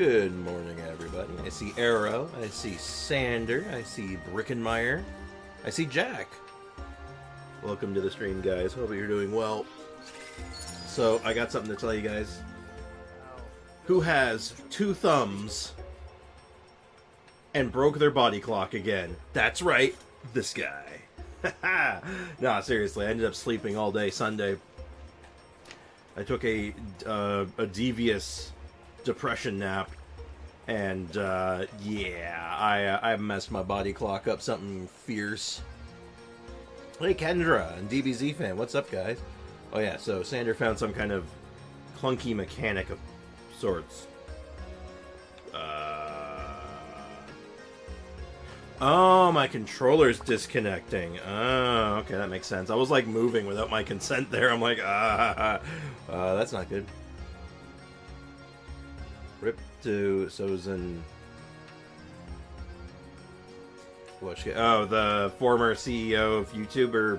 Good morning, everybody. I see Arrow, I see Sander, I see Brickenmeyer, I see Jack. Welcome to the stream, guys. Hope you're doing well. So, I got something to tell you guys. Who has 2 thumbs and broke their body clock again? That's right, this guy. Nah, seriously, I ended up sleeping all day Sunday. I took a devious depression nap, and yeah, I messed my body clock up something fierce. Hey, Kendra and DBZ fan, what's up, guys? Oh yeah, so Sander found some kind of clunky mechanic of sorts. Oh, my controller's disconnecting. Oh, okay, that makes sense. I was like moving without my consent there. I'm like, that's not good. Rip to Sozin. Oh, the former CEO of YouTube, or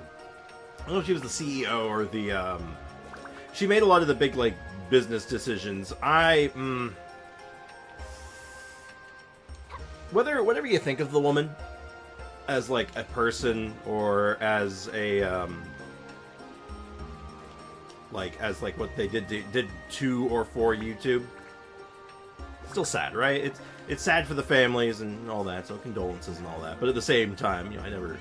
I don't know if she was the CEO or the, she made a lot of the big, like, business decisions. Whatever you think of the woman, as, like, a person, or as a, as what they did to or for YouTube, still sad, right? It's sad for the families and all that, so condolences and all that. But at the same time, you know,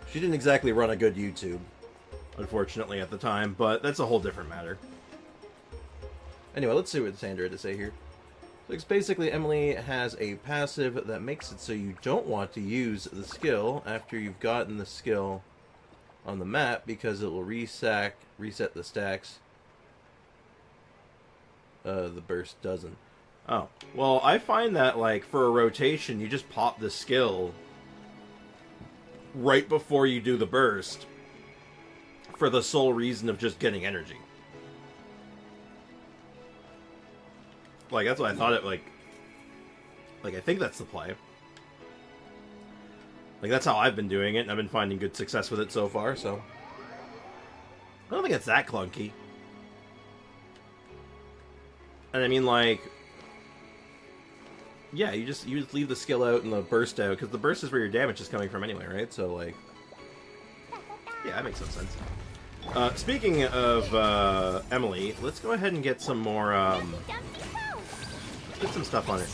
she didn't exactly run a good YouTube, unfortunately, at the time, but that's a whole different matter. Anyway, let's see what Sandra had to say here. So it's basically, Emily has a passive that makes it so you don't want to use the skill after you've gotten the skill on the map, because it will reset the stacks. The burst doesn't. Oh, well, I find that, like, for a rotation, you just pop the skill right before you do the burst for the sole reason of just getting energy. Like, that's what I thought it, like, I think that's the play. Like, that's how I've been doing it, and I've been finding good success with it so far, so I don't think it's that clunky. And I mean, like, yeah, you just leave the skill out and the burst out, because the burst is where your damage is coming from anyway, right? So, like, yeah, that makes some sense. Speaking of Emily, let's go ahead and get some more, let's get some stuff on it.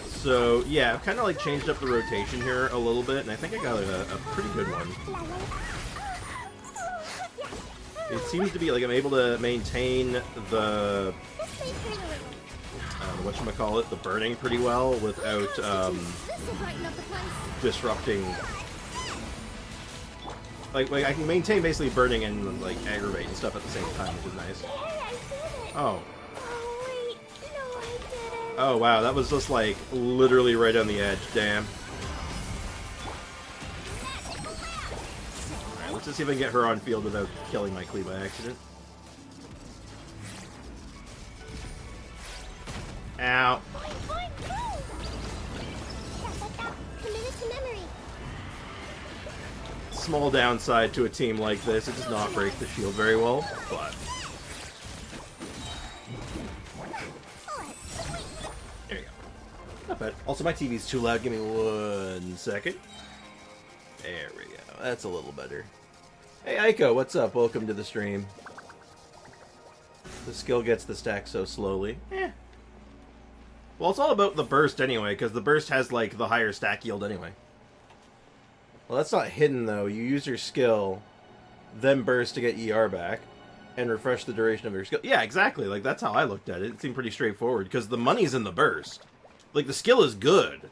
So, yeah, I've kind of, like, changed up the rotation here a little bit, and I think I got a pretty good one. It seems to be, like, I'm able to maintain the, whatchamacallit, the burning pretty well without, disrupting. Like, I can maintain basically burning and, like, aggravate and stuff at the same time, which is nice. Oh. Oh, wow, that was just, like, literally right on the edge. Damn. Alright, let's just see if I can get her on field without killing my Klee by accident. Ow. Small downside to a team like this, it does not break the shield very well, but there you go. Not bad. Also, my TV's too loud. Give me 1 second. There we go. That's a little better. Hey, Ayaka, what's up? Welcome to the stream. The skill gets the stack so slowly. Well, it's all about the burst anyway, because the burst has, like, the higher stack yield anyway. Well, that's not hidden, though. You use your skill, then burst to get ER back, and refresh the duration of your skill. Yeah, exactly. Like, that's how I looked at it. It seemed pretty straightforward, because the money's in the burst. Like, the skill is good,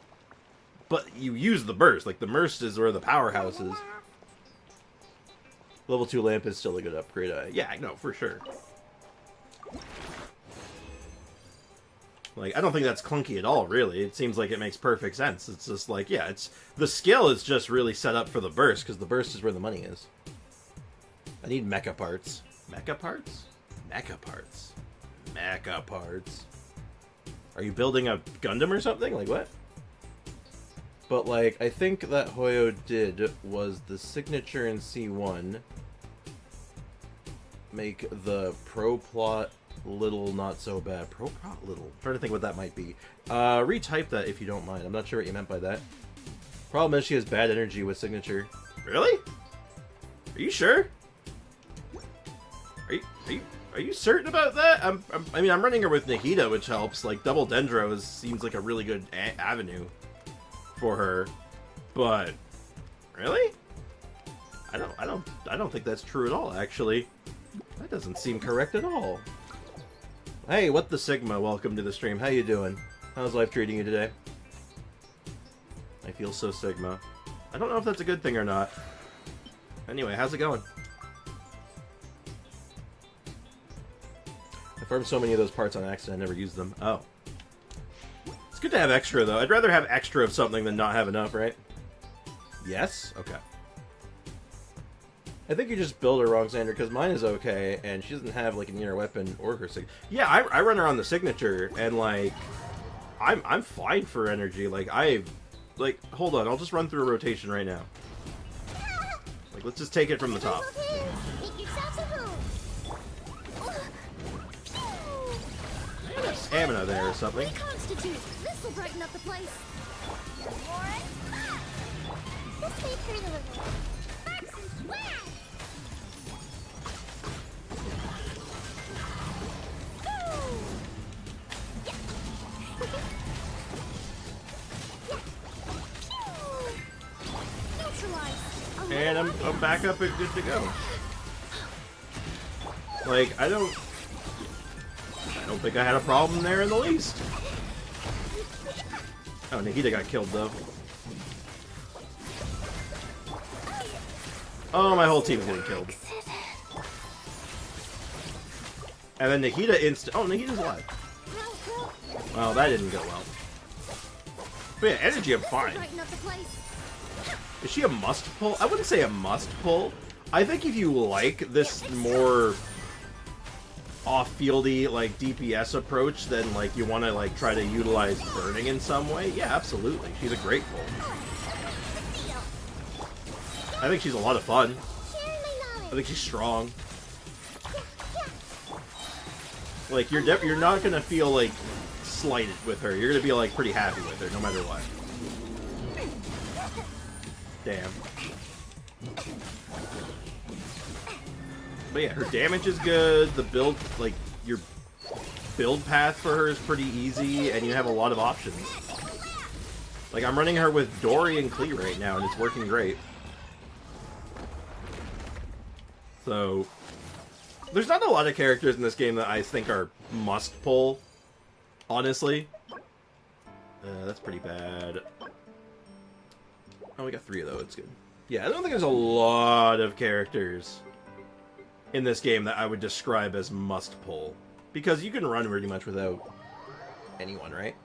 but you use the burst. Like, the burst is where the powerhouse is. Level 2 lamp is still a good upgrade. Yeah, I know, for sure. Like, I don't think that's clunky at all, really. It seems like it makes perfect sense. It's just like, yeah, the skill is just really set up for the burst, because the burst is where the money is. I need mecha parts. Mecha parts? Mecha parts. Mecha parts. Are you building a Gundam or something? Like, what? But, like, I think that Hoyo did was the signature in C1 make the pro plot Little, not so bad. Pro prot little. I'm trying to think what that might be. Retype that if you don't mind. I'm not sure what you meant by that. Problem is she has bad energy with signature. Really? Are you sure? Are you certain about that? I mean, I'm running her with Nahida, which helps. Like, double Dendro seems like a really good avenue for her. But really? I don't think that's true at all, actually. That doesn't seem correct at all. Hey, what the Sigma? Welcome to the stream. How you doing? How's life treating you today? I feel so Sigma. I don't know if that's a good thing or not. Anyway, how's it going? I farmed so many of those parts on accident, I never used them. Oh. It's good to have extra, though. I'd rather have extra of something than not have enough, right? Yes? Okay. I think you just build her wrong, Xander, because mine is okay, and she doesn't have, like, an inner weapon or her signature. Yeah, I run her on the signature, and, like, I'm fine for energy. Like, like, hold on, I'll just run through a rotation right now. Like, let's just take it from the top. I have stamina there or something. This will brighten up the place. And I'm back up and good to go. Like, I don't think I had a problem there in the least. Oh, Nahida got killed though. Oh, my whole team's getting killed. And then Nahida oh, Nahida's alive. Well, that didn't go well. But yeah, energy, I'm fine. Is she a must pull? I wouldn't say a must pull. I think if you like this more off-fieldy, like, DPS approach, then, like, you want to, like, try to utilize burning in some way, yeah, absolutely. She's a great pull. I think she's a lot of fun. I think she's strong. Like, you're not gonna feel, like, slighted with her. You're gonna be, like, pretty happy with her, no matter what. Damn. But yeah, her damage is good. The build, like, your build path for her is pretty easy, and you have a lot of options. Like, I'm running her with Dory and Klee right now, and it's working great. So, there's not a lot of characters in this game that I think are must-pull, honestly. That's pretty bad. Oh, we got 3 though, it's good. Yeah, I don't think there's a lot of characters in this game that I would describe as must-pull. Because you can run pretty much without anyone, right?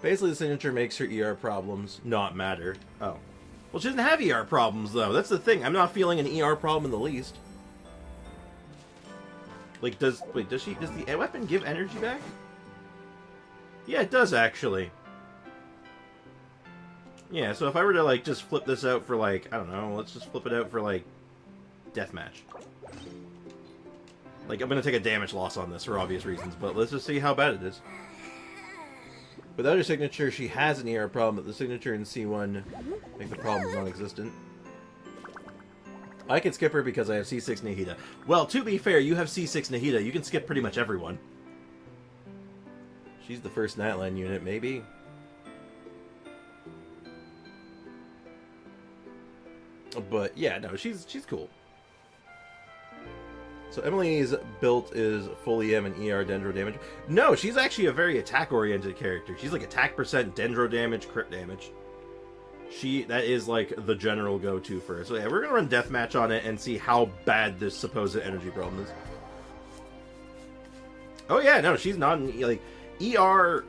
Basically, the signature makes her ER problems not matter. Oh. Well, she doesn't have ER problems, though. That's the thing. I'm not feeling an ER problem in the least. Like, does the weapon give energy back? Yeah, it does, actually. Yeah, so if I were to, like, just flip this out for, like, I don't know, let's just flip it out for, like, deathmatch. Like, I'm gonna take a damage loss on this for obvious reasons, but let's just see how bad it is. Without her signature, she has an ER problem, but the signature in C1 make the problem non-existent. I can skip her because I have C6 Nahida. Well, to be fair, you have C6 Nahida. You can skip pretty much everyone. She's the first Nightline unit, maybe. But yeah, no, she's cool. So Emily's built is full EM and ER Dendro damage. No, she's actually a very attack-oriented character. She's like attack percent, Dendro damage, crit damage. That is like the general go-to for her. So yeah, we're gonna run deathmatch on it and see how bad this supposed energy problem is. Oh yeah, no, she's not like ER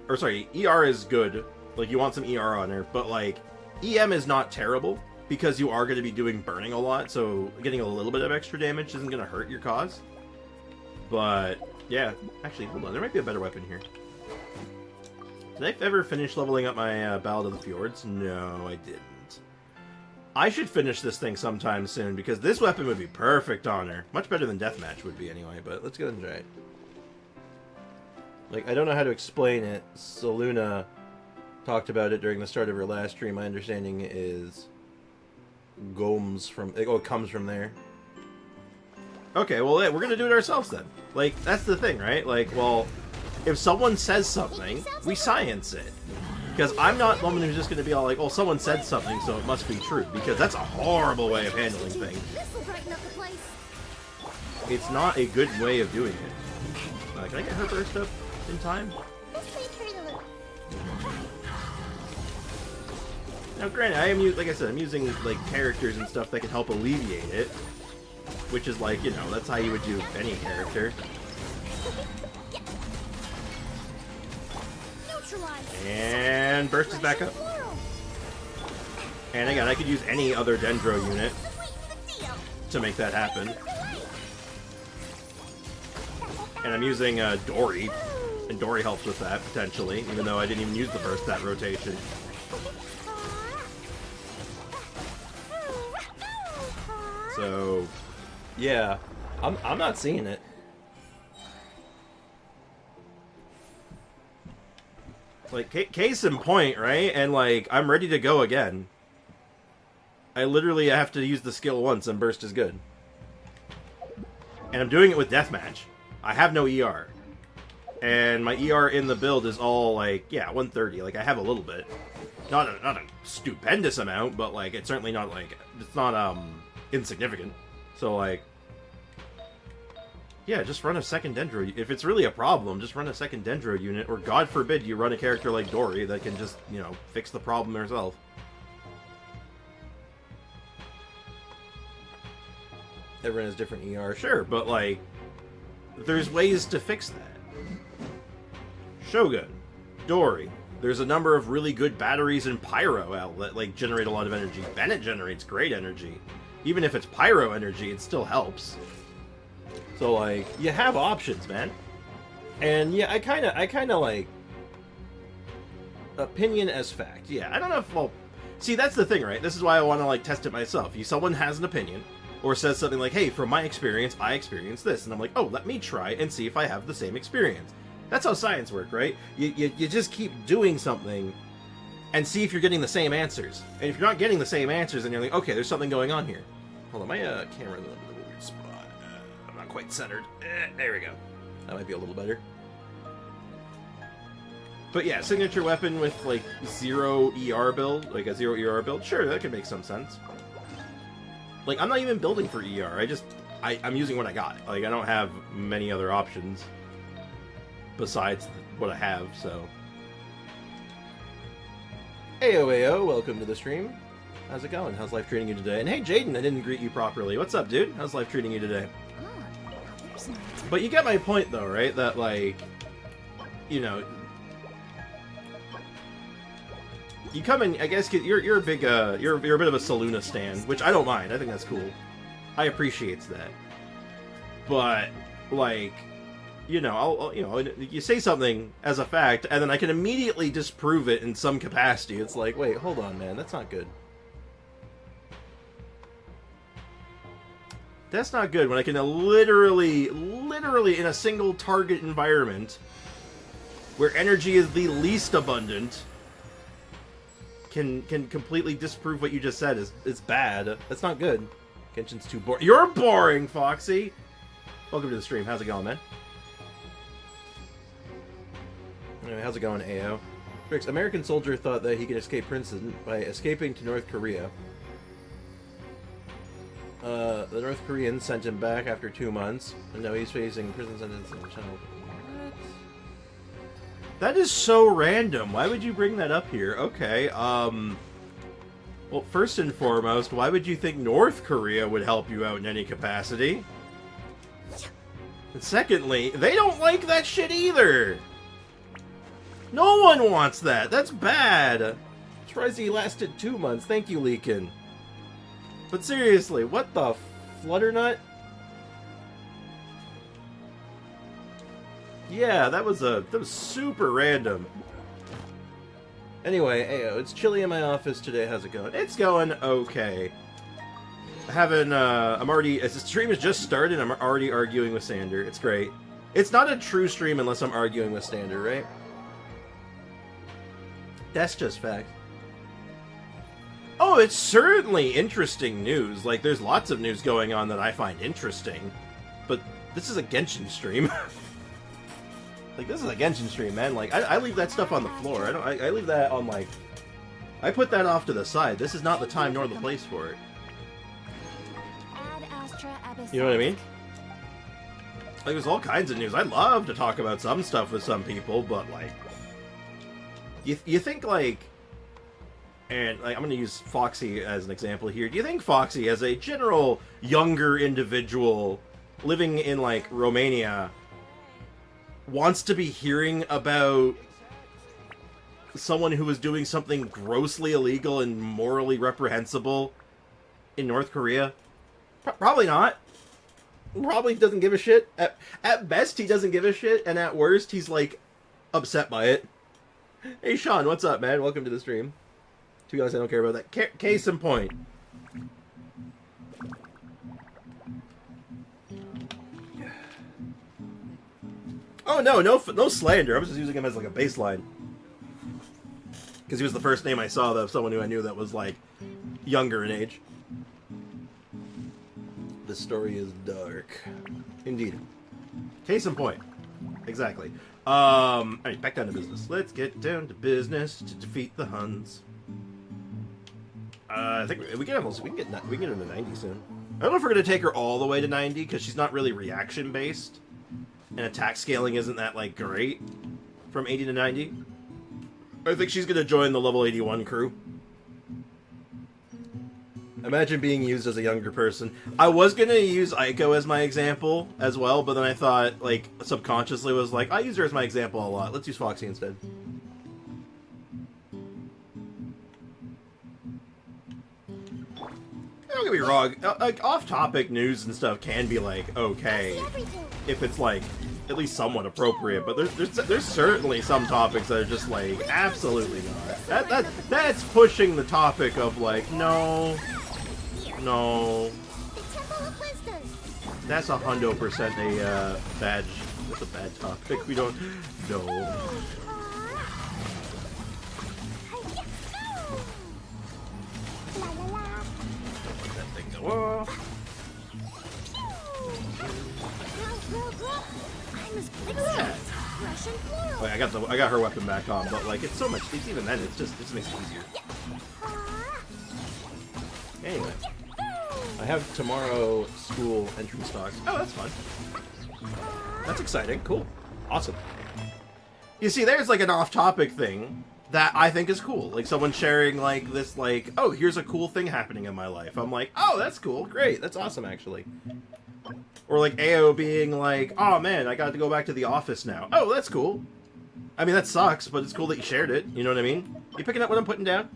is good. Like you want some ER on her, but like EM is not terrible. Because you are going to be doing burning a lot, so getting a little bit of extra damage isn't going to hurt your cause. But, yeah. Actually, hold on. There might be a better weapon here. Did I ever finish leveling up my Ballad of the Fjords? No, I didn't. I should finish this thing sometime soon, because this weapon would be perfect on her. Much better than Deathmatch would be anyway, but let's go and try it. Like, I don't know how to explain it. Saluna talked about it during the start of her last stream. My understanding is Gomes from... Oh, it comes from there. Okay, well, we're gonna do it ourselves then. Like, that's the thing, right? Like, well, if someone says something, we science it. Because I'm not the one who's just going to be all like, oh, someone said something, so it must be true. Because that's a horrible way of handling things. It's not a good way of doing it. Can I get her burst up in time? Now, granted, like I said, I'm using like characters and stuff that can help alleviate it. Which is like, you know, that's how you would do any character. And burst is back up. And again, I could use any other Dendro unit to make that happen. And I'm using Dory, and Dory helps with that, potentially, even though I didn't even use the burst that rotation. So, yeah, I'm not seeing it. Like, case in point, right? And, like, I'm ready to go again. I literally have to use the skill once and burst is good. And I'm doing it with Deathmatch. I have no ER. And my ER in the build is all, like, yeah, 130. Like, I have a little bit. Not a stupendous amount, but, like, it's certainly not, like, it's not, insignificant. So, like... Yeah, just run a second Dendro. If it's really a problem, just run a second Dendro unit, or God forbid you run a character like Dory that can just, you know, fix the problem herself. Everyone has different ER, sure, but, like, there's ways to fix that. Shogun, Dory, there's a number of really good batteries in Pyro out that, like, generate a lot of energy. Bennett generates great energy. Even if it's Pyro energy, it still helps. So, like, you have options, man. And, yeah, I kind of, like, opinion as fact. Yeah, I don't know if, well, see, that's the thing, right? This is why I want to, like, test it myself. Someone has an opinion, or says something like, hey, from my experience, I experienced this. And I'm like, oh, let me try and see if I have the same experience. That's how science works, right? You just keep doing something and see if you're getting the same answers. And if you're not getting the same answers, then you're like, okay, there's something going on here. Hold on, my camera's in a weird spot. Not quite centered. There we go. That might be a little better. But yeah, signature weapon with like 0 ER build, like a 0 ER build, sure, that could make some sense. Like, I'm not even building for ER, I'm using what I got. Like, I don't have many other options besides what I have, so. Ayo, welcome to the stream. How's it going? How's life treating you today? And hey, Jaden, I didn't greet you properly. What's up, dude? How's life treating you today? But you get my point, though, right? That, like, you know, you come in, I guess, you're a big, you're a bit of a Saluna stan, which I don't mind. I think that's cool. I appreciate that. But, like, you know, you say something as a fact, and then I can immediately disprove it in some capacity. It's like, wait, hold on, man, that's not good. That's not good when I can literally in a single target environment where energy is the least abundant can completely disprove what you just said is bad. That's not good. Genshin's too boring. You're boring, Foxy! Welcome to the stream. How's it going, man? Anyway, how's it going, AO? Brix, American soldier thought that he could escape prison by escaping to North Korea. The North Koreans sent him back after 2 months, and now he's facing prison sentence in China. What? That is so random. Why would you bring that up here? Okay, well, first and foremost, why would you think North Korea would help you out in any capacity? And secondly, they don't like that shit either! No one wants that! That's bad! Trizy lasted 2 months. Thank you, Leakin. But seriously, what the flutternut? Yeah, that was super random. Anyway, Ayo, it's chilly in my office today. How's it going? It's going okay. I'm already, as the stream has just started, I'm already arguing with Sander. It's great. It's not a true stream unless I'm arguing with Sander, right? That's just fact. Oh, it's certainly interesting news. Like, there's lots of news going on that I find interesting. But this is a Genshin stream. Like, this is a Genshin stream, man. Like, I leave that stuff on the floor. I leave that on, like... I put that off to the side. This is not the time nor the place for it. You know what I mean? Like, there's all kinds of news. I love to talk about some stuff with some people, but, like... You think, like... And like, I'm going to use Foxy as an example here. Do you think Foxy, as a general younger individual living in, like, Romania, wants to be hearing about someone who is doing something grossly illegal and morally reprehensible in North Korea? Probably not. Probably doesn't give a shit. At best, he doesn't give a shit, and at worst, he's, like, upset by it. Hey, Sean, what's up, man? Welcome to the stream. To be honest, I don't care about that. Case in point. Oh, no slander. I was just using him as, like, a baseline. Because he was the first name I saw of someone who I knew that was, like, younger in age. The story is dark. Indeed. Case in point. Exactly. Alright, back down to business. Let's get down to business to defeat the Huns. I think we can get her to 90 soon. I don't know if we're gonna take her all the way to 90 because she's not really reaction based, and attack scaling isn't that like great from 80 to 90. I think she's gonna join the level 81 crew. Imagine being used as a younger person. I was gonna use Aiko as my example as well, but then I thought, like, subconsciously was like, I use her as my example a lot. Let's use Foxy instead. Don't get me wrong, like, off-topic news and stuff can be, like, okay, if it's, like, at least somewhat appropriate, but there's certainly some topics that are just, like, absolutely not. That's pushing the topic of, like, no, that's 100% a, bad, that's a bad topic, we don't, no. Whoa. Wait, I got her weapon back on, but like it's so much. It's even then, it just makes it easier. Anyway, I have tomorrow school entrance talks. Oh, that's fun. That's exciting. Cool. Awesome. You see, there's like an off-topic thing that I think is cool. Like, someone sharing, like, this, like, oh, here's a cool thing happening in my life. I'm like, oh, that's cool. Great. That's awesome, actually. Or, like, Ao being like, oh, man, I got to go back to the office now. Oh, that's cool. I mean, that sucks, but it's cool that you shared it. You know what I mean? You picking up what I'm putting down?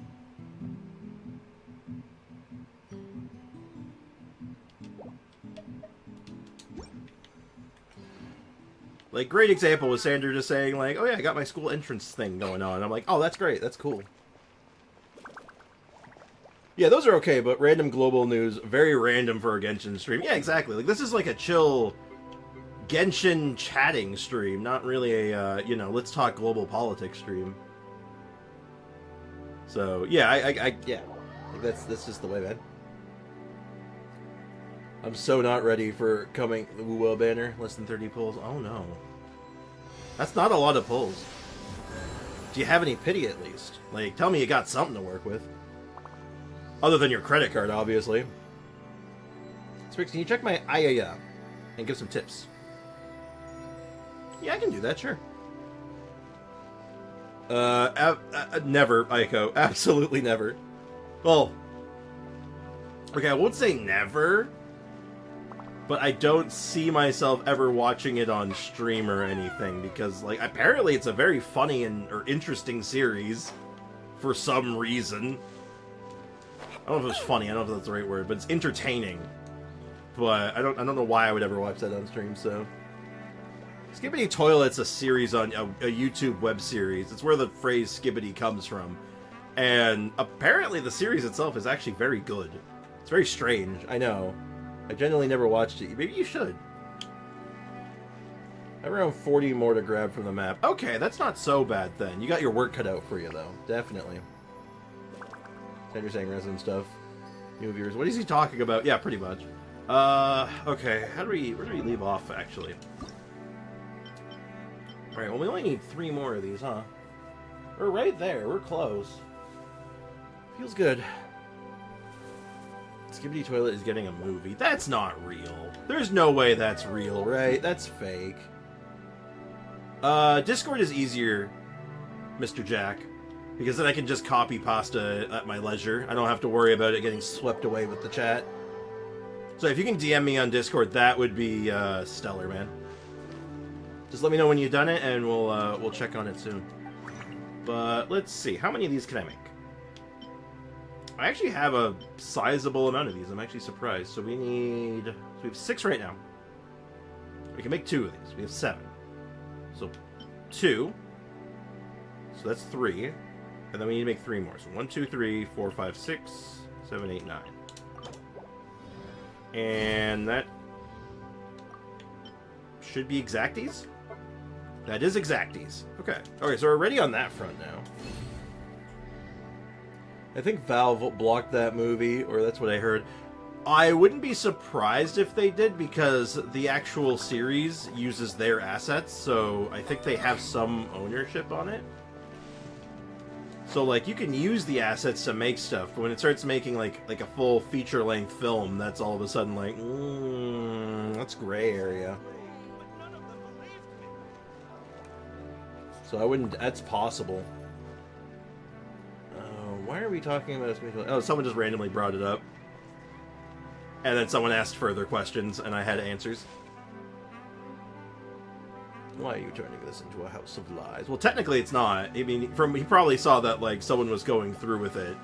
Like, great example was Sander just saying, like, oh yeah, I got my school entrance thing going on. I'm like, oh, that's great, that's cool. Yeah, those are okay, but random global news, very random for a Genshin stream. Yeah, exactly. Like, this is like a chill Genshin chatting stream, not really a, you know, let's talk global politics stream. So, yeah, yeah. Like, that's just the way, man. I'm so not ready for coming the Wu banner. Less than 30 pulls. Oh no. That's not a lot of pulls. Do you have any pity at least? Like, tell me you got something to work with. Other than your credit card, obviously. Sprix, can you check my ayaya and give some tips? Yeah, I can do that, sure. Never, Aiko. Absolutely never. Well, okay, I won't say never, but I don't see myself ever watching it on stream or anything, because, like, apparently it's a very funny or interesting series for some reason. I don't know if it's funny, I don't know if that's the right word, but it's entertaining. But I don't know why I would ever watch that on stream, so... Skibbity Toilet's a series on a YouTube web series. It's where the phrase skibbity comes from. And apparently the series itself is actually very good. It's very strange, I know. I genuinely never watched it. Maybe you should. I have around 40 more to grab from the map. Okay, that's not so bad then. You got your work cut out for you, though. Definitely. You're saying resin stuff. New viewers. What is he talking about? Yeah, pretty much. Okay. Where do we leave off, actually? Alright, well, we only need 3 more of these, huh? We're right there. We're close. Feels good. Skibbity Toilet is getting a movie. That's not real. There's no way that's real, right? That's fake. Discord is easier, Mr. Jack. Because then I can just copy pasta at my leisure. I don't have to worry about it getting swept away with the chat. So if you can DM me on Discord, that would be stellar, man. Just let me know when you've done it, and we'll check on it soon. But let's see, how many of these can I make? I actually have a sizable amount of these. I'm actually surprised. So we have 6 right now. We can make 2 of these. We have 7. So 2. So that's 3. And then we need to make 3 more. So 1, 2, 3, 4, 5, 6, 7, 8, 9. And that should be exacties? That is exacties. Okay. Okay, so we're ready on that front now. I think Valve blocked that movie, or that's what I heard. I wouldn't be surprised if they did, because the actual series uses their assets, so I think they have some ownership on it. So, like, you can use the assets to make stuff, but when it starts making, like a full feature-length film, that's all of a sudden like, that's gray area. So I wouldn't, that's possible. Why are we talking about this? Oh, someone just randomly brought it up. And then someone asked further questions, and I had answers. Why are you turning this into a house of lies? Well, technically it's not. I mean, he probably saw that, like, someone was going through with it.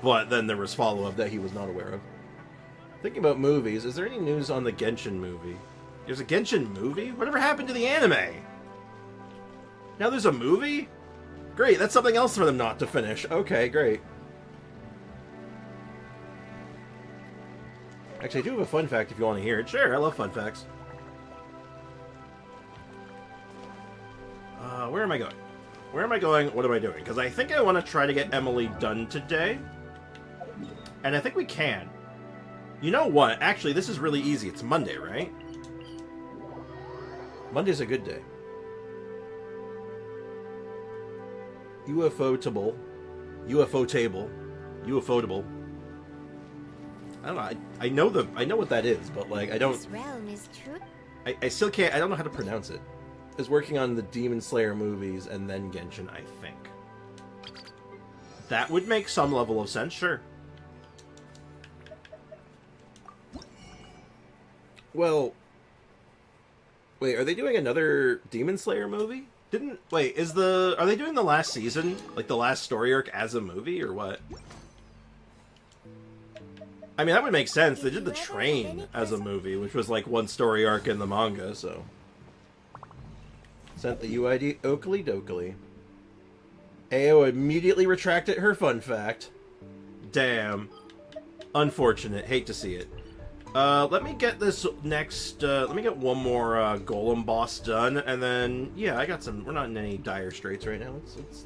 But then there was follow-up that he was not aware of. Thinking about movies, is there any news on the Genshin movie? There's a Genshin movie? Whatever happened to the anime? Now there's a movie? Great, that's something else for them not to finish. Okay, great. Actually, I do have a fun fact if you want to hear it. Sure, I love fun facts. Where am I going? Where am I going? What am I doing? Because I think I want to try to get Emily done today. And I think we can. You know what? Actually, this is really easy. It's Monday, right? Monday's a good day. UFO-table. UFO-table. UFO-table. I don't know. I know what that is, but like I don't. This realm is true. I still can't. I don't know how to pronounce it. I was working on the Demon Slayer movies and then Genshin, I think. That would make some level of sense, sure. Well, wait, are they doing another Demon Slayer movie? Are they doing the last season, like the last story arc as a movie, or what? I mean, that would make sense. They did The Train as a movie, which was like one story arc in the manga, so. Sent the UID Oakley Dokley. AO immediately retracted her fun fact. Damn. Unfortunate. Hate to see it. Let me get this next, let me get one more, Golem boss done, and then, yeah, I got some, we're not in any dire straits right now.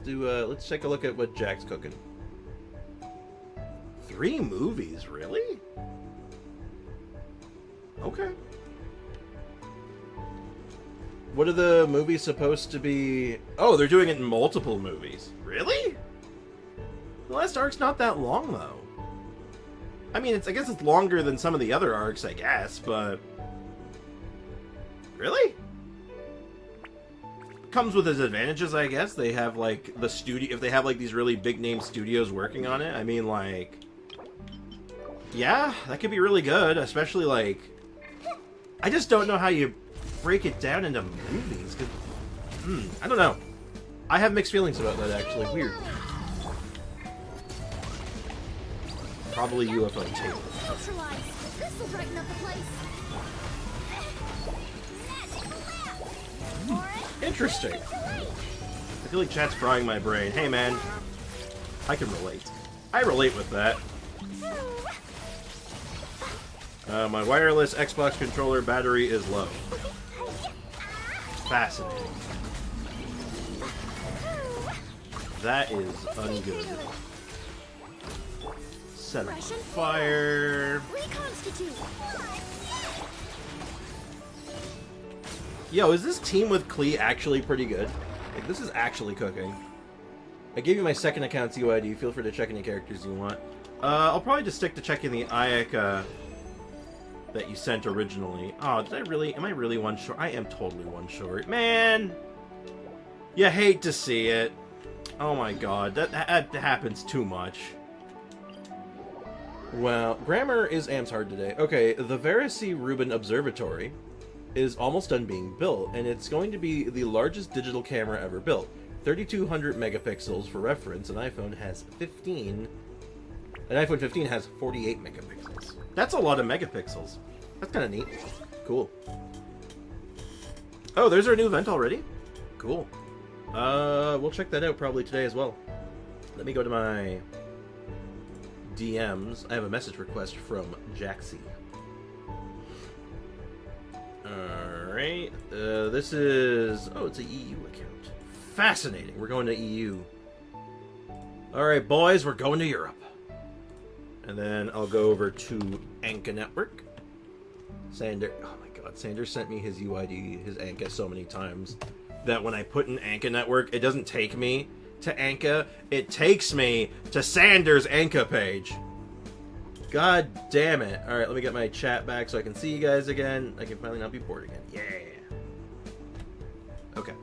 Let's take a look at what Jack's cooking. 3 movies, really? Okay. What are the movies supposed to be? Oh, they're doing it in multiple movies. Really? The last arc's not that long, though. I mean, I guess it's longer than some of the other arcs, I guess, but... Really? Comes with its advantages, I guess. They have, like, the studio... If they have, like, these really big-name studios working on it, I mean, like... Yeah, that could be really good, especially, like... I just don't know how you break it down into movies, 'cause... I don't know. I have mixed feelings about that, actually. Weird. Probably UFO table. This will brighten up the place. Interesting. I feel like chat's frying my brain. Hey, man. I can relate. I relate with that. My wireless Xbox controller battery is low. Fascinating. That is ungood. Set on fire. Reconstitute. Yo, is this team with Klee actually pretty good? Like, this is actually cooking. I gave you my second account's UID. Feel free to check any characters you want. I'll probably just stick to checking the Ayaka that you sent originally. Oh, did I really? Am I really one short? I am totally one short. Man! You hate to see it. Oh my god, that happens too much. Well, grammar is Am's hard today. Okay, the Verisi Rubin Observatory is almost done being built, and it's going to be the largest digital camera ever built. 3,200 megapixels for reference. An iPhone has 15. An iPhone 15 has 48 megapixels. That's a lot of megapixels. That's kind of neat. Cool. Oh, there's our new event already? Cool. We'll check that out probably today as well. Let me go to my DMs. I have a message request from Jaxie. Alright. This is... Oh, it's an EU account. Fascinating. We're going to EU. Alright, boys. We're going to Europe. And then I'll go over to Anka Network. Sander... Oh my god. Sander sent me his UID, his Anka, so many times that when I put in Anka Network, it doesn't take me to Anka. It takes me to Sander's Anka page. God damn it. Alright, let me get my chat back so I can see you guys again. I can finally not be bored again. Yeah. Okay.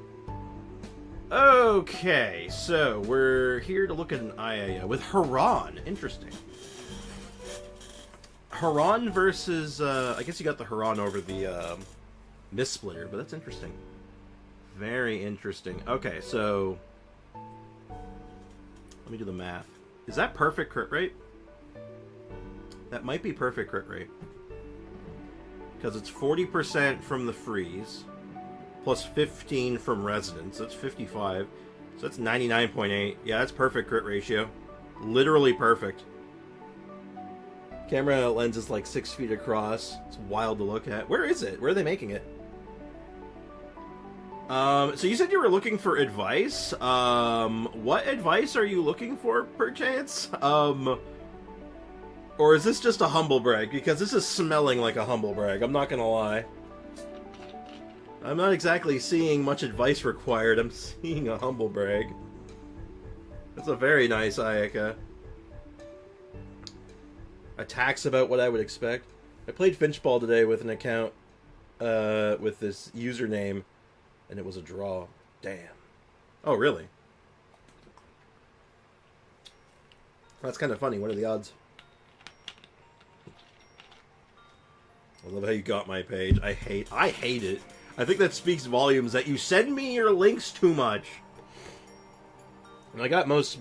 Okay, so we're here to look at an ayaya with Haran. Interesting. Haran versus, I guess you got the Haran over the Mist Splitter, but that's interesting. Very interesting. Okay, so let me do the math. Is that perfect crit rate? That might be perfect crit rate. Because it's 40% from the freeze, plus 15 from residence. That's 55. So that's 99.8. Yeah, that's perfect crit ratio. Literally perfect. Camera lens is like 6 feet across. It's wild to look at. Where is it? Where are they making it? So you said you were looking for advice. What advice are you looking for, perchance? Or is this just a humble brag? Because this is smelling like a humble brag, I'm not gonna lie. I'm not exactly seeing much advice required, I'm seeing a humble brag. That's a very nice Ayaka. Attacks about what I would expect. I played Finchball today with an account, with this username, and it was a draw. Damn. Oh, really? That's kind of funny. What are the odds? I love how you got my page. I hate it. I think that speaks volumes that you send me your links too much. And I got both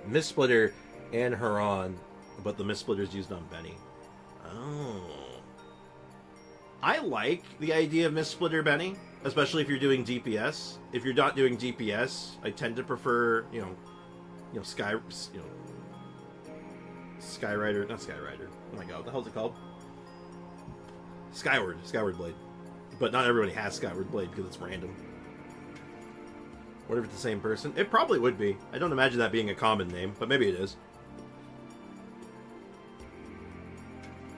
Mist Splitter and Haran, but the Mist Splitter's used on Benny. Oh. I like the idea of Mist Splitter Benny, especially if you're doing DPS. If you're not doing DPS, I tend to prefer, Skyrider, not Skyrider. Oh my god, what the hell's it called? Skyward Blade. But not everybody has Skyward Blade because it's random. What if it's the same person? It probably would be. I don't imagine that being a common name, but maybe it is.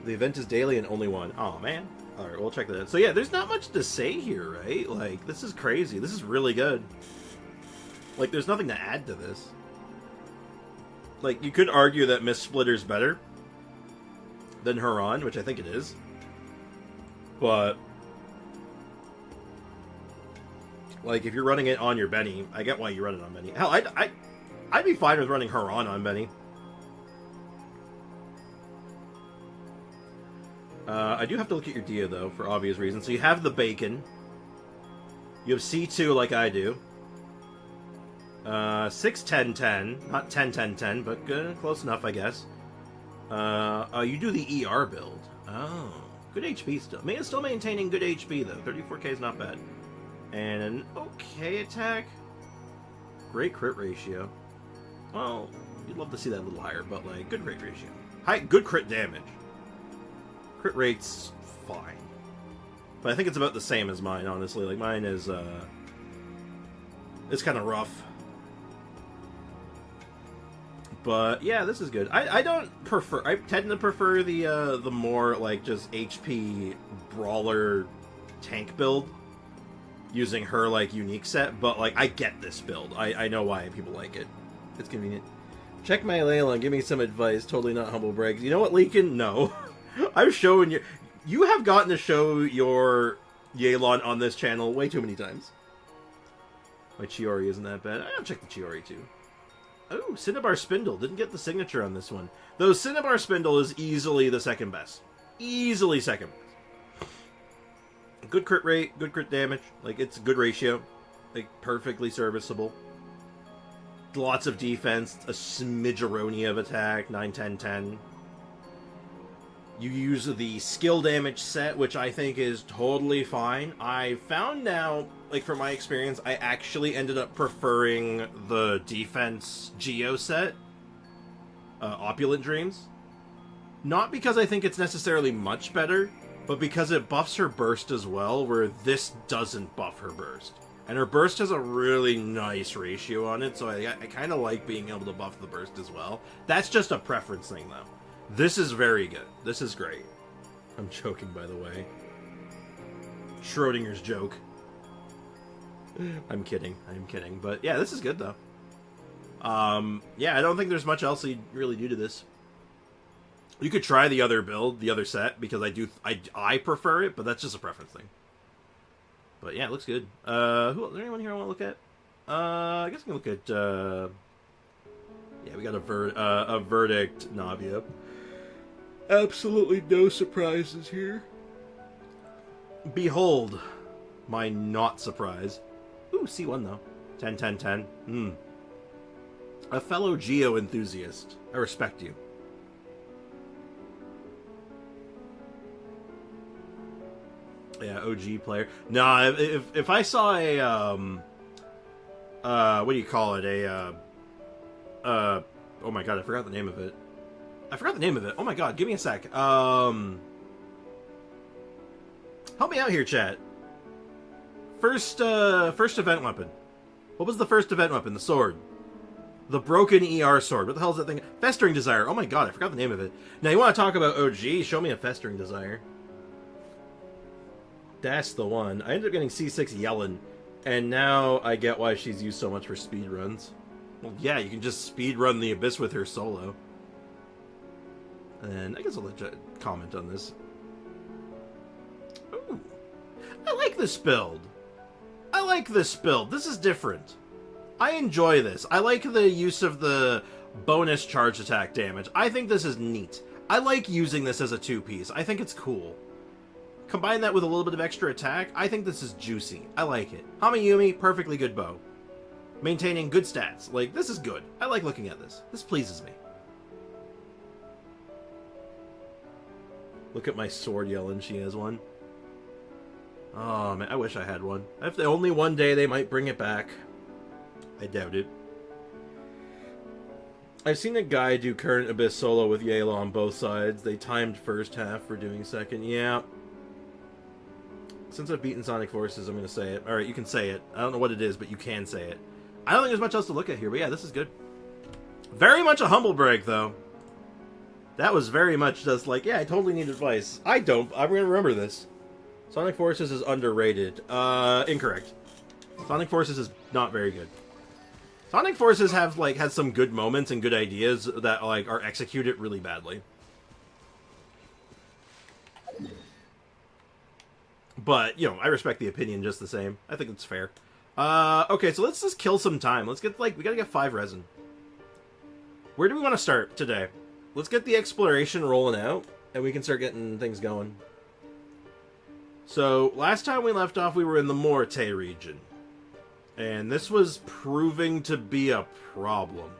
The event is daily and only one. Oh man. Alright, we'll check that out. So yeah, there's not much to say here, right? Like, this is crazy. This is really good. Like, there's nothing to add to this. Like, you could argue that Mist Splitter's better than Haran, which I think it is. But, like, if you're running it on your Benny, I get why you run it on Benny. Hell, I'd be fine with running Haran on Benny. I do have to look at your Dia, though, for obvious reasons. So you have the Bacon. You have C2 like I do. 6, 10, 10. Not 10, 10, 10, but close enough, I guess. You do the ER build. Oh. Good HP still. Still maintaining good HP, though. 34k is not bad. And an okay attack. Great crit ratio. Well, you'd love to see that a little higher, but like, good crit ratio. Good crit damage. Crit rate's fine. But I think it's about the same as mine, honestly. Like, mine is, it's kind of rough. But, yeah, this is good. I tend to prefer the more, like, just HP brawler tank build. Using her, like, unique set. But, like, I get this build. I know why people like it. It's convenient. Check my Layla, give me some advice. Totally not humble brags. You know what, Leakin? No. I've shown you... You have gotten to show your Yelan on this channel way too many times. My Chiori isn't that bad. I'll check the Chiori, too. Oh, Cinnabar Spindle. Didn't get the signature on this one. Though Cinnabar Spindle is easily the second best. Easily second best. Good crit rate, good crit damage. Like, it's a good ratio. Like, perfectly serviceable. Lots of defense, a smidgeroni of attack, 9, 10, 10. You use the skill damage set, which I think is totally fine. I found now, like, from my experience, I actually ended up preferring the defense Geo set, Opulent Dreams. Not because I think it's necessarily much better, but because it buffs her burst as well, where this doesn't buff her burst. And her burst has a really nice ratio on it, so I kind of like being able to buff the burst as well. That's just a preference thing, though. This is very good. This is great. I'm joking, by the way. Schrodinger's joke. I'm kidding. I'm kidding. But yeah, this is good, though. Yeah, I don't think there's much else you really do to this. You could try the other build, the other set, because I prefer it, but that's just a preference thing. But yeah, it looks good. Is there anyone here I want to look at? I guess I can look at, yeah, we got a Verdict Navia. Absolutely no surprises here. Behold, my not surprise. Ooh, C1 though. 10, 10, 10. A fellow Geo enthusiast. I respect you. Yeah, OG player. Nah, if I saw a, what do you call it? Oh my god, I forgot the name of it. Oh my god, give me a sec. Help me out here, chat. First event weapon. What was the first event weapon? The sword. The broken ER sword. What the hell is that thing? Festering Desire. Oh my god, I forgot the name of it. Now, you want to talk about OG? Show me a Festering Desire. That's the one. I ended up getting C6 Yellen, and now I get why she's used so much for speed runs. Well, yeah, you can just speed run the Abyss with her solo. And I guess I'll let you comment on this. Ooh. I like this build. This is different. I enjoy this. I like the use of the bonus charge attack damage. I think this is neat. I like using this as a two-piece. I think it's cool. Combine that with a little bit of extra attack, I think this is juicy. I like it. Hamayumi, perfectly good bow. Maintaining good stats. Like, this is good. I like looking at this. This pleases me. Look at my sword yelling, she has one. Oh, man, I wish I had one. If only one day they might bring it back. I doubt it. I've seen a guy do current Abyss solo with Yayla on both sides. They timed first half for doing second. Yeah. Since I've beaten Sonic Forces, I'm going to say it. Alright, you can say it. I don't know what it is, but you can say it. I don't think there's much else to look at here, but yeah, this is good. Very much a humble brag, though. That was very much just like, yeah, I totally need advice. I don't. I'm going to remember this. Sonic Forces is underrated. Incorrect. Sonic Forces is not very good. Sonic Forces have, like, had some good moments and good ideas that, like, are executed really badly. But, you know, I respect the opinion just the same. I think it's fair. Okay, so let's just kill some time. Let's get, like, we gotta get 5 resin. Where do we want to start today? Let's get the exploration rolling out, and we can start getting things going. So, last time we left off, we were in the Morte region. And this was proving to be a problem.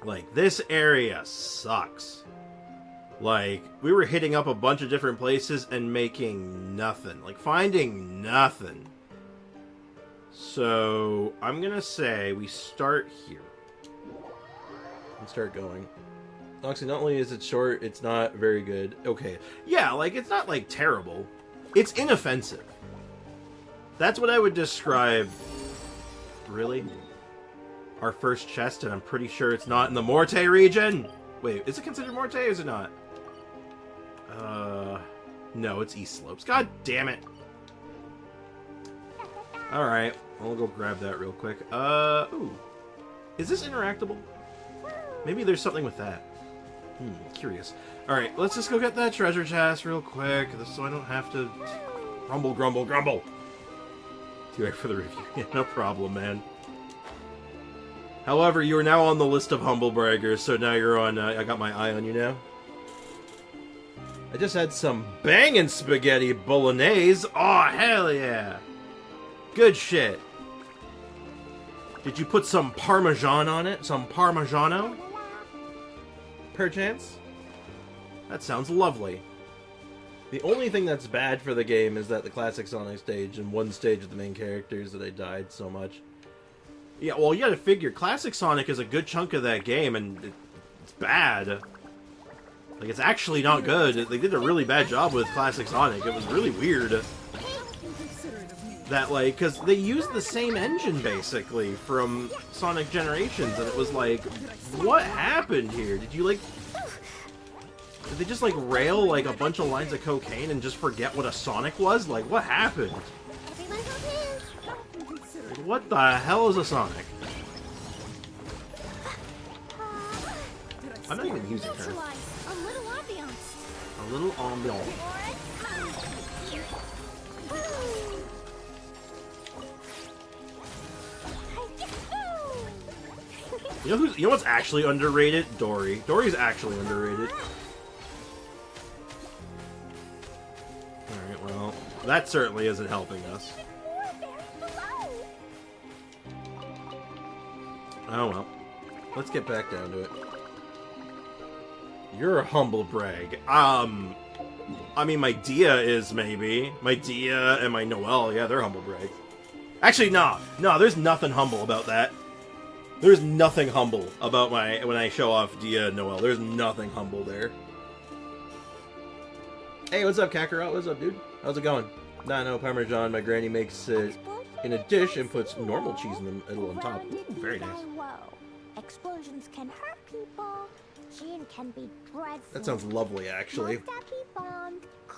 Like, this area sucks. Like, we were hitting up a bunch of different places and making nothing. Like, finding nothing. So, I'm gonna say we start here. And start going. Actually, not only is it short, it's not very good. Okay. Yeah, like, it's not, like, terrible. It's inoffensive. That's what I would describe... Really? Our first chest, and I'm pretty sure it's not in the Morte region? Wait, is it considered Morte, or is it not? No, it's East Slopes. God damn it! Alright, I'll go grab that real quick. Ooh. Is this interactable? Maybe there's something with that. Curious. Alright, let's just go get that treasure chest real quick, so I don't have to grumble, grumble, grumble! Too late for the review. Yeah, no problem, man. However, you are now on the list of humble braggers, so now you're on, I got my eye on you now. I just had some bangin' spaghetti bolognese. Oh, hell yeah! Good shit. Did you put some Parmesan on it? Some Parmigiano? Perchance? That sounds lovely. The only thing that's bad for the game is that the classic Sonic stage and one stage of the main characters that I died so much. Yeah, well, you gotta figure, classic Sonic is a good chunk of that game, and it's bad. Like, it's actually not good. They did a really bad job with classic Sonic. It was really weird. That, like, because they used the same engine, basically, from Sonic Generations, and it was like, what happened here? Did you, like... Did they just, like, rail, like, a bunch of lines of cocaine and just forget what a Sonic was? Like, what happened? Like, what the hell is a Sonic? I'm not even using her. A little ambiance. You know what's actually underrated? Dory. Dory's actually underrated. Alright, well, that certainly isn't helping us. Oh well. Let's get back down to it. You're a humble brag. I mean, my Dia is, maybe. My Dia and my Noelle, yeah, they're humble brags. Actually, no, there's nothing humble about that. There's nothing humble about when I show off Dia and Noelle. There's nothing humble there. Hey, what's up, Kakarot? What's up, dude? How's it going? Nah, no, Parmesan. My granny makes it in a dish and puts normal cheese in the middle on top. Ooh, very nice. Explosions can hurt people. Gin can be dreadful. That sounds lovely, actually.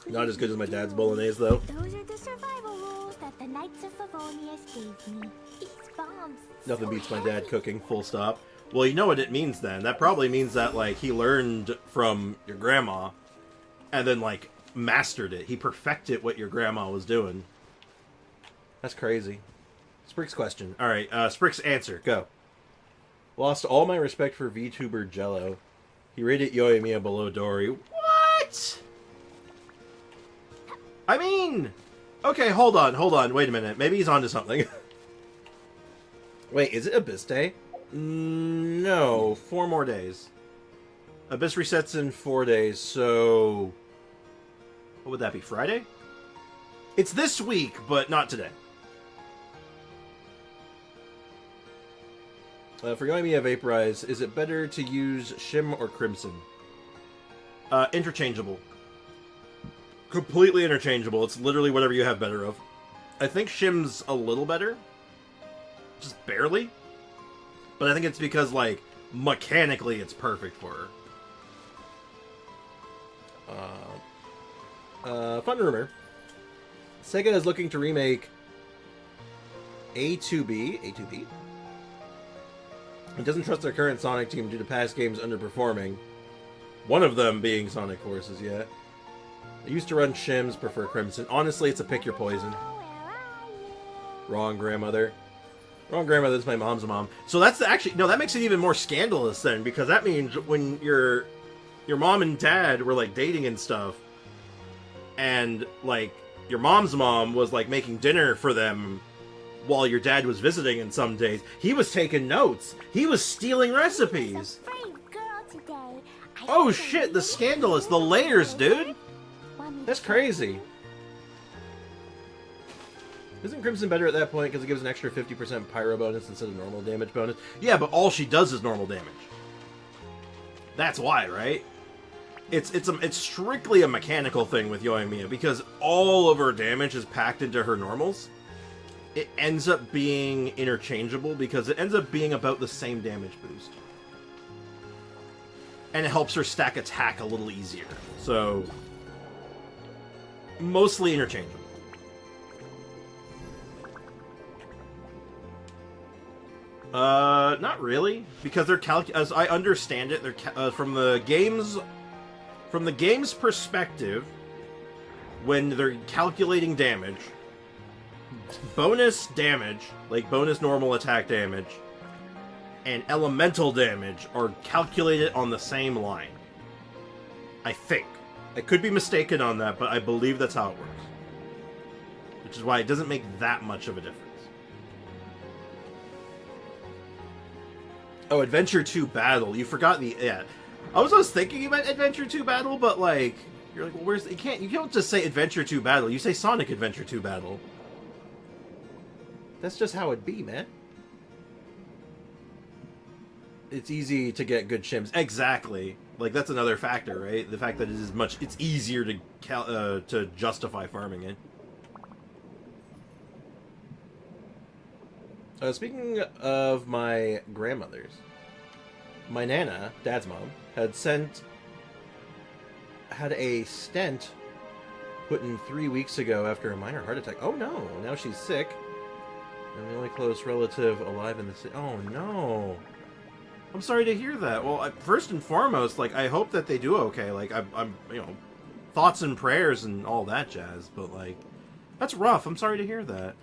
Not as good as my dad's bolognese, though. Those are the survival rules that the Knights of Favonius gave me. These bombs. Nothing beats my dad cooking, full stop. Well, you know what it means then. That probably means that, like, he learned from your grandma and then, like, mastered it. He perfected what your grandma was doing. That's crazy. Sprick's question. Alright, Sprick's answer. Go. Lost all my respect for VTuber Jello. He rated Yoimiya below Dory. What? I mean... Okay, hold on. Wait a minute. Maybe he's onto something. Wait, is it Abyss Day? No, 4 more days. Abyss resets in 4 days, so... What would that be, Friday? It's this week, but not today. For Yoimiya Vaporize, is it better to use Shim or Crimson? Interchangeable. Completely interchangeable. It's literally whatever you have better of. I think Shim's a little better. Just barely. But I think it's because, like, mechanically it's perfect for her. Fun rumor. Sega is looking to remake A2B. It doesn't trust their current Sonic team due to past games underperforming. One of them being Sonic Forces, yeah. I used to run Shims, prefer Crimson. Honestly, it's a pick your poison. Wrong grandmother. Wrong grandmother, that's my mom's mom. So that's actually... No, that makes it even more scandalous then, because that means when your mom and dad were, like, dating and stuff, and, like, your mom's mom was, like, making dinner for them while your dad was visiting in some days, he was taking notes. He was stealing recipes. Brave girl today. Oh shit, the Scandalous, the layers, dude! That's crazy. Isn't Crimson better at that point because it gives an extra 50% pyro bonus instead of normal damage bonus? Yeah, but all she does is normal damage. That's why, right? It's strictly a mechanical thing with Yoimiya because all of her damage is packed into her normals. It ends up being interchangeable because it ends up being about the same damage boost. And it helps her stack attack a little easier. So, mostly interchangeable. Not really, because they're as I understand it, they're from the game's perspective, when they're calculating damage, bonus damage, like bonus normal attack damage, and elemental damage are calculated on the same line. I think. I could be mistaken on that, but I believe that's how it works. Which is why it doesn't make that much of a difference. Oh, Adventure 2 Battle. You forgot the... Yeah. I was thinking about Adventure 2 Battle, but like... You're like, well, where's... You can't just say Adventure 2 Battle. You say Sonic Adventure 2 Battle. That's just how it be, man. It's easy to get good shims. Exactly. Like, that's another factor, right? The fact that it is it's easier to justify farming it. Speaking of my grandmothers, my Nana, Dad's mom, had a stent put in 3 weeks ago after a minor heart attack. Oh no, now she's sick. And the only close relative alive in the city. Oh no. I'm sorry to hear that. Well, first and foremost, like, I hope that they do okay. Like, I'm, you know, thoughts and prayers and all that jazz. But, like, that's rough. I'm sorry to hear that.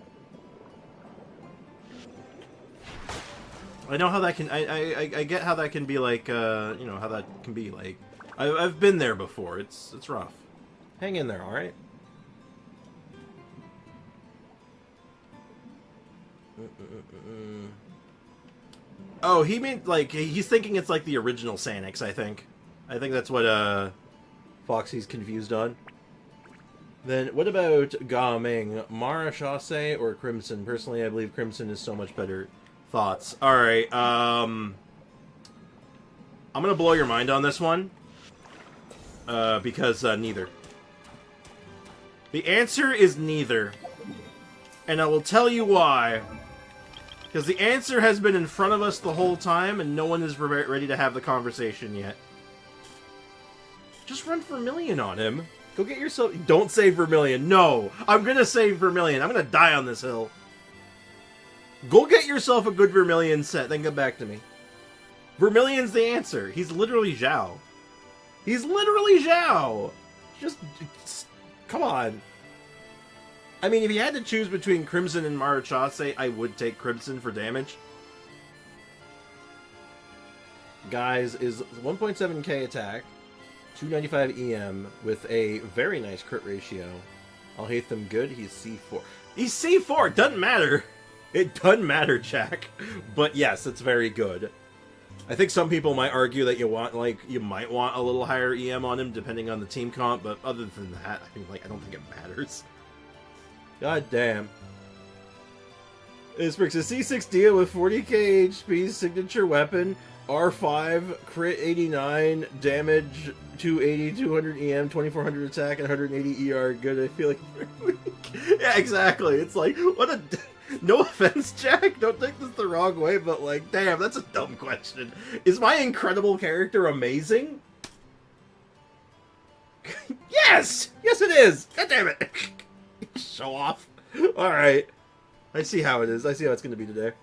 I know how that can... I get how that can be, like, you know, how that can be, like... I've been there before. It's rough. Hang in there, alright? Oh, he meant, like, he's thinking it's like the original Sanix, I think. I think that's what, Foxy's confused on. Then, what about Gaming? Mara, Chaussee, or Crimson? Personally, I believe Crimson is so much better. Thoughts. Alright, I'm gonna blow your mind on this one. Because, neither. The answer is neither. And I will tell you why. Because the answer has been in front of us the whole time, and no one is ready to have the conversation yet. Just run Vermilion on him. Go get yourself... Don't say Vermilion. No! I'm gonna say Vermilion. I'm gonna die on this hill. Go get yourself a good Vermilion set, then come back to me. Vermilion's the answer. He's literally Zhao. He's literally Zhao! Just come on. I mean, if you had to choose between Crimson and Mara Chaussee, I would take Crimson for damage. Guys, is 1.7k attack, 295 EM, with a very nice crit ratio. I'll hate them good, he's C4. He's C4! Doesn't matter! It doesn't matter, Jack. But yes, it's very good. I think some people might argue that you might want a little higher EM on him, depending on the team comp, but other than that, I mean, like, I don't think it matters. God damn. This brings a C6 Dia with 40k HP, signature weapon, R5, crit 89, damage 280, 200 EM, 2400 attack, and 180 ER. Good, I feel like... Yeah, exactly. It's like, what a... No offense, Jack, don't take this the wrong way, but like, damn, that's a dumb question. Is my incredible character amazing? Yes! Yes it is! God damn it! Show off. Alright. I see how it is. I see how it's going to be today.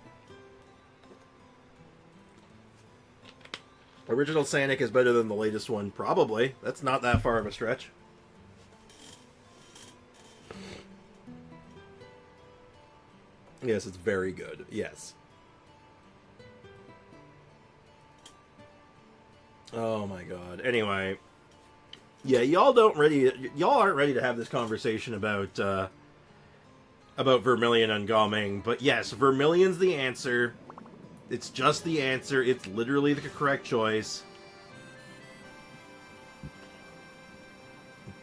Original Sanic is better than the latest one. Probably. That's not that far of a stretch. Yes, it's very good. Yes. Oh my god. Anyway. Yeah, y'all aren't ready to have this conversation about Vermilion and Gaming, but yes, Vermilion's the answer. It's just the answer. It's literally the correct choice.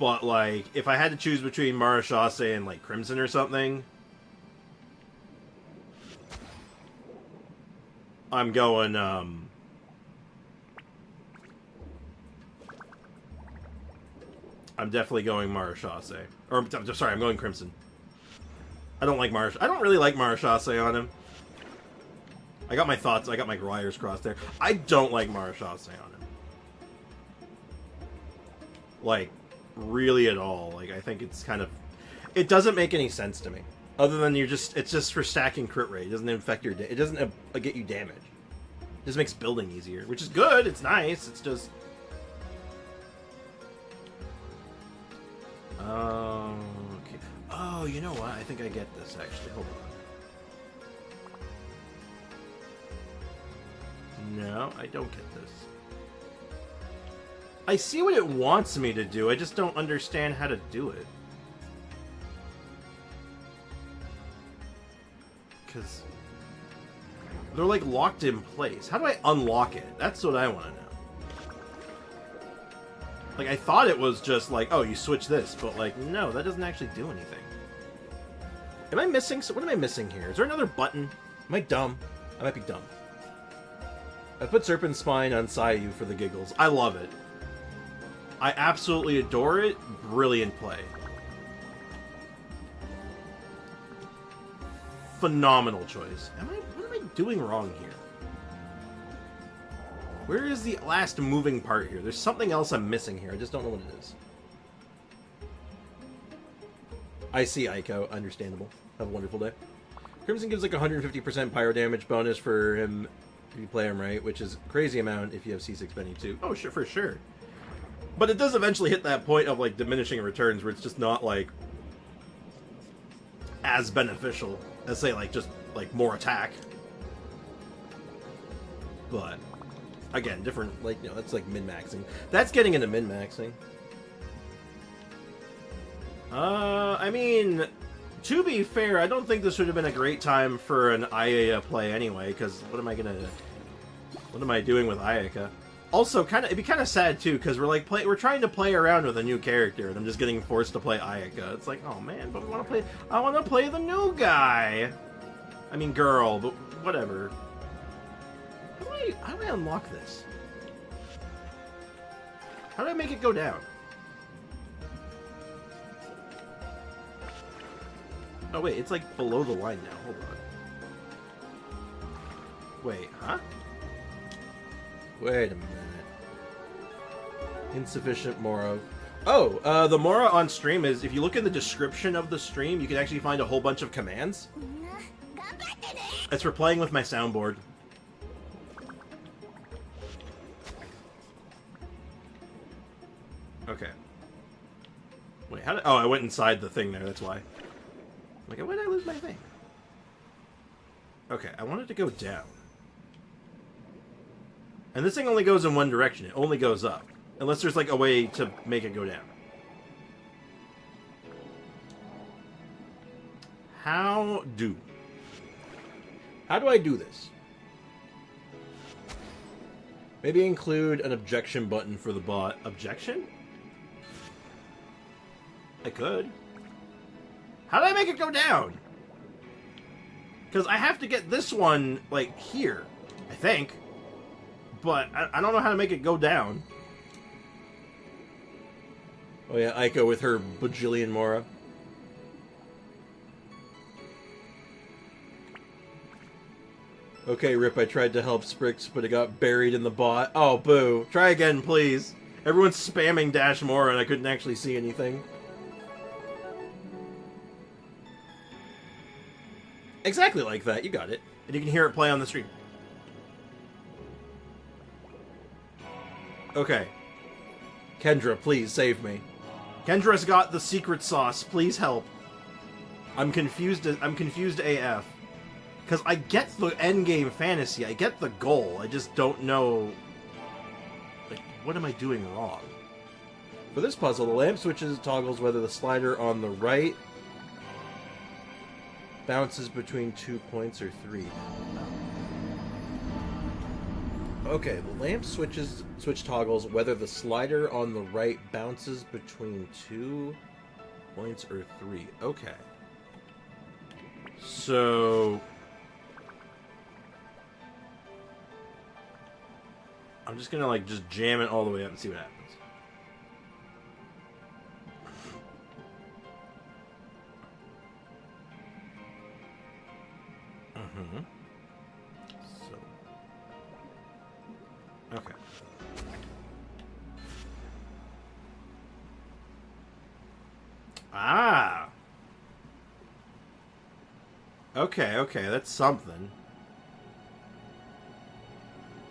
But, like, if I had to choose between Marashase and, like, Crimson or something, I'm going, I'm definitely going Marashase. Or, I'm sorry, I'm going Crimson. I don't like I don't really like Marashase on him. I got my thoughts, I got my wires crossed there. I don't like Marashase on him. Like, really at all. Like, I think it's kind of... It doesn't make any sense to me. Other than it's just for stacking crit rate. It doesn't affect your... It doesn't get you damage. It just makes building easier. Which is good, it's nice, it's just... Okay. Oh, you know what? I think I get this, actually. Hold on. No, I don't get this. I see what it wants me to do, I just don't understand how to do it. Because they're like locked in place. How do I unlock it? That's what I want to know. Like, I thought it was just like, oh, you switch this, but like, no, that doesn't actually do anything. Am I missing? What am I missing here? Is there another button? Am I dumb? I might be dumb. I put Serpent Spine on Sayu for the giggles. I love it. I absolutely adore it. Brilliant play. Phenomenal choice. What am I doing wrong here? Where is the last moving part here? There's something else I'm missing here. I just don't know what it is. I see, Aiko. Understandable. Have a wonderful day. Crimson gives like 150% pyro damage bonus for him if you play him right, which is a crazy amount if you have C6 Benny too. Oh, sure, for sure. But it does eventually hit that point of like diminishing returns where it's just not like as beneficial as say like just like more attack. But again, different, like, you know, that's like min-maxing. That's getting into min-maxing. I mean, to be fair, I don't think this would have been a great time for an Ayaya play anyway, because what am I doing with Ayaka? Also, it'd be kind of sad too, because we're trying to play around with a new character, and I'm just getting forced to play Ayaka. It's like, oh man, but I want to play the new guy. I mean, girl, but whatever. How do I unlock this? How do I make it go down? Oh wait, it's like below the line now. Hold on. Wait, huh? Wait a minute. Insufficient Mora. Oh, the Mora on stream is, if you look in the description of the stream, you can actually find a whole bunch of commands. It's for playing with my soundboard. Okay. Wait, how did... Oh, I went inside the thing there, that's why. Like, why did I lose my thing? Okay, I want it to go down. And this thing only goes in one direction. It only goes up. Unless there's, like, a way to make it go down. How do I do this? Maybe include an objection button for the bot. Objection? I could. How do I make it go down? Because I have to get this one, like, here. I think. But I don't know how to make it go down. Oh yeah, Aiko with her bajillion Mora. Okay, Rip, I tried to help Sprix, but it got buried in the bot. Oh, boo. Try again, please. Everyone's spamming dash Mora and I couldn't actually see anything. Exactly like that. You got it. And you can hear it play on the stream. Okay. Kendra, please save me. Kendra's got the secret sauce. Please help. I'm confused AF. Because I get the endgame fantasy. I get the goal. I just don't know... Like, what am I doing wrong? For this puzzle, the lamp switches toggles whether the slider on the right bounces between 2 points or 3. Okay, the lamp switch toggles whether the slider on the right bounces between 2 points or 3. Okay. So I'm just gonna like just jam it all the way up and see what happens. So okay. Ah. Okay, that's something.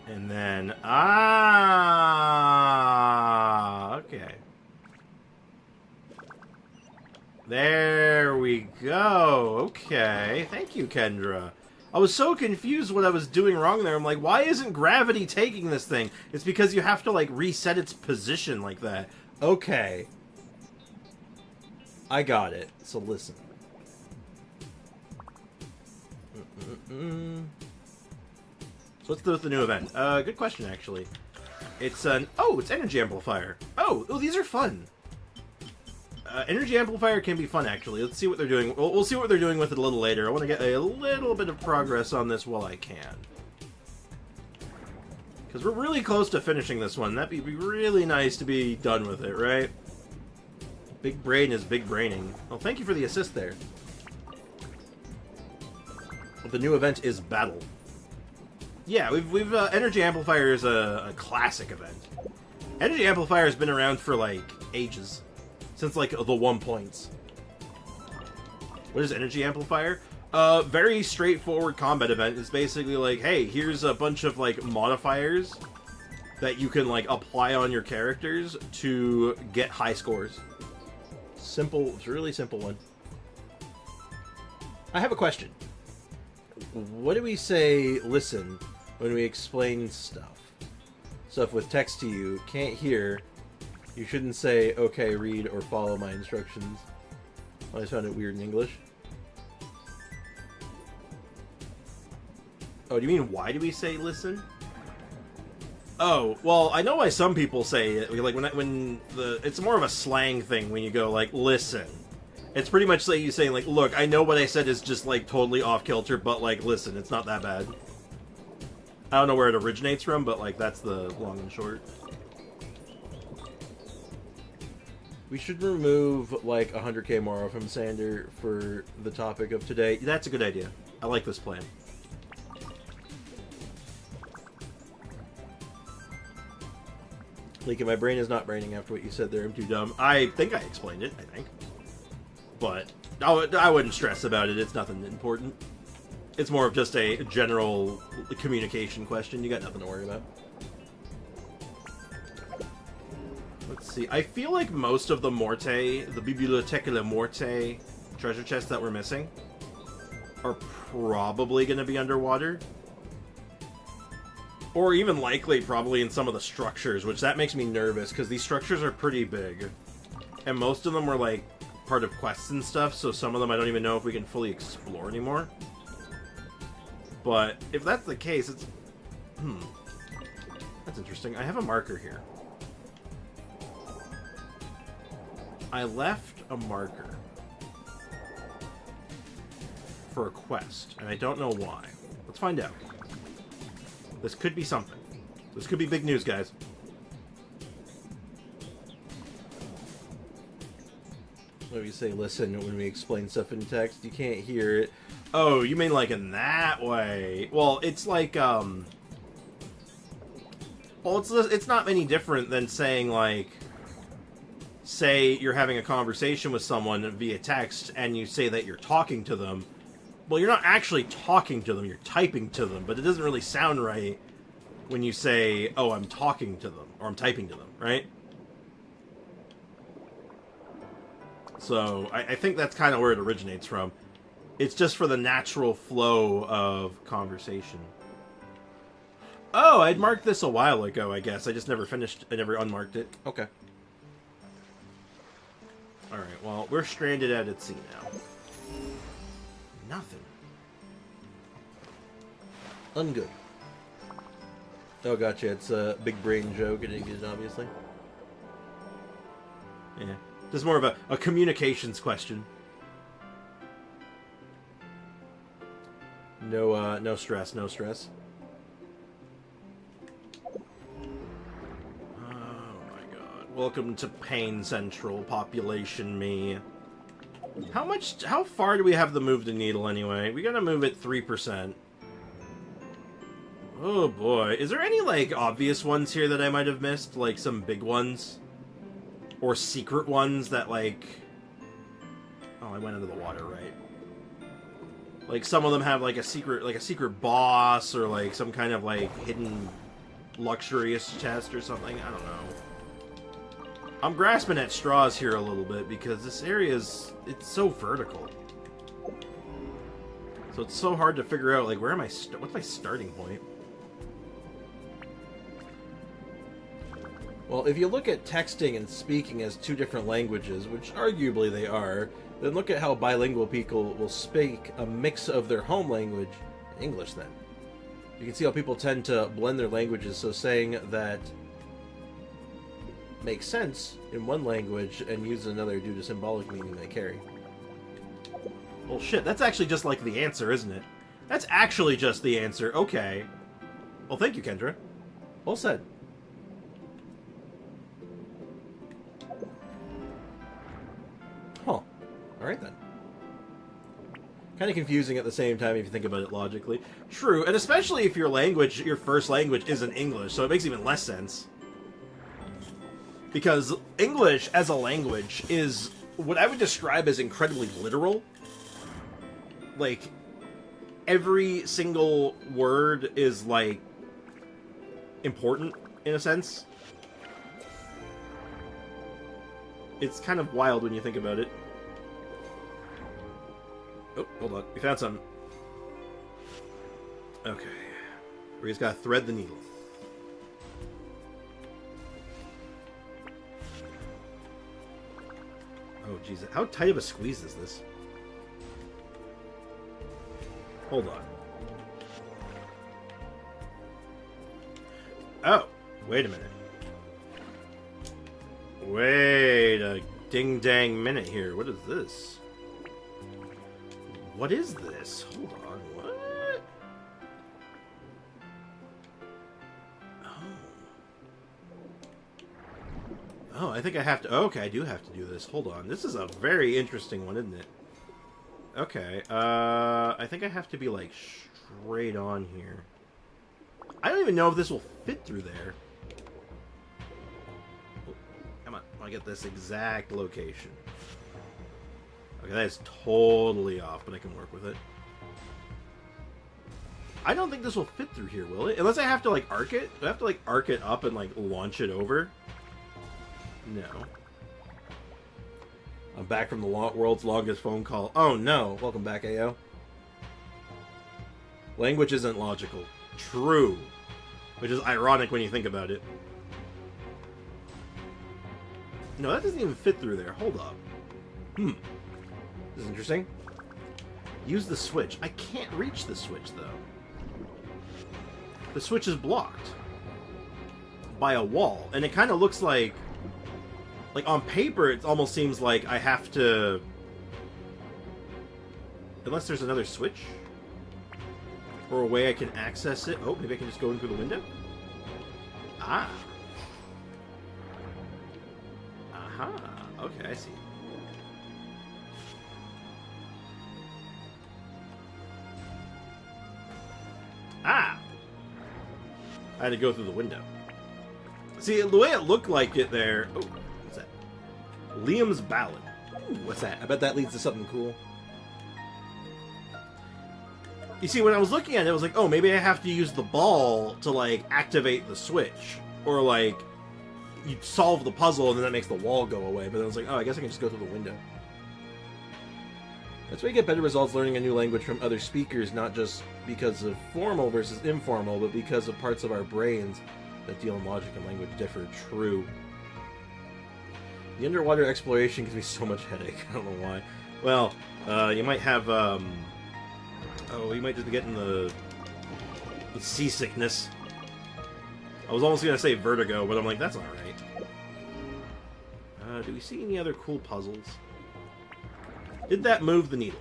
And then okay. There we go. Okay. Thank you, Kendra. I was so confused what I was doing wrong there. I'm like, why isn't gravity taking this thing? It's because you have to, like, reset its position like that. Okay. I got it. So listen. So what's the new event? Good question, actually. It's an... Oh, it's Energy Amplifier. Oh, these are fun. Energy Amplifier can be fun, actually. Let's see what they're doing. We'll see what they're doing with it a little later. I want to get a little bit of progress on this while I can. Because we're really close to finishing this one. That'd be really nice to be done with it, right? Big brain is big braining. Well, thank you for the assist there. The new event is Battle. Yeah, we've Energy Amplifier is a classic event. Energy Amplifier has been around for, like, ages. Since, like, the 1 points. What is Energy Amplifier? Very straightforward combat event. It's basically like, hey, here's a bunch of, like, modifiers that you can, like, apply on your characters to get high scores. Simple. It's a really simple one. I have a question. What do we say, listen, when we explain stuff? Stuff with text to you, can't hear... You shouldn't say, okay, read or follow my instructions. I always found it weird in English. Oh, do you mean why do we say listen? Oh, well, I know why some people say it. Like, it's more of a slang thing when you go, like, listen. It's pretty much like you saying, like, look, I know what I said is just, like, totally off-kilter, but, like, listen, it's not that bad. I don't know where it originates from, but, like, that's the long and short. We should remove, like, 100k Mora from Sander for the topic of today. That's a good idea. I like this plan. Like, my brain is not braining after what you said there. I'm too dumb. I think I explained it, I think. But I wouldn't stress about it. It's nothing important. It's more of just a general communication question. You got nothing to worry about. Let's see. I feel like most of the Morte, the Bibliotheca Le Morte treasure chests that we're missing are probably going to be underwater. Or even likely probably in some of the structures, which that makes me nervous because these structures are pretty big. And most of them were like part of quests and stuff, so some of them I don't even know if we can fully explore anymore. But if that's the case, it's... That's interesting. I have a marker here. I left a marker for a quest, and I don't know why. Let's find out. This could be something. This could be big news, guys. What do you say, listen, when we explain stuff in text? You can't hear it. Oh, you mean like in that way? Well, it's like, well, it's not any different than saying, like, say you're having a conversation with someone via text and you say that you're talking to them. Well, you're not actually talking to them, you're typing to them, but it doesn't really sound right when you say, oh, I'm talking to them, or I'm typing to them, right? So, I think that's kind of where it originates from. It's just for the natural flow of conversation. Oh, I'd marked this a while ago, I guess. I just never finished, I never unmarked it. Okay. Alright, well, we're stranded out at sea now. Nothing. Ungood. Oh, gotcha. It's a big brain joke. I didn't get it, obviously. Yeah. This is more of a communications question. No, no stress, no stress. Oh my god. Welcome to Pain Central, population me. How far do we have to move the needle anyway? We gotta move it 3%. Oh boy. Is there any, like, obvious ones here that I might have missed? Like, some big ones? Or secret ones that, like... Oh, I went into the water, right? Like, some of them have, like a secret boss, or, like, some kind of, like, hidden luxurious chest or something. I don't know. I'm grasping at straws here a little bit, because this area is... It's so vertical. So it's so hard to figure out, like, where am I... What's my starting point? Well, if you look at texting and speaking as two different languages, which arguably they are, then look at how bilingual people will speak a mix of their home language, English then. You can see how people tend to blend their languages, so saying that makes sense in one language and use another due to symbolic meaning they carry. Well, shit, that's actually just like the answer, isn't it? That's actually just the answer. Okay. Well, thank you, Kendra. Well said. Huh. Alright then. Kind of confusing at the same time if you think about it logically. True, and especially if your first language isn't English, so it makes even less sense. Because English as a language is what I would describe as incredibly literal. Like, every single word is, like, important, in a sense. It's kind of wild when you think about it. Oh, hold on. We found something. Okay. We just gotta thread the needle. Oh, jeez. How tight of a squeeze is this? Hold on. Oh, wait a minute. Wait a ding-dang minute here. What is this? What is this? Hold on. What? Oh, I think I have to... Okay, I do have to do this. Hold on. This is a very interesting one, isn't it? Okay. I think I have to be, like, straight on here. I don't even know if this will fit through there. Oh, come on. I'll get this exact location. Okay, that is totally off, but I can work with it. I don't think this will fit through here, will it? Unless I have to, like, arc it? Do I have to, like, arc it up and, like, launch it over? No. I'm back from the world's longest phone call. Oh, no. Welcome back, AO. Language isn't logical. True. Which is ironic when you think about it. No, that doesn't even fit through there. Hold up. This is interesting. Use the switch. I can't reach the switch, though. The switch is blocked by a wall. And it kind of looks like... Like, on paper, it almost seems like I have to... Unless there's another switch? Or a way I can access it. Oh, maybe I can just go in through the window? Ah. Aha. Okay, I see. Ah! I had to go through the window. See, the way it looked like it there... Oh, what's that? Liam's Ballad. Ooh, what's that? I bet that leads to something cool. You see, when I was looking at it, I was like, oh, maybe I have to use the ball to, like, activate the switch. Or, like, you solve the puzzle and then that makes the wall go away. But then I was like, oh, I guess I can just go through the window. That's why you get better results learning a new language from other speakers, not just because of formal versus informal, but because of parts of our brains that deal in logic and language differ. True. The underwater exploration gives me so much headache. I don't know why. Well, you might have, oh, you might just be getting the seasickness. I was almost gonna say vertigo, but I'm like, that's not right. Do we see any other cool puzzles? Did that move the needle?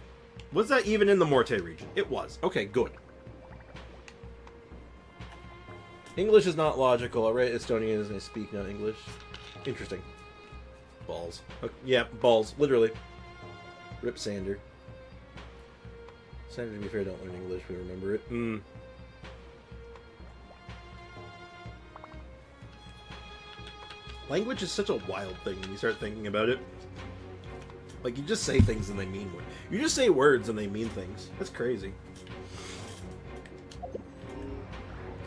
Was that even in the Morte region? It was. Okay, good. English is not logical. I write Estonian as I speak, not English. Interesting. Balls. Okay, yeah, balls. Literally. Rip Sander. Sander, to be fair, don't learn English. We remember it. Language is such a wild thing when you start thinking about it. Like, you just say things and they mean words. You just say words and they mean things. That's crazy.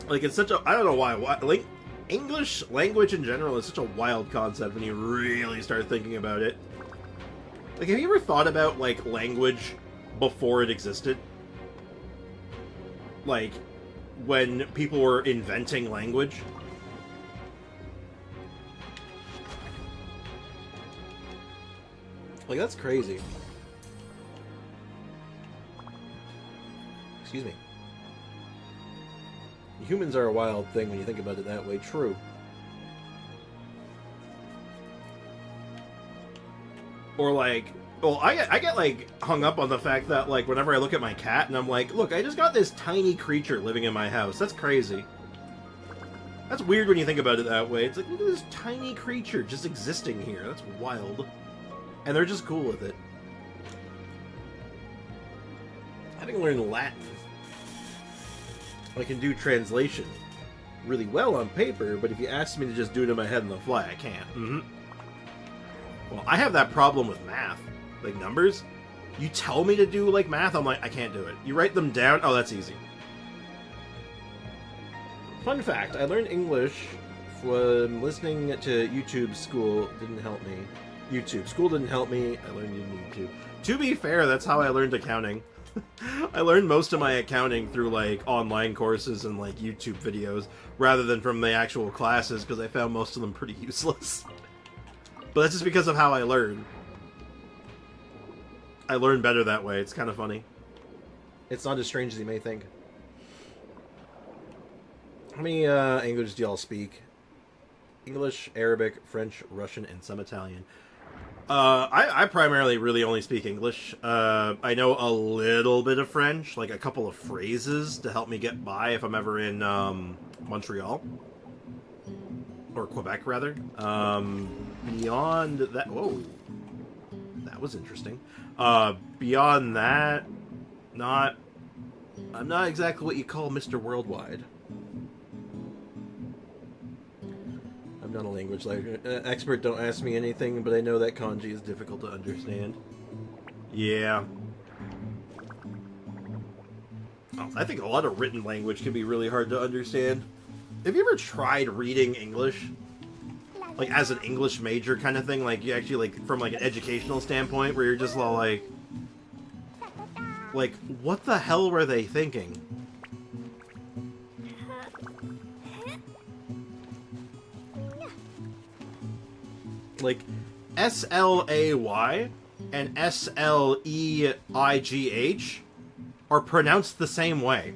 Like, it's such a... I don't know why. Like, English language in general is such a wild concept when you really start thinking about it. Like, have you ever thought about, like, language before it existed? Like, when people were inventing language? Like, that's crazy. Excuse me. Humans are a wild thing when you think about it that way. True. Or, like... Well, I get, like, hung up on the fact that, like, whenever I look at my cat and I'm like, look, I just got this tiny creature living in my house. That's crazy. That's weird when you think about it that way. It's like, look at this tiny creature just existing here. That's wild. And they're just cool with it. Having learned Latin, I can do translation really well on paper, but if you ask me to just do it in my head on the fly, I can't. Well, I have that problem with math. Like, numbers. You tell me to do, like, math, I'm like, I can't do it. You write them down, oh, that's easy. Fun fact, I learned English from listening to YouTube School. Didn't help me. YouTube. School didn't help me. I learned YouTube. To be fair, that's how I learned accounting. I learned most of my accounting through, like, online courses and, like, YouTube videos, rather than from the actual classes, because I found most of them pretty useless. But that's just because of how I learn. I learn better that way. It's kind of funny. It's not as strange as you may think. How many languages do y'all speak? English, Arabic, French, Russian, and some Italian. I primarily really only speak English. I know a little bit of French, like a couple of phrases to help me get by if I'm ever in Montreal. Or Quebec, rather. Beyond that... Whoa. That was interesting. Beyond that, I'm not exactly what you call Mr. Worldwide. I'm not a language expert, don't ask me anything, but I know that kanji is difficult to understand. Yeah. I think a lot of written language can be really hard to understand. Have you ever tried reading English? Like, as an English major kind of thing? Like, you actually, like, from, like, an educational standpoint, where you're just all, like, what the hell were they thinking? Like, S-L-A-Y and S-L-E-I-G-H are pronounced the same way.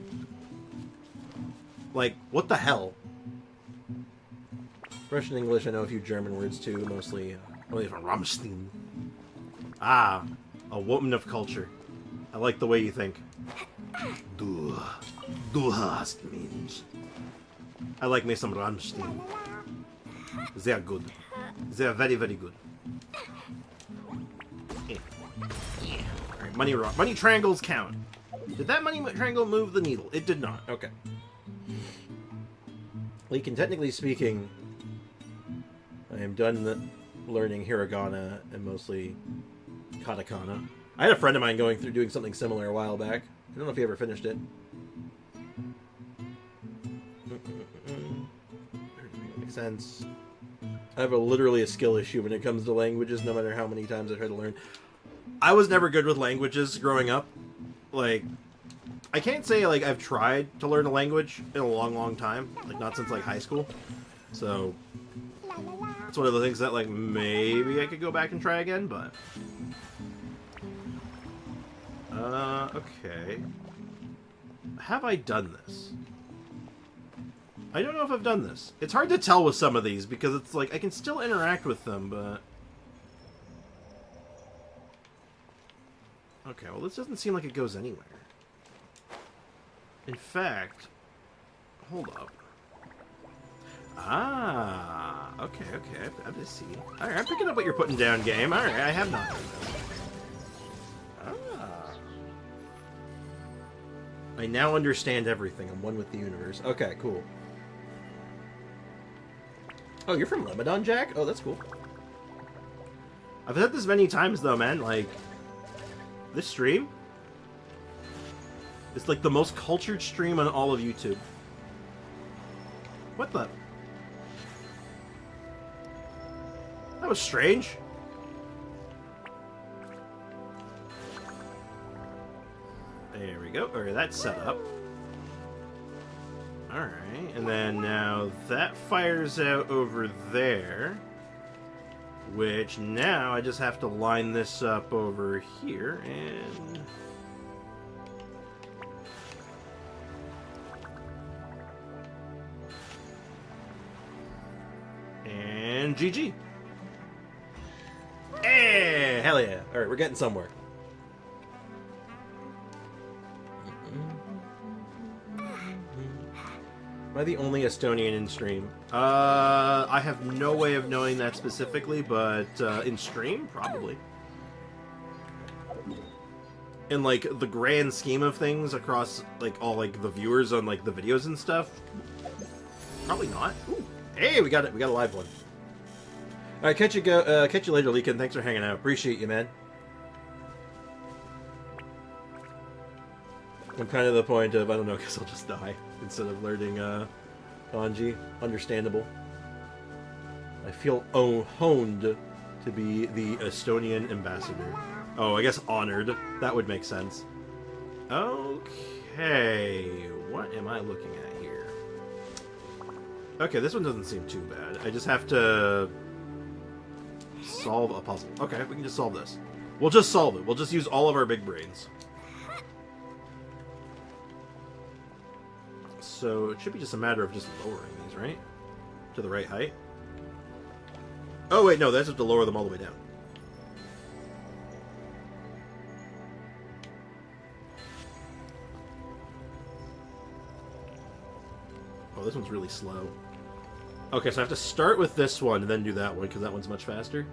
Like, what the hell? Russian English, I know a few German words too, mostly from Rammstein. Ah, a woman of culture. I like the way you think. Du hast means. I like me some Rammstein. They're good. They're very, very good. Alright, money triangles count. Did that money triangle move the needle? It did not. Okay. Well, technically speaking, I am done learning hiragana and mostly katakana. I had a friend of mine doing something similar a while back. I don't know if he ever finished it. Makes sense. I have literally a skill issue when it comes to languages, no matter how many times I try to learn. I was never good with languages growing up. Like, I can't say, like, I've tried to learn a language in a long, long time. Like, not since, like, high school. So, it's one of the things that, like, maybe I could go back and try again, but... okay. Have I done this? I don't know if I've done this. It's hard to tell with some of these because it's like I can still interact with them, but... Okay, well this doesn't seem like it goes anywhere. In fact... Hold up. Ah, okay. I just see. Alright, I'm picking up what you're putting down, game. Alright, I have not done this. Ah. I now understand everything. I'm one with the universe. Okay, cool. Oh, you're from Lebanon, Jack? Oh, that's cool. I've said this many times, though, man. Like, this stream is like the most cultured stream on all of YouTube. What the? That was strange. There we go. Alright, that's set up. Alright, and then now that fires out over there. Which now I just have to line this up over here and... And GG. Hey, hell yeah. Alright, we're getting somewhere. Am I the only Estonian in stream? I have no way of knowing that specifically, but in stream, probably. In like the grand scheme of things across like all like the viewers on like the videos and stuff, probably not. Ooh. Hey, we got it. We got a live one. All right, catch you later, Leakin. Thanks for hanging out. Appreciate you, man. I'm kind of the point of, I don't know, I guess I'll just die instead of learning kanji. Understandable. I feel honed to be the Estonian ambassador. Oh, I guess honored. That would make sense. Okay, what am I looking at here? Okay, this one doesn't seem too bad. I just have to solve a puzzle. Okay, we can just solve this. We'll just solve it. We'll just use all of our big brains. So it should be just a matter of just lowering these, right? To the right height. Oh wait, no, that's just to lower them all the way down. Oh, this one's really slow. Okay, so I have to start with this one and then do that one, because that one's much faster.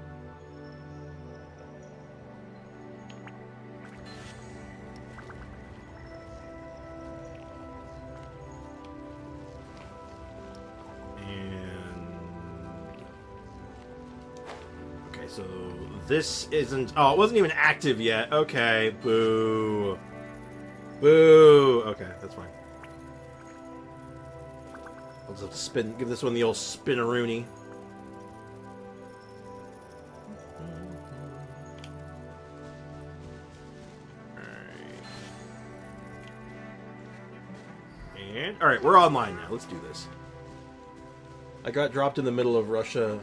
So this isn't... Oh, it wasn't even active yet. Okay, boo. Boo. Okay, that's fine. I'll just have to spin... Give this one the old spin-a-rooney. Alright. And... Alright, we're online now. Let's do this. I got dropped in the middle of Russia...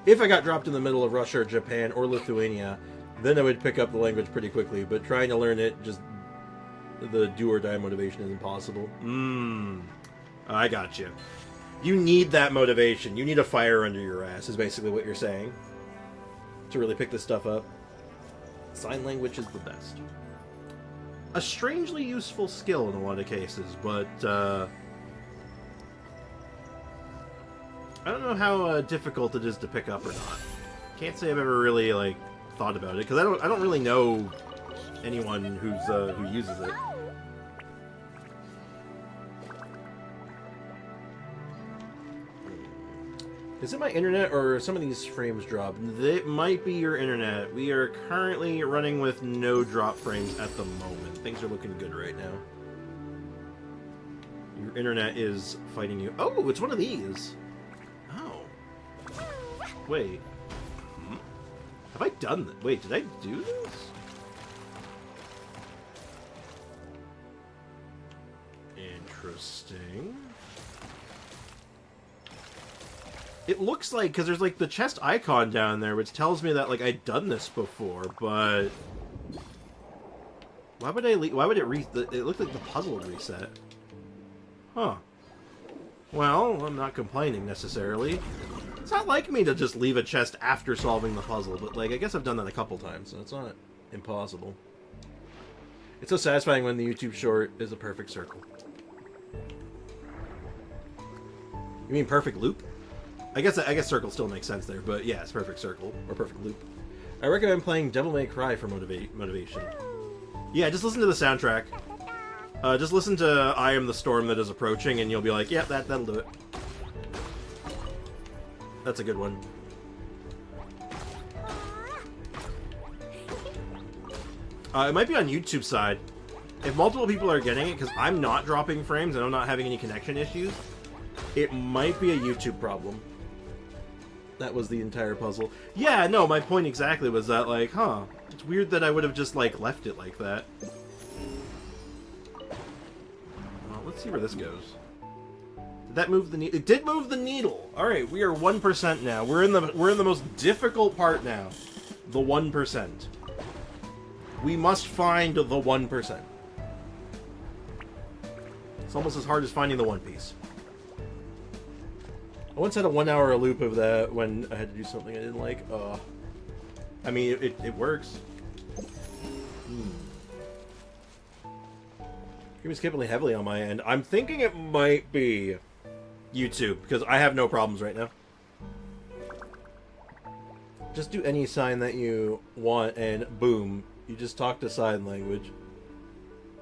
If I got dropped in the middle of Russia or Japan or Lithuania, then I would pick up the language pretty quickly, but trying to learn it, just the do-or-die motivation is impossible. I got you. You need that motivation. You need a fire under your ass, is basically what you're saying, to really pick this stuff up. Sign language is the best. A strangely useful skill in a lot of cases, but, I don't know how difficult it is to pick up or not. Can't say I've ever really like thought about it because I don't really know anyone who's who uses it. Is it my internet or some of these frames drop? It might be your internet. We are currently running with no drop frames at the moment. Things are looking good right now. Your internet is fighting you. Oh, it's one of these. Wait. Have I done that? Wait, did I do this? Interesting. It looks like, because there's like the chest icon down there, which tells me that like I'd done this before, but... Why would it it looked like the puzzle would reset. Huh. Well, I'm not complaining necessarily. It's not like me to just leave a chest after solving the puzzle, but like I guess I've done that a couple times, so it's not impossible. It's so satisfying when the YouTube short is a perfect circle. You mean perfect loop? I guess circle still makes sense there, but yeah, it's perfect circle or perfect loop. I recommend playing Devil May Cry for motivation. Yeah, just listen to the soundtrack. Just listen to I Am the Storm That Is Approaching, and you'll be like, yeah, that'll do it. That's a good one. It might be on YouTube side. If multiple people are getting it, because I'm not dropping frames and I'm not having any connection issues, it might be a YouTube problem. That was the entire puzzle. Yeah, no, my point exactly was that, like, huh, it's weird that I would have just, like, left it like that. Well, let's see where this goes. Did that move the needle? It did move the needle! Alright, we are 1% now. We're in the most difficult part now. The 1%. We must find the 1%. It's almost as hard as finding the One Piece. I once had a 1 hour loop of that when I had to do something I didn't like. I mean, it works. Game is skipping heavily on my end. I'm thinking it might be YouTube, because I have no problems right now. Just do any sign that you want, and boom, you just talk to sign language.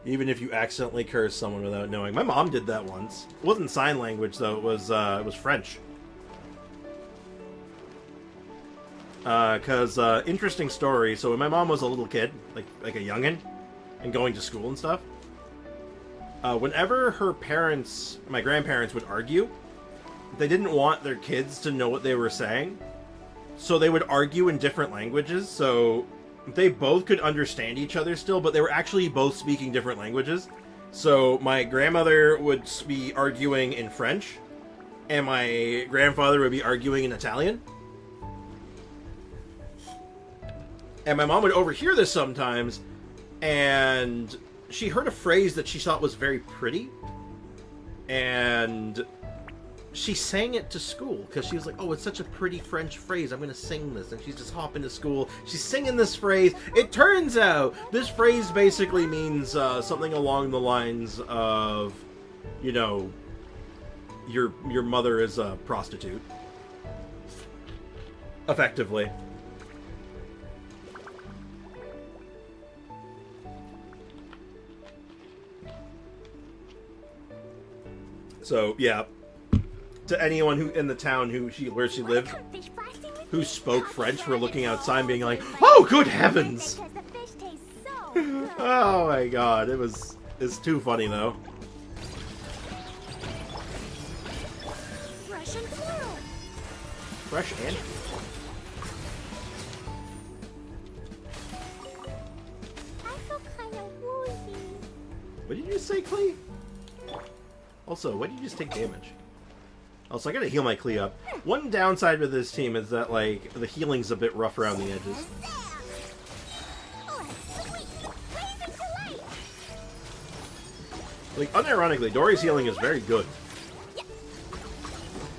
Even if you accidentally curse someone without knowing. My mom did that once. It wasn't sign language, though. It was French. Interesting story. So when my mom was a little kid, like a youngin', and going to school and stuff, whenever her parents, my grandparents, would argue, they didn't want their kids to know what they were saying, so they would argue in different languages, so they both could understand each other still, but they were actually both speaking different languages. So my grandmother would be arguing in French, and my grandfather would be arguing in Italian. And my mom would overhear this sometimes, and she heard a phrase that she thought was very pretty, and she sang it to school, because she was like, oh, it's such a pretty French phrase, I'm going to sing this. And she's just hopping to school, she's singing this phrase. It turns out, this phrase basically means something along the lines of, you know, your mother is a prostitute. Effectively. So, yeah. To anyone who in the town where she lived, who spoke French, were looking outside and being like, "Oh, good heavens!" Oh my god, it's too funny though. Fresh and I feel kind of woozy. what did you say, Klee? Also, why did you just take damage? Also, I gotta heal my Klee up. One downside with this team is that, like, the healing's a bit rough around the edges. Like, unironically, Dory's healing is very good.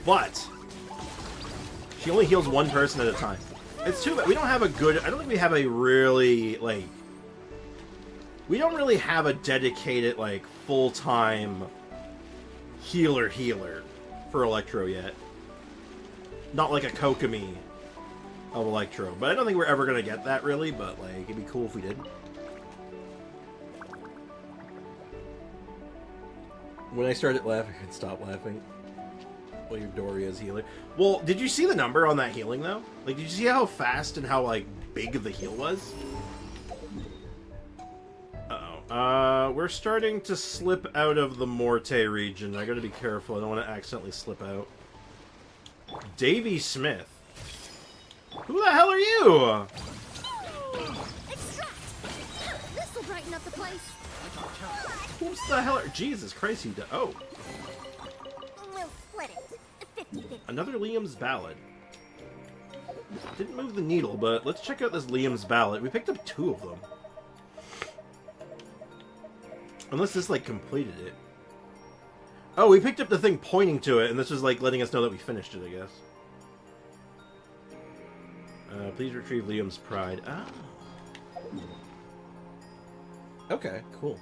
But she only heals one person at a time. It's too bad. We don't have a good... I don't think we have a really, like... We don't really have a dedicated, like, full-time healer for Electro yet. Not like a Kokomi of Electro. But I don't think we're ever going to get that, really. But, like, it'd be cool if we did. When I started laughing, I could stop laughing. Well, your Dory is healer. Well, did you see the number on that healing, though? Like, did you see how fast and how, like, big the heal was? Uh-oh. We're starting to slip out of the Morte region. I gotta be careful. I don't want to accidentally slip out. Davy Smith. Who the hell are you? Extract! This'll brighten up the place. Who's the hell are... Jesus Christ, he... Oh. We'll split it. 50-50. Another Liam's Ballad. Didn't move the needle, but let's check out this Liam's Ballad. We picked up 2 of them. Unless this, like, completed it. Oh, we picked up the thing pointing to it, and this is like letting us know that we finished it, I guess. Please retrieve Liam's pride. Ah. Okay, cool.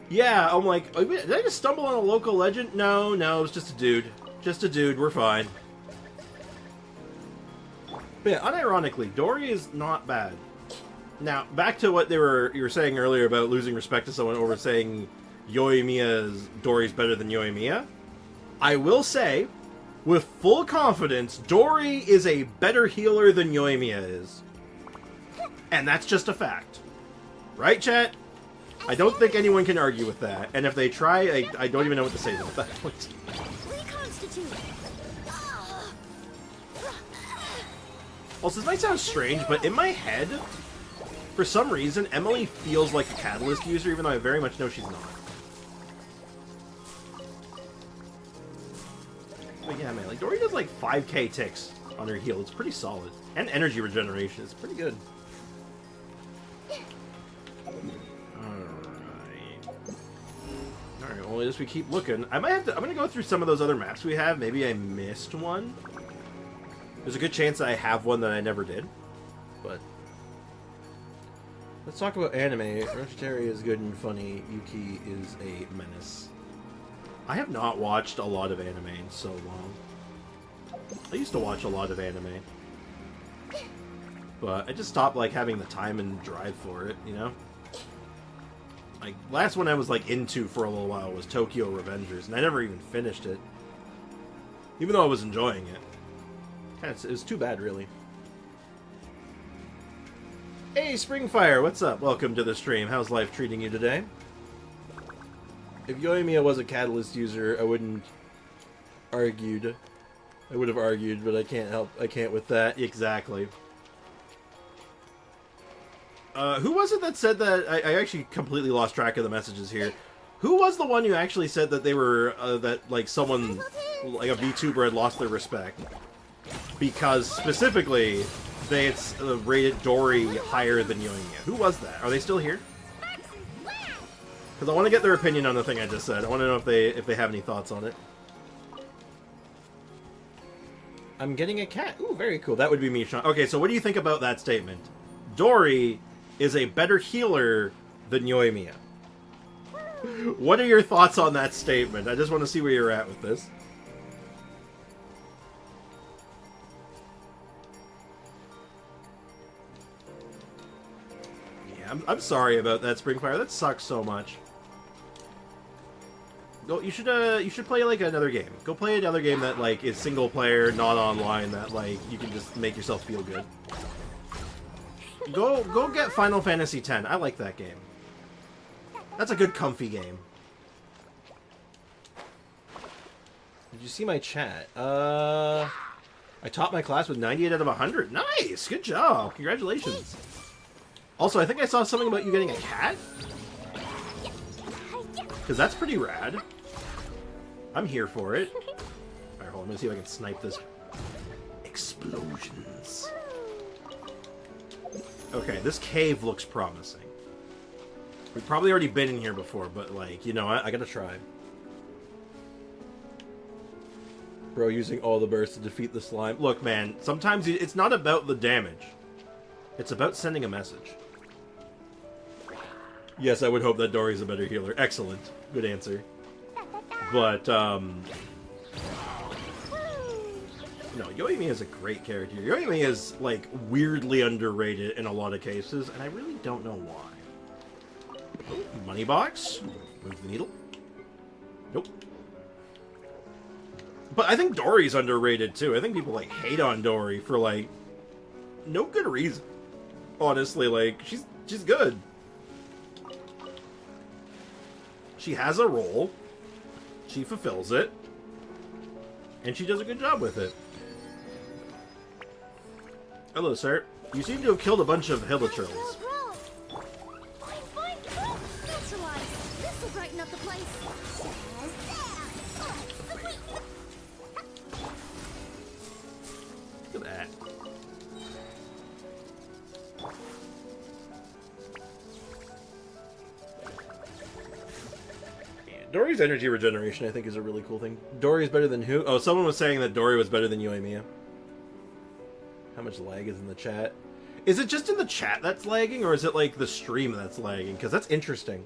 Yeah, I'm like, did I just stumble on a local legend? No, it was just a dude. Just a dude, we're fine. But yeah, unironically, Dory is not bad. Now, back to what you were saying earlier about losing respect to someone over saying Yoimiya's Dory's better than Yoimiya. I will say, with full confidence, Dory is a better healer than Yoimiya is. And that's just a fact. Right, chat? I don't think anyone can argue with that. And if they try, I don't even know what to say to them at that point. Also, this might sound strange, but in my head, for some reason, Emily feels like a Catalyst user, even though I very much know she's not. But yeah, man, like, Dory does like 5k ticks on her heal. It's pretty solid. And energy regeneration. It's pretty good. Alright, well, as we keep looking, I'm gonna go through some of those other maps we have. Maybe I missed one. There's a good chance that I have one that I never did. But let's talk about anime. Roshitari is good and funny. Yuki is a menace. I have not watched a lot of anime in so long. I used to watch a lot of anime. But I just stopped, like, having the time and drive for it, you know? Like, last one I was, like, into for a little while was Tokyo Revengers, and I never even finished it. Even though I was enjoying it. It was too bad, really. Hey, Springfire, what's up? Welcome to the stream. How's life treating you today? If Yoimiya was a Catalyst user, I wouldn't argued. I would have argued, but I can't with that. Exactly. Who was it that said that? I actually completely lost track of the messages here. Who was the one who actually said that they were, that, like, someone, like a VTuber had lost their respect? Because, specifically, they had rated Dory higher than Yoimiya. Who was that? Are they still here? Because I want to get their opinion on the thing I just said. I want to know if they have any thoughts on it. I'm getting a cat. Ooh, very cool. That would be me, Sean. Okay, so what do you think about that statement? Dory is a better healer than Yoimiya. What are your thoughts on that statement? I just want to see where you're at with this. Yeah, I'm sorry about that, Springfire. That sucks so much. Go, you should play like another game. Go play another game that like is single player, not online. That like you can just make yourself feel good. Go get Final Fantasy X. I like that game. That's a good, comfy game. Did you see my chat? I taught my class with 98 out of 100. Nice, good job. Congratulations. Also, I think I saw something about you getting a cat. Because that's pretty rad. I'm here for it. Alright, hold on. I'm going to see if I can snipe this. Explosions. Okay, this cave looks promising. We've probably already been in here before, but, like, you know, I gotta try. Bro, using all the bursts to defeat the slime. Look, man, sometimes it's not about the damage. It's about sending a message. Yes, I would hope that Dory's a better healer. Excellent. Good answer. But, no, Yoimiya is a great character. Yoimiya is, like, weirdly underrated in a lot of cases, and I really don't know why. Oh, money box. Move the needle. Nope. But I think Dory's underrated, too. I think people, like, hate on Dory for, like, no good reason. Honestly, like, she's good. She has a role. She fulfills it. And she does a good job with it. Hello, sir. You seem to have killed a bunch of hilichurls. Look at that. And Dory's energy regeneration, I think, is a really cool thing. Dory's better than who? Oh, someone was saying that Dory was better than Yoimiya. How much lag is in the chat? Is it just in the chat that's lagging, or is it, like, the stream that's lagging? Because that's interesting.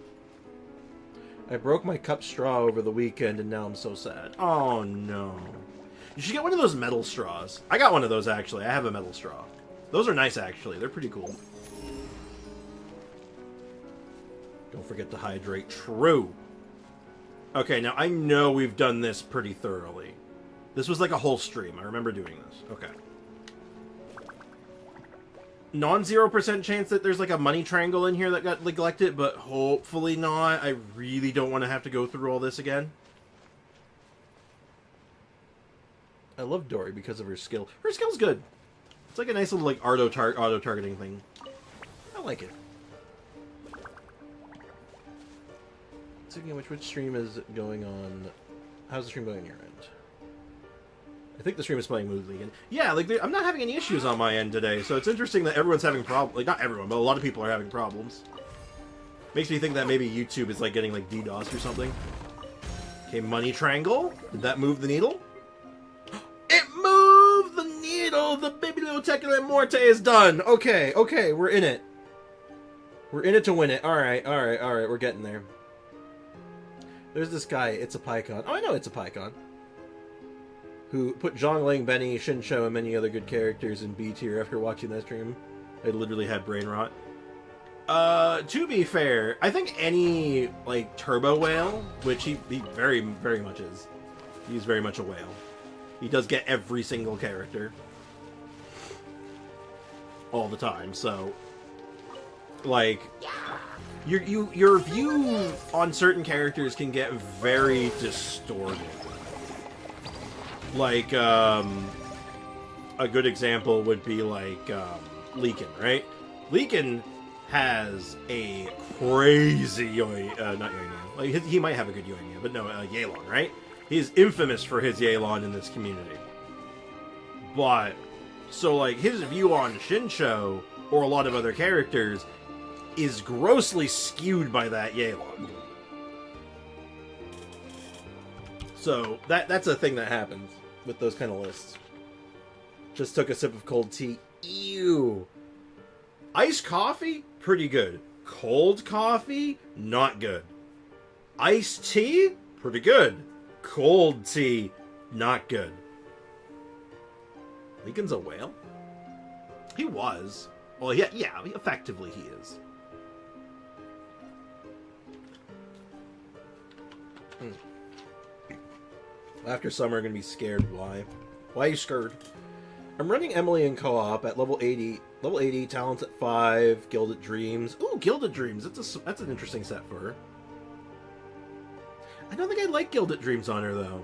I broke my cup straw over the weekend, and now I'm so sad. Oh, no. You should get one of those metal straws. I got one of those, actually. I have a metal straw. Those are nice, actually. They're pretty cool. Don't forget to hydrate. True. Okay, now I know we've done this pretty thoroughly. This was like a whole stream. I remember doing this. Okay. Non-0% chance that there's like a money triangle in here that got neglected, but hopefully not. I really don't want to have to go through all this again. I love Dory because of her skill. Her skill's good. It's like a nice little like auto-targeting thing. I like it. Speaking of which stream is going on? How's the stream going on your end? I think the stream is playing smoothly again. Yeah, like I'm not having any issues on my end today, so it's interesting that everyone's having problems. Like not everyone, but a lot of people are having problems. Makes me think that maybe YouTube is like getting like DDoS or something. Okay, money triangle. Did that move the needle? It moved the needle. The Biblioteca Morte is done. Okay, okay, we're in it. We're in it to win it. All right, all right, all right. We're getting there. There's this guy, It's a Pycon. Oh, I know It's a Pycon. Who put Zhongling, Benny, Shinsho, and many other good characters in B tier after watching that stream. I literally had brain rot. To be fair, I think any, like, Turbo Whale, which he very, very much is. He's very much a whale. He does get every single character. All the time, so... Like... Your view on certain characters can get very distorted. Like, a good example would be like, Leakin, right? Leakin has a crazy not Yoimiya. Like, he might have a good Yoimiya, but no, Yelan, right? He's infamous for his Yelan in this community. But, so like, his view on Shinsho, or a lot of other characters, is grossly skewed by that Yelan. So, that's a thing that happens with those kind of lists. Just took a sip of cold tea. Ew. Iced coffee? Pretty good. Cold coffee? Not good. Iced tea? Pretty good. Cold tea? Not good. Lincoln's a whale? He was. Well, yeah, effectively he is. After summer, I'm going to be scared. Why? Why are you scared? I'm running Emily in co-op at level 80. Level 80, talents at 5, Gilded Dreams. Ooh, Gilded Dreams. That's an interesting set for her. I don't think I like Gilded Dreams on her, though.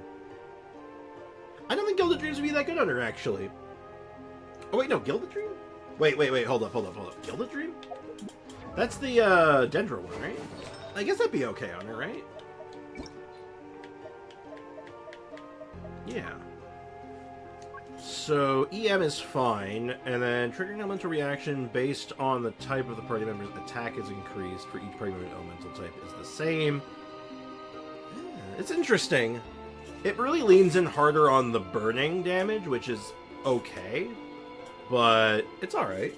I don't think Gilded Dreams would be that good on her, actually. Oh, wait, no. Gilded Dream? Wait. Hold up. Gilded Dream? That's the, Dendra one, right? I guess that'd be okay on her, right? Yeah. So, EM is fine, and then triggering elemental reaction based on the type of the party member's attack is increased for each party member's elemental type is the same. Yeah, it's interesting. It really leans in harder on the burning damage, which is okay, but it's alright.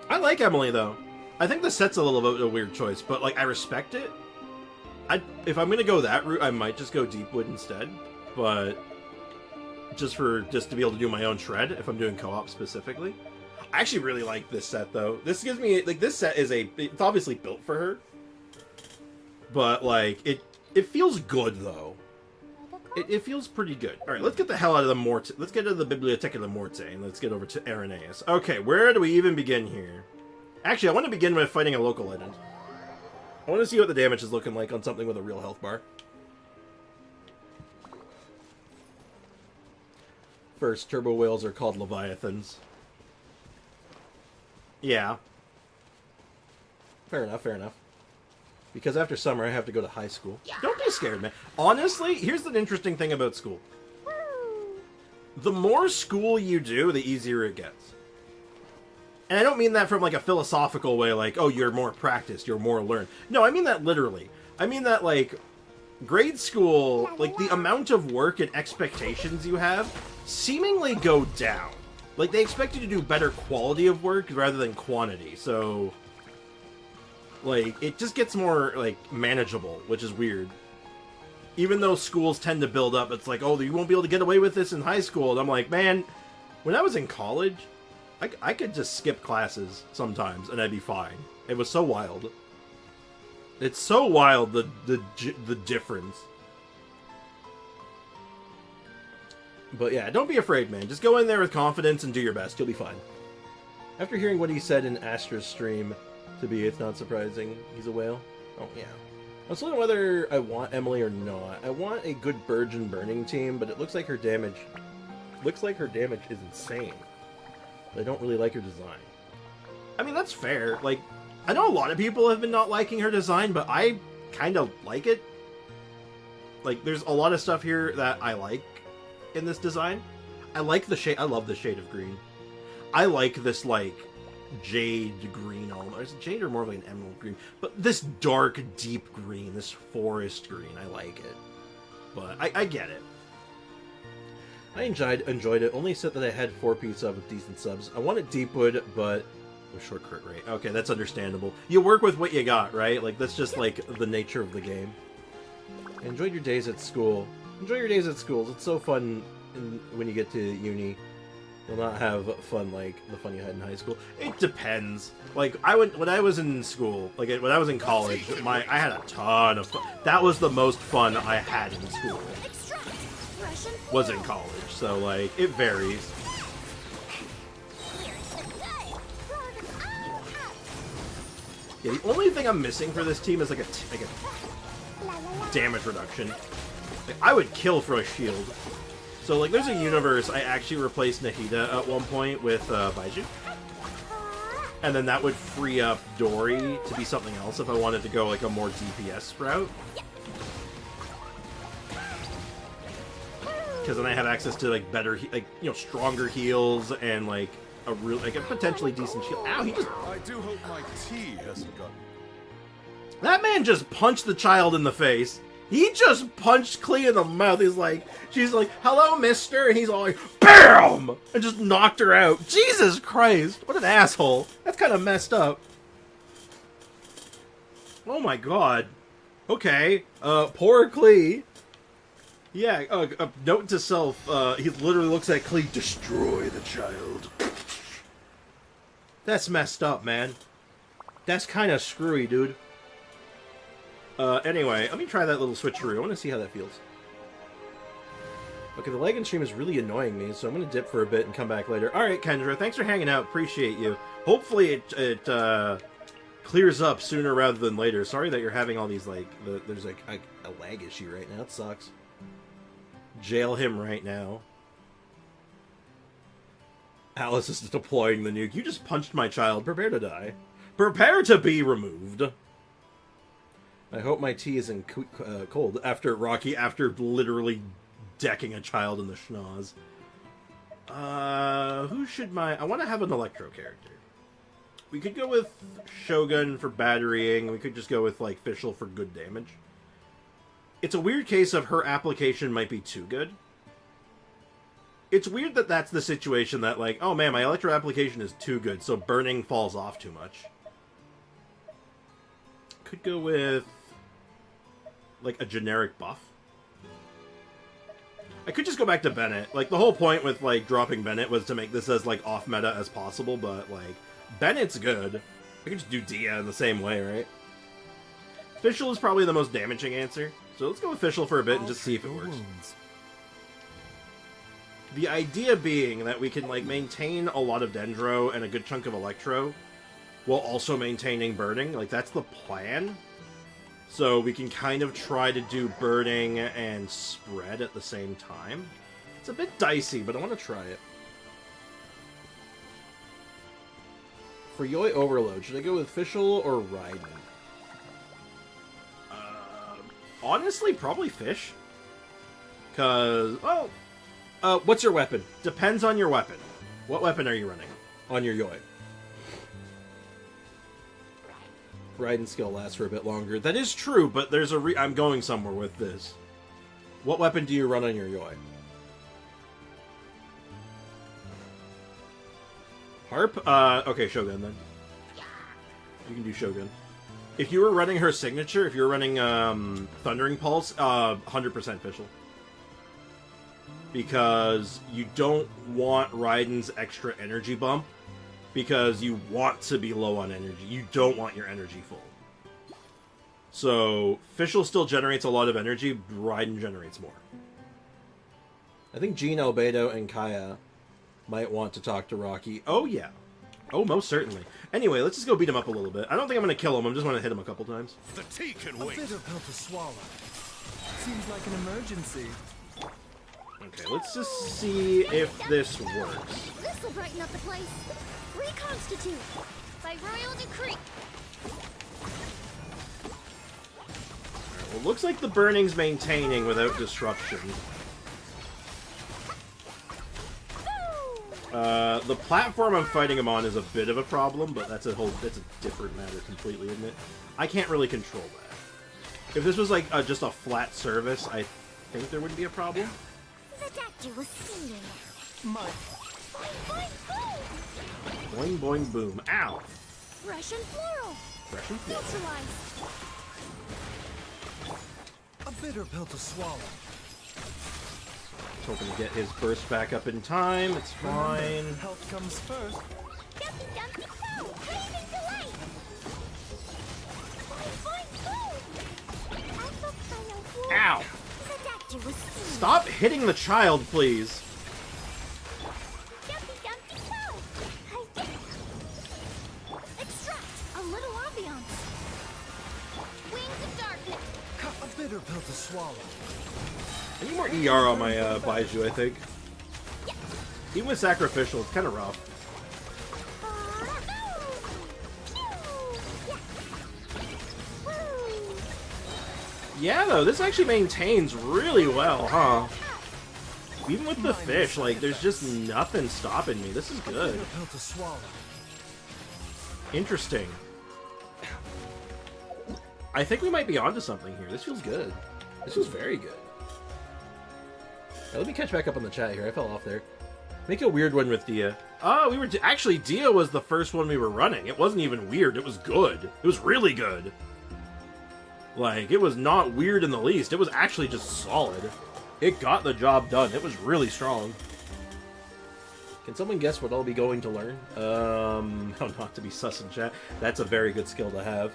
I like Emily, though. I think the set's a little bit of a weird choice, but, like, I respect it. If I'm gonna go that route, I might just go Deepwood instead, but just to be able to do my own shred if I'm doing co-op specifically. I actually really like this set though. This gives me like this set is it's obviously built for her, but like it feels good though. It feels pretty good. All right, let's get the hell out of the Morte. Let's get to the Biblioteca de Morte and let's get over to Irenaeus. Okay, where do we even begin here? Actually, I want to begin with fighting a local legend. I want to see what the damage is looking like on something with a real health bar. First, turbo whales are called leviathans. Yeah. Fair enough, fair enough. Because after summer, I have to go to high school. Don't be scared, man. Honestly, here's the interesting thing about school. The more school you do, the easier it gets. And I don't mean that from, like, a philosophical way, like, oh, you're more practiced, you're more learned. No, I mean that literally. I mean that, like, grade school, like, the amount of work and expectations you have seemingly go down. Like, they expect you to do better quality of work rather than quantity, so... like, it just gets more, like, manageable, which is weird. Even though schools tend to build up, it's like, oh, you won't be able to get away with this in high school. And I'm like, man, when I was in college, I could just skip classes sometimes, and I'd be fine. It was so wild. It's so wild, the difference. But yeah, don't be afraid, man. Just go in there with confidence and do your best. You'll be fine. After hearing what he said in Astra's stream, to be, it's not surprising. He's a whale. Oh, yeah. I was wondering whether I want Emily or not. I want a good Burgeon Burning team, but it looks like her damage... is insane. I don't really like her design. I mean, that's fair. Like, I know a lot of people have been not liking her design, but I kind of like it. Like, there's a lot of stuff here that I like in this design. I like the shade. I love the shade of green. I like this, like, jade green almost. Is it jade or more of like an emerald green? But this dark, deep green, this forest green, I like it. But I get it. I enjoyed it. Only set that I had 4-piece of with decent subs. I wanted Deepwood, but with short crit rate. Okay, that's understandable. You work with what you got, right? Like, that's just, like, the nature of the game. I enjoyed your days at school. Enjoy your days at schools. It's so fun when you get to uni. You'll not have fun like the fun you had in high school. It depends. Like, when I was in school, like when I was in college, I had a ton of fun. That was the most fun I had in school. Was in college, so like it varies. Yeah, the only thing I'm missing for this team is like a damage reduction. Like, I would kill for a shield. So like, there's a universe I actually replaced Nahida at one point with Baiju, and then that would free up Dory to be something else if I wanted to go like a more DPS route. Because then I have access to like better, like, you know, stronger heals and like a real, like a potentially decent shield. Ow! He just. I do hope my tea hasn't gotten. That man just punched the child in the face. He just punched Klee in the mouth. He's like, she's like, "Hello, mister," and he's all like, BAM! And just knocked her out. Jesus Christ! What an asshole. That's kind of messed up. Oh my god. Okay. Poor Klee. Yeah, note to self, he literally looks at Klee, destroy the child. That's messed up, man. That's kind of screwy, dude. Anyway, let me try that little switcheroo. I want to see how that feels. Okay, the lag in stream is really annoying me, so I'm going to dip for a bit and come back later. Alright, Kendra, thanks for hanging out. Appreciate you. Hopefully it clears up sooner rather than later. Sorry that you're having all these, like, there's like a lag issue right now. It sucks. Jail him right now. Alice is deploying the nuke. You just punched my child. Prepare to die. Prepare to be removed. I hope my tea isn't cold after Rocky, after literally decking a child in the schnoz. Who should I want to have an Electro character. We could go with Shogun for batterying. We could just go with, like, Fischl for good damage. It's a weird case of her application might be too good. It's weird that that's the situation that, like, oh man, my Electro application is too good, so burning falls off too much. Could go with, like, a generic buff. I could just go back to Bennett. Like, the whole point with, like, dropping Bennett was to make this as, like, off-meta as possible, but, like, Bennett's good. I could just do Dia in the same way, right? Fischl is probably the most damaging answer. So let's go with Fischl for a bit and just see if it works. The idea being that we can, like, maintain a lot of Dendro and a good chunk of Electro while also maintaining Burning. Like, that's the plan. So we can kind of try to do Burning and Spread at the same time. It's a bit dicey, but I want to try it. For Yoi Overload, should I go with Fischl or Raiden? Honestly, probably Fish. Because, well, what's your weapon? Depends on your weapon. What weapon are you running on your Yoi? Raiden's skill lasts for a bit longer. That is true, but there's a I'm going somewhere with this. What weapon do you run on your Yoi? Harp? Okay, Shogun then. You can do Shogun. If you were running her signature, if you were running Thundering Pulse, 100% Fischl. Because you don't want Raiden's extra energy bump, because you want to be low on energy. You don't want your energy full. So, Fischl still generates a lot of energy, Raiden generates more. I think Jean, Albedo, and Kaya might want to talk to Rocky. Oh, yeah. Oh, most certainly. Anyway, let's just go beat him up a little bit. I don't think I'm going to kill him, I'm just going to hit him a couple times. The tea can wait. A bitter pill to swallow. Seems like an emergency. Okay, let's just see if this works. This will brighten up the place. Reconstitute by royal decree. Well, looks like the burning's maintaining without disruption. The platform I'm fighting him on is a bit of a problem, but that's a different matter completely, isn't it? I can't really control that. If this was like just a flat surface, I think there wouldn't be a problem. The doctor was singing. My Boing, boing, boom. Ow! Fresh and floral. Fresh and floral. Neutralized. a bitter pill to swallow. Hoping to get his burst back up in time. It's fine. Health comes first. Dumpty dumpty go. Craving delight. Boing boing boom. I look by your Ow! The doctor was singing. Stop hitting the child, please. Dumpty dumpty go. Extract a little ambiance. Wings of darkness. A bitter pill to swallow. I need more ER on my Baiju, I think. Even with Sacrificial, it's kind of rough. Yeah, though, this actually maintains really well, huh? Even with the fish, like, there's just nothing stopping me. This is good. Bitter pill to swallow. Interesting. I think we might be onto something here. This feels good. This feels very good. Let me catch back up on the chat here. I fell off there. Make a weird one with Dia. Oh, we were... Actually, Dia was the first one we were running. It wasn't even weird. It was good. It was really good. Like, it was not weird in the least. It was actually just solid. It got the job done. It was really strong. Can someone guess what I'll be going to learn? How not to be sus in chat. That's a very good skill to have.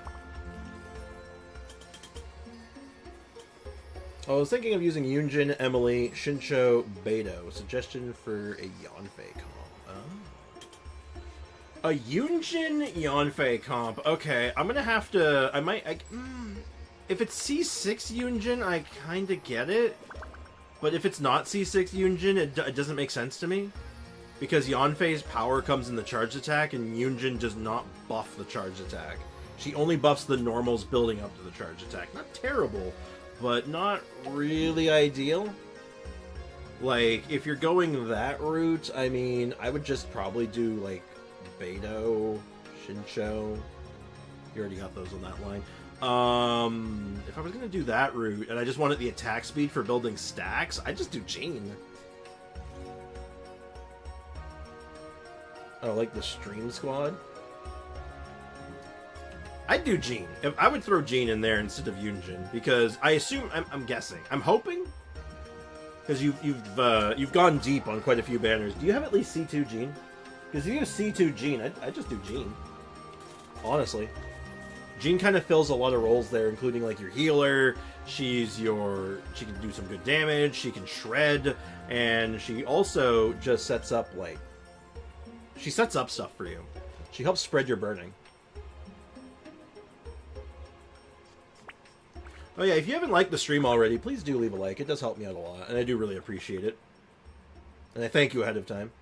I was thinking of using Yunjin, Emily, Shincho, Beidou. Suggestion for a Yanfei comp. Oh. A Yunjin Yanfei comp. Okay, I'm gonna have to... if it's C6 Yunjin, I kinda get it. But if it's not C6 Yunjin, it doesn't make sense to me. Because Yanfei's power comes in the charge attack, and Yunjin does not buff the charge attack. She only buffs the normals building up to the charge attack. Not terrible, but not really ideal. Like, if you're going that route, I mean, I would just probably do, like, Beidou, Shincho. You already got those on that line. If I was going to do that route, and I just wanted the attack speed for building stacks, I'd just do Jean. Oh, like the Stream Squad? I'd do Jean. I would throw Jean in there instead of Yunjin, because I assume... I'm guessing. I'm hoping? Because you've gone deep on quite a few banners. Do you have at least C2 Jean? Because if you have C2 Jean, I'd just do Jean. Honestly. Jean kind of fills a lot of roles there, including like your healer. She can do some good damage. She can shred, and she also just sets up like... She sets up stuff for you. She helps spread your burning. Oh yeah, if you haven't liked the stream already, please do leave a like. It does help me out a lot, and I do really appreciate it. And I thank you ahead of time.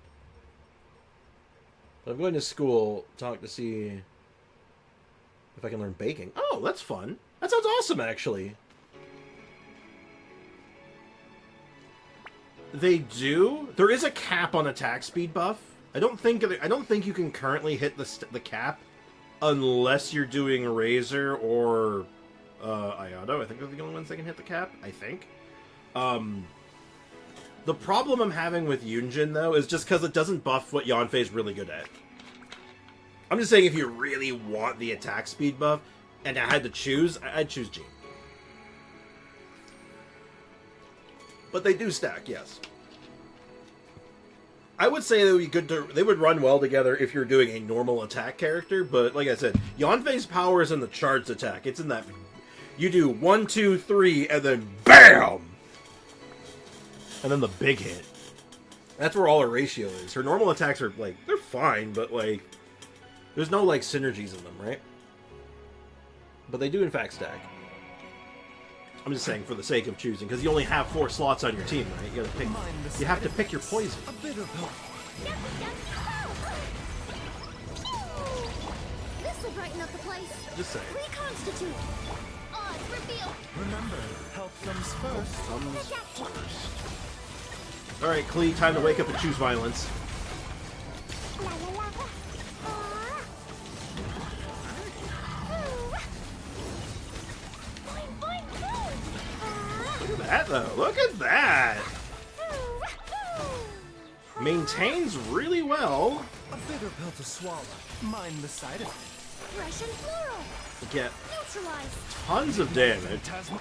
But I'm going to school, talk to see if I can learn baking. Oh, that's fun. That sounds awesome, actually. They do. There is a cap on attack speed buff. I don't think you can currently hit the cap unless you're doing Razor or Ayado. I think they're the only ones that can hit the cap, I think. The problem I'm having with Yunjin, though, is just because it doesn't buff what Yanfei's really good at. I'm just saying if you really want the attack speed buff, and I had to choose, I'd choose Jean. But they do stack, yes. I would say they would be good to. They would run well together if you're doing a normal attack character, but like I said, Yanfei's power is in the charged attack. It's in that you do 1, 2, 3, and then BAM! And then the big hit. That's where all her ratio is. Her normal attacks are like they're fine, but like there's no like synergies in them, right? But they do in fact stack. I'm just saying for the sake of choosing, because you only have 4 slots on your team, right? You gotta pick. You have to pick your poison. A bit of help. This will brighten up the place. Just saying. Reconstitute. Odds reveal. Remember, health comes first. All right, Klee, time to wake up and choose violence. La la la. Look at that, though. Look at that. Maintains really well. A bitter pill to swallow. Mind the side effect. Fresh and floral. Get Neutralized. tons of damage. Tasma.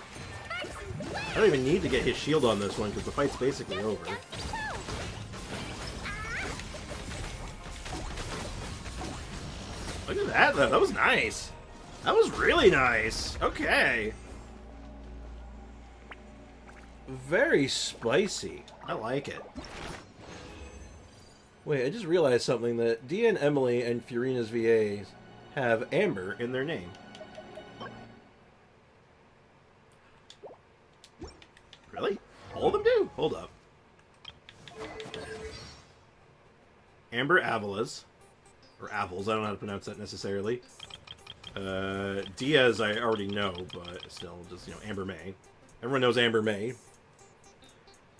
I don't even need to get his shield on this one because the fight's basically over. Look at that, though. That was nice. That was really nice. Okay. Very spicy. I like it. Wait, I just realized something, that Dia and Emily and Furina's VAs have Amber in their name. Really? All of them do? Hold up. Amber Avalas. Or Avils, I don't know how to pronounce that necessarily. Diaz I already know, but still, just, you know, Amber May. Everyone knows Amber May.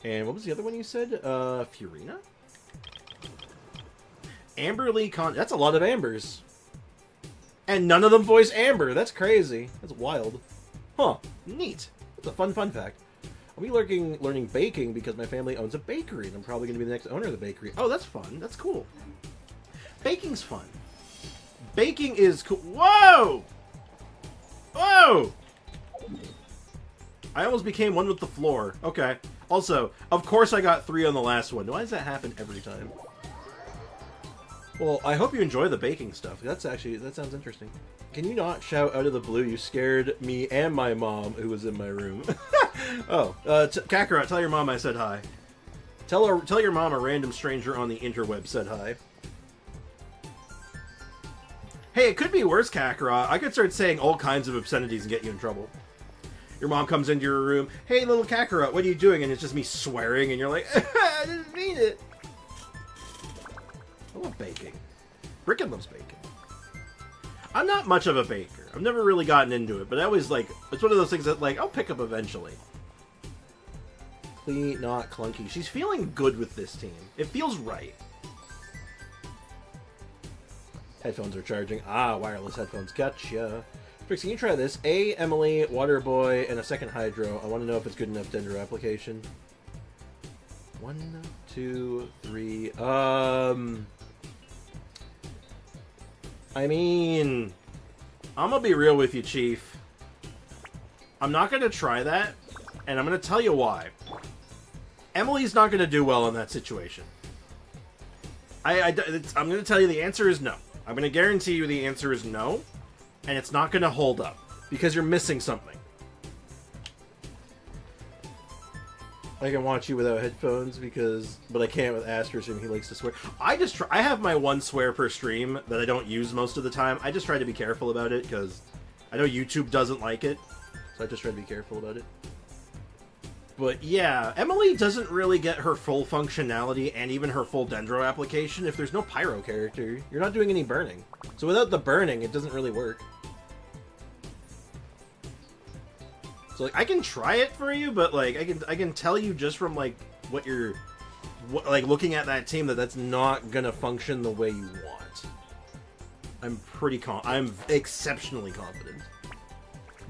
And what was the other one you said? Furina? Amberly Con... That's a lot of Ambers. And none of them voice Amber. That's crazy. That's wild. Huh. Neat. That's a fun fact. I'll be learning baking because my family owns a bakery, and I'm probably going to be the next owner of the bakery. Oh, that's fun. That's cool. Baking's fun. Baking is cool. Whoa! Whoa! I almost became one with the floor. Okay. Also, of course I got 3 on the last one. Why does that happen every time? Well, I hope you enjoy the baking stuff. That sounds interesting. Can you not shout out of the blue? You scared me and my mom, who was in my room. Oh, Kakarot, tell your mom I said hi. Tell your mom a random stranger on the interweb said hi. Hey, it could be worse, Kakarot. I could start saying all kinds of obscenities and get you in trouble. Your mom comes into your room. Hey, little Kakarot, what are you doing? And it's just me swearing, and you're like, I didn't mean it. I love baking. Bricken loves baking. I'm not much of a baker. I've never really gotten into it, but I always, like, it's one of those things that, like, I'll pick up eventually. Clean, not clunky. She's feeling good with this team. It feels right. Headphones are charging. Ah, wireless headphones. Gotcha. Trix, can you try this? A, Emily, Waterboy, and a second Hydro. I want to know if it's good enough Dendro application. 1, 2, 3. I mean, I'm gonna be real with you, Chief. I'm not gonna try that, and I'm gonna tell you why. Emily's not gonna do well in that situation. I'm gonna tell you the answer is no. I'm gonna guarantee you the answer is no, and it's not gonna hold up because you're missing something. I can watch you without headphones but I can't with Asterisk and he likes to swear. I have my one swear per stream that I don't use most of the time. I just try to be careful about it because I know YouTube doesn't like it, so I just try to be careful about it. But yeah, Emily doesn't really get her full functionality and even her full Dendro application if there's no Pyro character. You're not doing any burning. So without the burning, it doesn't really work. So like, I can try it for you, but like I can tell you just from like what you're like looking at that team that's not gonna function the way you want. I'm exceptionally confident.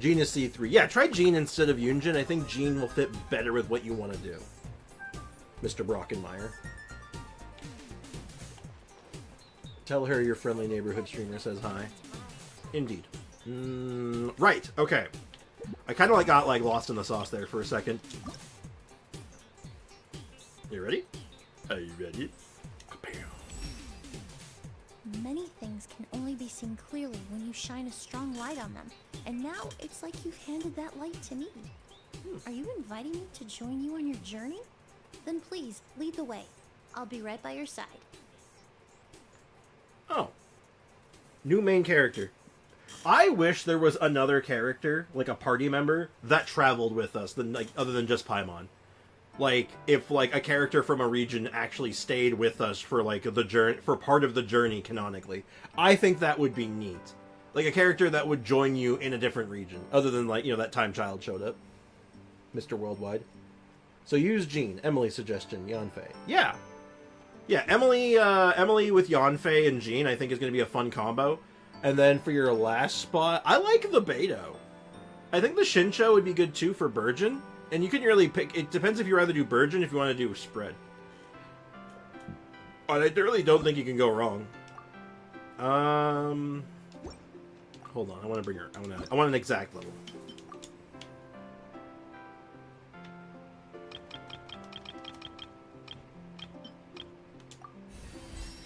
Jean is C3. Yeah, try Jean instead of Yunjin. I think Jean will fit better with what you want to do. Mr. Brockenmeyer. Tell her your friendly neighborhood streamer says hi. Indeed. Right, okay. I kind of got lost in the sauce there for a second. You ready? Are you ready? Many things can only be seen clearly when you shine a strong light on them. And now it's like you've handed that light to me. Are you inviting me to join you on your journey? Then please, lead the way. I'll be right by your side. Oh. New main character. I wish there was another character, like a party member, that traveled with us, other than just Paimon. If a character from a region actually stayed with us for the journey, for part of the journey canonically. I think that would be neat. A character that would join you in a different region, other than that time Child showed up. Mr. Worldwide. So use Jean. Emily's suggestion, Yanfei. Yeah. Yeah, Emily with Yanfei and Jean I think is going to be a fun combo. And then for your last spot, I like the Beidou. I think the Shincho would be good too for Burgeon. And you can really pick, it depends if you rather do Burgeon, if you want to do Spread. But I really don't think you can go wrong. Hold on, I want to bring her, I want an exact level.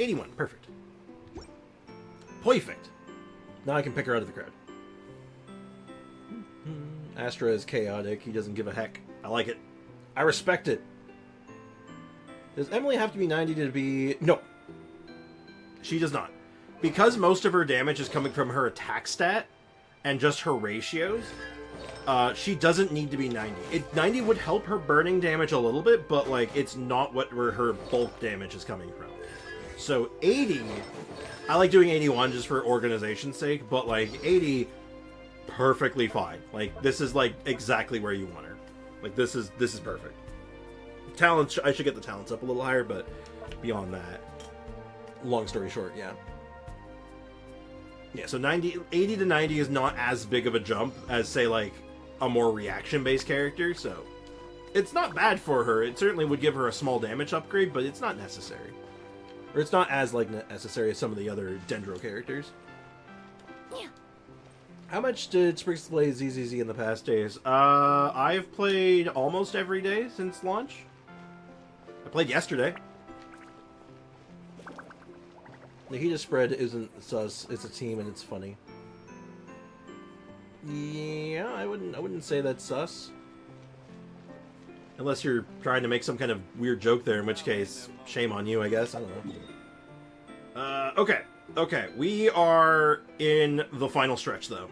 '81, perfect. Perfect. Now I can pick her out of the crowd. Astra is chaotic. He doesn't give a heck. I like it. I respect it. Does Emily have to be 90 to be... No. She does not. Because most of her damage is coming from her attack stat and just her ratios, she doesn't need to be 90. 90 would help her burning damage a little bit, but it's not where her bulk damage is coming from. So 80... I like doing 81 just for organization's sake, but 80... perfectly fine. This is exactly where you want her. This is perfect. Talents, I should get the talents up a little higher, but beyond that, long story short, yeah. Yeah, so 80 to 90 is not as big of a jump as say a more reaction based character, so it's not bad for her. It certainly would give her a small damage upgrade, but it's not necessary. Or it's not as necessary as some of the other Dendro characters. Yeah. How much did Spriggs play ZZZ in the past days? I've played almost every day since launch. I played yesterday. The Hida spread isn't sus, it's a team and it's funny. Yeah, I wouldn't say that's sus. Unless you're trying to make some kind of weird joke there, in which case, shame on you, I guess. I don't know. Okay. Okay, we are in the final stretch, though.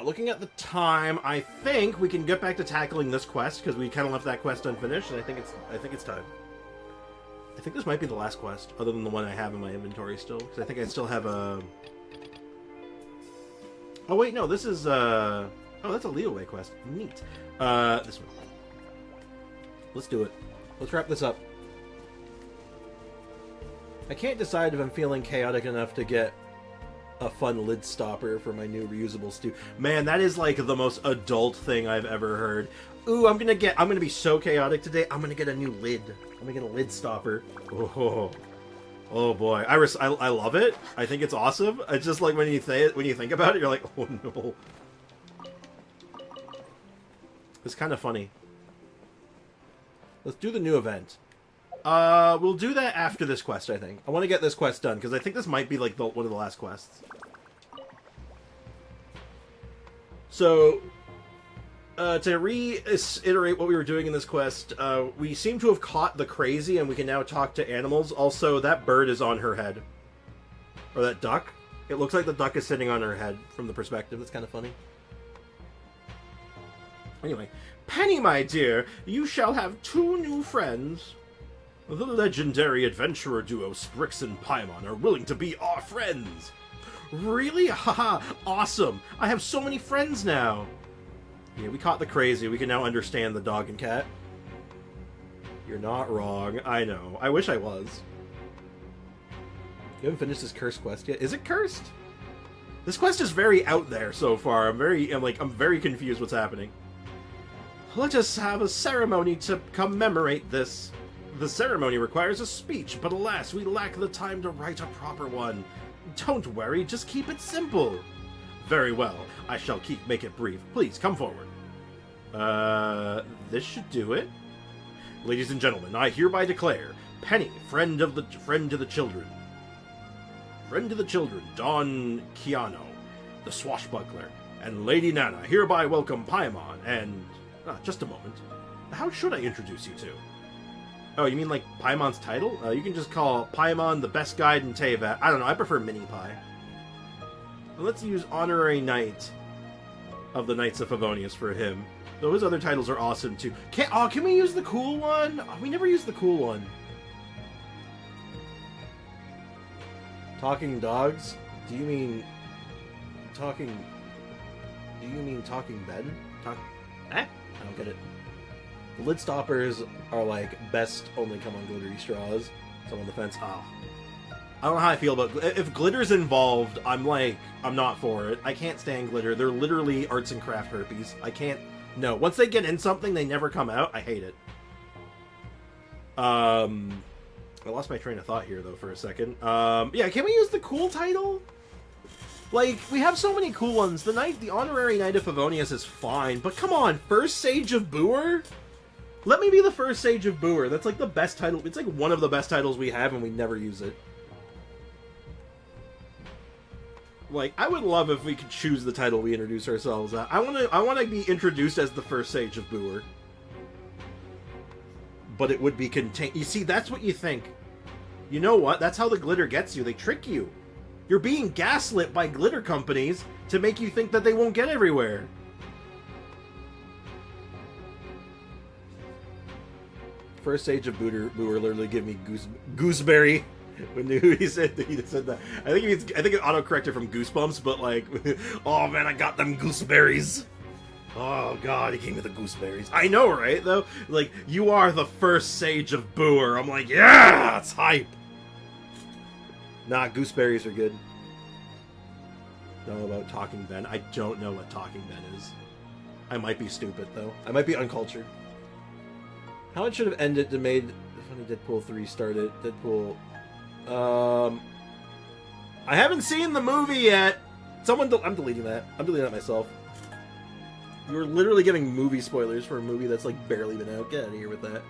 Looking at the time, I think we can get back to tackling this quest, because we kind of left that quest unfinished, and I think it's time. I think this might be the last quest, other than the one I have in my inventory still, because I think I still have a... Oh, wait, no, this is, Oh, that's a Leeway quest. Neat. This one. Let's do it. Let's wrap this up. I can't decide if I'm feeling chaotic enough to get a fun lid stopper for my new reusable stew. Man, that is the most adult thing I've ever heard. Ooh, I'm gonna be so chaotic today. I'm gonna get a new lid. I'm gonna get a lid stopper. Oh boy, I love it. I think it's awesome. It's just when you think about it, you're like, oh no. It's kind of funny. Let's do the new event. We'll do that after this quest, I think. I want to get this quest done, because I think this might be, one of the last quests. So, to reiterate what we were doing in this quest, we seem to have caught the crazy, and we can now talk to animals. Also, that bird is on her head. Or that duck. It looks like the duck is sitting on her head from the perspective. That's kind of funny. Anyway. Penny, my dear, you shall have 2 new friends. The legendary adventurer duo Sprix and Paimon are willing to be our friends. Really? Haha, awesome. I have so many friends now. Yeah, we caught the crazy. We can now understand the dog and cat. You're not wrong. I know. I wish I was. You haven't finished this cursed quest yet? Is it cursed? This quest is very out there so far. I'm very confused what's happening. Let us have a ceremony to commemorate this. The ceremony requires a speech, but alas, we lack the time to write a proper one. Don't worry, just keep it simple. Very well, I shall make it brief. Please, come forward. This should do it. Ladies and gentlemen, I hereby declare Penny, friend to the children. Friend to the children, Don Keanu, the swashbuckler, and Lady Nana hereby welcome Paimon and... just a moment. How should I introduce you to? Oh, you mean like Paimon's title? You can just call Paimon the best guide in Teyvat. I don't know, I prefer Mini Pie. Well, let's use Honorary Knight of the Knights of Favonius for him. Though his other titles are awesome too. Can we use the cool one? Oh, we never used the cool one. Talking dogs? Do you mean talking Ben? I don't get it. The lid stoppers are like best only come on glittery straws. So I'm on the fence. Oh. I don't know how I feel about if glitter's involved, I'm not for it. I can't stand glitter. They're literally arts and craft herpes. I can't. No. Once they get in something, they never come out. I hate it. I lost my train of thought here, though, for a second. Yeah, can we use the cool title? Like, we have so many cool ones. The Honorary Knight of Favonius is fine, but come on, First Sage of Booer? Let me be the First Sage of Booer. That's like the best title. It's like one of the best titles we have, and we never use it. Like, I would love if we could choose the title we introduce ourselves at. I want to be introduced as the First Sage of Booer. But it would be contained. You see, that's what you think. You know what? That's how the glitter gets you. They trick you. You're being gaslit by glitter companies to make you think that they won't get everywhere. First Sage of Booer literally gave me gooseberry. When he said that. I think it auto-corrected from Goosebumps, but like, oh man, I got them gooseberries. Oh god, he gave me the gooseberries. I know, right? Though, like, you are the First Sage of Booer. I'm like, yeah, it's hype. Nah, gooseberries are good. Know about Talking Ben? I don't know what Talking Ben is. I might be stupid though. I might be uncultured. How it should have ended to made funny Deadpool 3 started. Deadpool. I haven't seen the movie yet. I'm deleting that. I'm deleting that myself. You're literally giving movie spoilers for a movie that's like barely been out. Get out of here with that.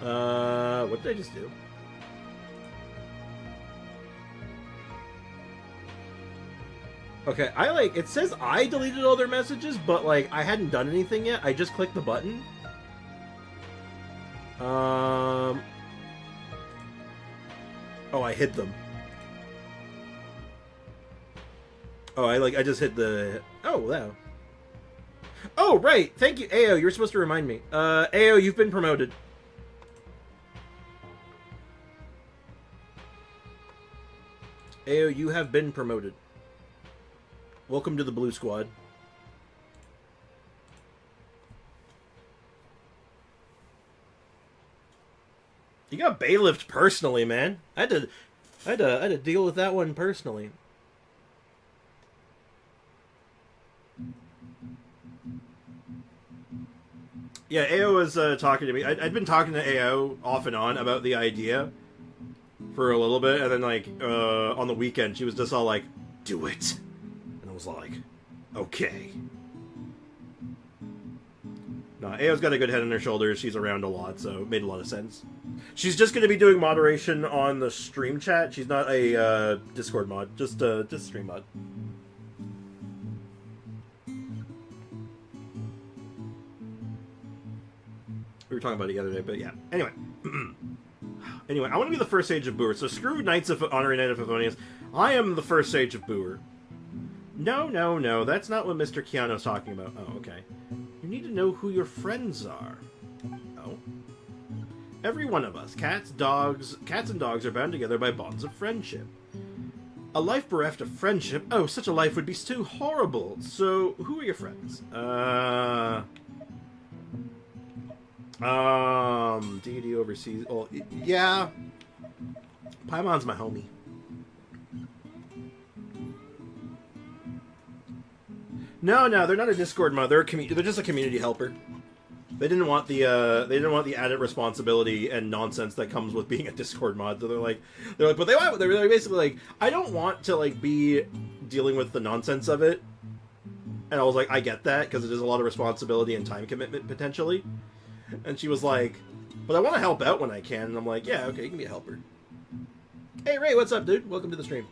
Uh-oh. What did I just do? Okay, it says I deleted all their messages, but like I hadn't done anything yet. I just clicked the button. Oh, I hit them. Oh, I just hit the... Oh, wow. Oh, right! Thank you, Ayo, you're supposed to remind me. Ayo, you've been promoted. Ayo, you have been promoted. Welcome to the Blue Squad. You got bailiffed personally, man. I had to deal with that one personally. Yeah, AO was talking to me. I'd been talking to AO off and on about the idea for a little bit, and then like on the weekend she was just all like, "Do it," and I was like, "Okay." No, AO's got a good head on her shoulders. She's around a lot, so it made a lot of sense. She's just going to be doing moderation on the stream chat. She's not a Discord mod, just stream mod. We were talking about it the other day, but yeah. Anyway. Anyway, I want to be the first Sage of Booer. So screw Knights of Honorary Knight of Favonius. I am the first Sage of Booer. No. That's not what Mr. Keanu's talking about. Oh, okay. You need to know who your friends are. Oh. Every one of us, cats and dogs are bound together by bonds of friendship. A life bereft of friendship? Oh, such a life would be too horrible. So, who are your friends? Deity overseas. Oh, yeah. Paimon's my homie. No, they're not a Discord mod. They're just a community helper. They didn't want the added responsibility and nonsense that comes with being a Discord mod. So they're like, but they're basically like, I don't want to like be dealing with the nonsense of it. And I was like, I get that because it is a lot of responsibility and time commitment potentially. And she was like, but I want to help out when I can. And I'm like, yeah, okay, you can be a helper. Hey Ray, what's up, dude? Welcome to the stream.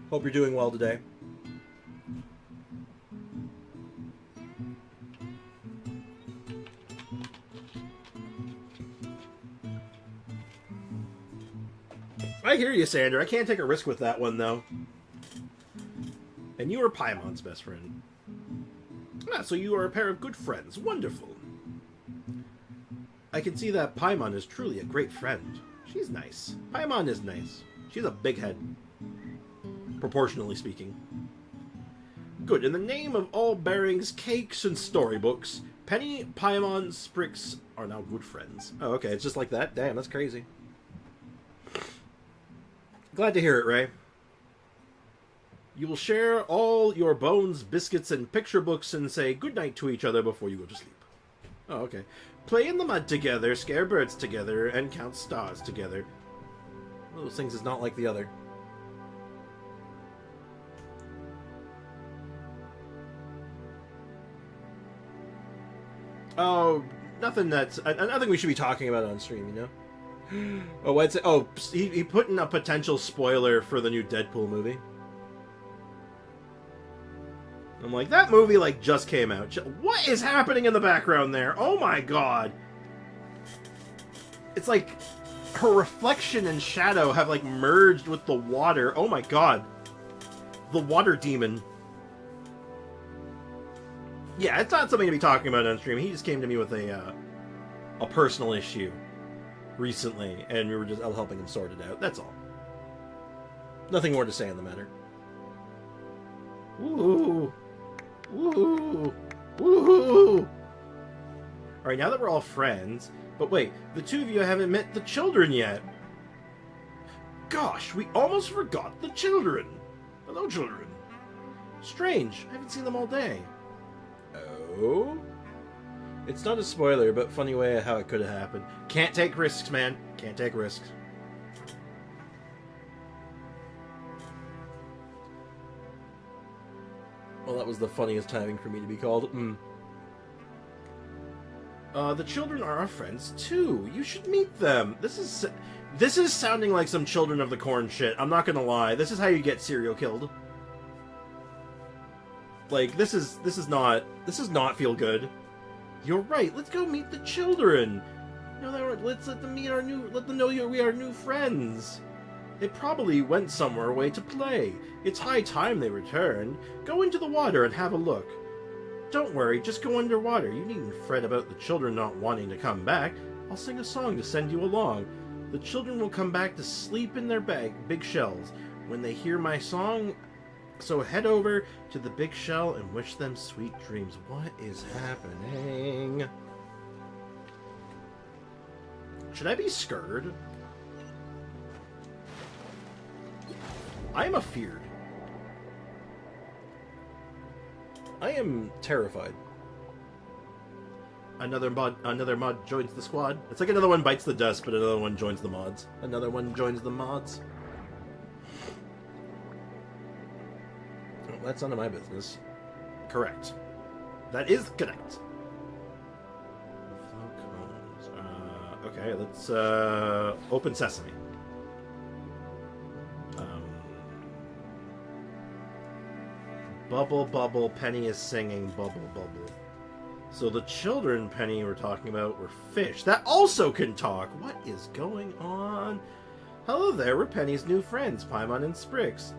Hope you're doing well today. I hear you, Sander. I can't take a risk with that one, though. And you are Paimon's best friend. Ah, so you are a pair of good friends. Wonderful. I can see that Paimon is truly a great friend. She's nice. Paimon is nice. She's a big head. Proportionally speaking. Good. In the name of all bearings, cakes, and storybooks, Penny, Paimon, Sprix are now good friends. Oh, okay. It's just like that? Damn, that's crazy. Glad to hear it, Ray. You will share all your bones, biscuits, and picture books and say goodnight to each other before you go to sleep. Oh, okay. Play in the mud together, scare birds together, and count stars together. One of those things is not like the other. Oh, nothing that's... nothing we should be talking about on stream, you know? Oh, what's it? Oh, he put in a potential spoiler for the new Deadpool movie. I'm like, that movie, like, just came out. What is happening in the background there? Oh my god. It's like her reflection and shadow have, like, merged with the water. Oh my god. The water demon. Yeah, it's not something to be talking about on stream. He just came to me with a personal issue recently, and we were just helping him sort it out. That's all. Nothing more to say on the matter. Woohoo! Woohoo! Woohoo! Alright, now that we're all friends... But wait, the two of you haven't met the children yet. Gosh, we almost forgot the children. Hello, children. Strange, I haven't seen them all day. Oh? It's not a spoiler, but funny way how it could have happened. Can't take risks, man. Can't take risks. Well, that was the funniest timing for me to be called. The children are our friends, too. You should meet them. This is sounding like some Children of the Corn shit. I'm not gonna lie. This is how you get serial killed. Like, this is not feel good. You're right. Let's go meet the children. Let's let them meet let them know we are new friends. They probably went somewhere away to play. It's high time they returned. Go into the water and have a look. Don't worry, just go underwater. You needn't fret about the children not wanting to come back. I'll sing a song to send you along. The children will come back to sleep in their big shells when they hear my song. So head over to the big shell and wish them sweet dreams. What is happening? Should I be scared? I am afeared. I am terrified. Another mod joins the squad. It's like another one bites the dust, but another one joins the mods. Another one joins the mods. Well, that's none of my business. Correct. That is correct. Okay, let's open sesame. Bubble, bubble, Penny is singing bubble, bubble. So the children Penny were talking about were fish that also can talk. What is going on? Hello there, we're Penny's new friends, Paimon and Sprix.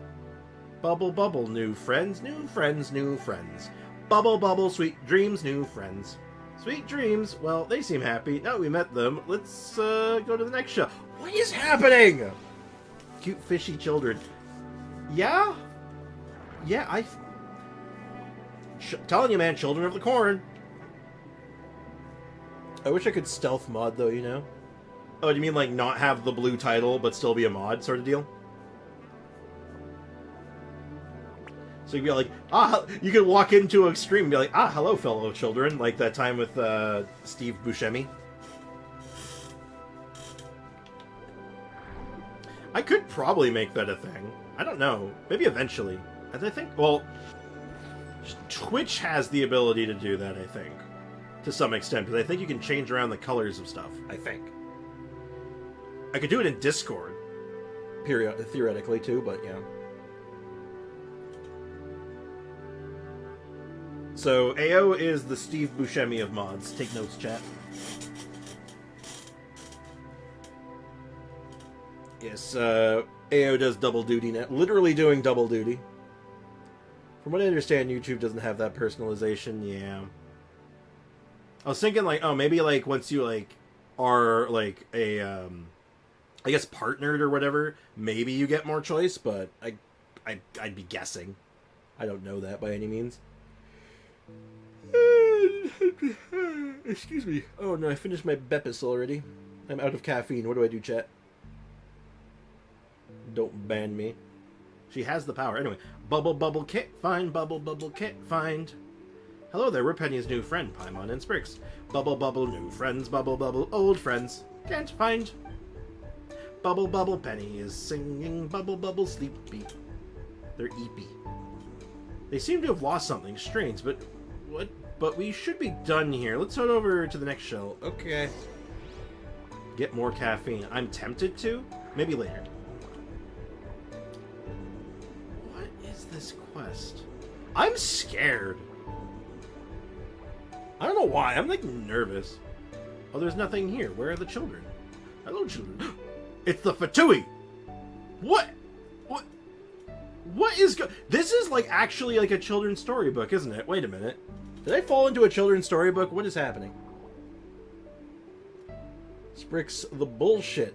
Bubble, bubble, new friends, new friends, new friends. Bubble, bubble, sweet dreams, new friends. Sweet dreams, well, they seem happy. Now we met them, let's go to the next show. What is happening? Cute fishy children. Yeah? Yeah, telling you, man, Children of the Corn. I wish I could stealth mod, though, you know? Oh, do you mean, like, not have the blue title, but still be a mod sort of deal? So you'd be like, you could walk into a stream and be like, hello, fellow children, like that time with Steve Buscemi. I could probably make that a thing. I don't know. Maybe eventually. I think, well, Twitch has the ability to do that, I think. To some extent, because I think you can change around the colors of stuff, I think. I could do it in Discord. Theoretically, too, but yeah. So, AO is the Steve Buscemi of mods. Take notes, chat. Yes, AO does double duty now. Literally doing double duty. From what I understand, YouTube doesn't have that personalization, yeah. I was thinking, like, oh, maybe, like, once you, like, are, like, a, I guess partnered or whatever, maybe you get more choice, but I'd be guessing. I don't know that by any means. Excuse me. Oh, no, I finished my Beppis already. I'm out of caffeine. What do I do, chat? Don't ban me. She has the power. Anyway, Bubble Kit, find. Bubble Kit, find. Hello there, we're Penny's new friend, Paimon and Sprix. Bubble, new friends. Bubble, old friends. Can't find. Bubble, Penny is singing. Bubble, sleepy. They're eepy. They seem to have lost something strange, but what? But we should be done here. Let's head over to the next show. Okay. Get more caffeine. I'm tempted to. Maybe later. This quest. I'm scared. I don't know why. I'm like nervous. Oh, there's nothing here. Where are the children? Hello, children. It's the Fatui. What? What is this is like actually like a children's storybook, isn't it? Wait a minute. Did I fall into a children's storybook? What is happening? Sprix the bullshit.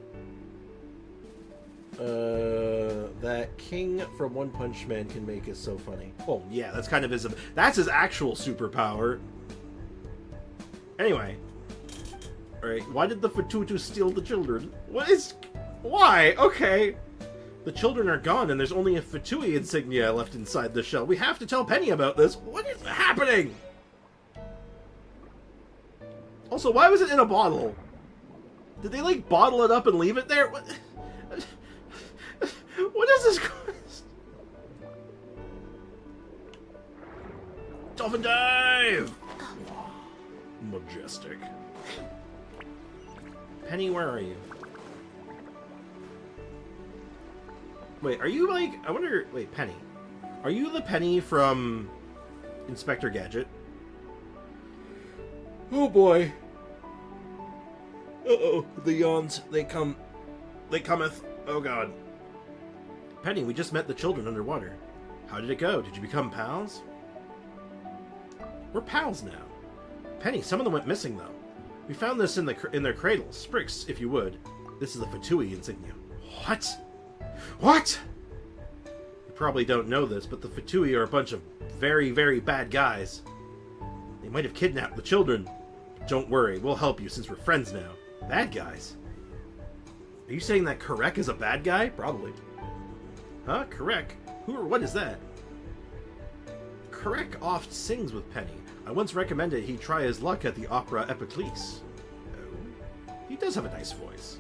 That King from One Punch Man can make is so funny. Oh, yeah, that's kind of that's his actual superpower. Anyway. Alright, why did the Fatutu steal the children? Why? Okay. The children are gone, and there's only a Fatui insignia left inside the shell. We have to tell Penny about this. What is happening? Also, why was it in a bottle? Did they, like, bottle it up and leave it there? What is this quest? Dolphin dive! Majestic. Penny, where are you? Wait, are you like... I wonder... Wait, Penny. Are you the Penny from Inspector Gadget? Oh boy. Uh-oh. The yawns. They come. They cometh. Oh god. Penny, we just met the children underwater. How did it go? Did you become pals? We're pals now. Penny, some of them went missing, though. We found this in their cradles. Sprix, if you would. This is the Fatui insignia. What? What? You probably don't know this, but the Fatui are a bunch of very, very bad guys. They might have kidnapped the children. Don't worry, we'll help you since we're friends now. Bad guys? Are you saying that Karek is a bad guy? Probably. Huh? Karek? Who or what is that? Karek oft sings with Penny. I once recommended he try his luck at the Opera Epiclese. Oh, he does have a nice voice.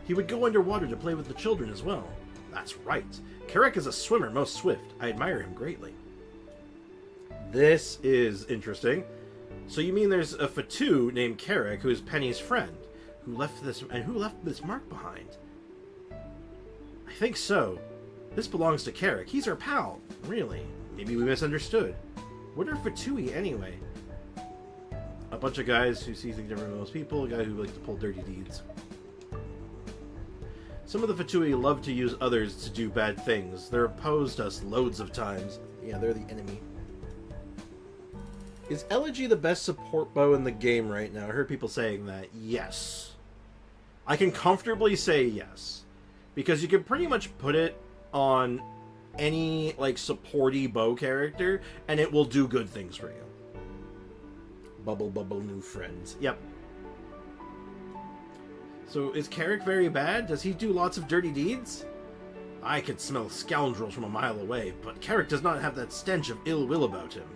He would go underwater to play with the children as well. That's right. Karek is a swimmer most swift. I admire him greatly. This is interesting. So you mean there's a Fatu named Karek who is Penny's friend, who left this mark behind? I think so. This belongs to Karek. He's our pal. Really? Maybe we misunderstood. What are Fatui anyway? A bunch of guys who see things different than most people, a guy who likes to pull dirty deeds. Some of the Fatui love to use others to do bad things. They're opposed us loads of times. Yeah, they're the enemy. Is Elegy the best support bow in the game right now? I heard people saying that. Yes. I can comfortably say yes. Because you can pretty much put it on any, like, supporty bow character, and it will do good things for you. Bubble, bubble, new friends. Yep. So, is Carrick very bad? Does he do lots of dirty deeds? I could smell scoundrels from a mile away, but Carrick does not have that stench of ill will about him.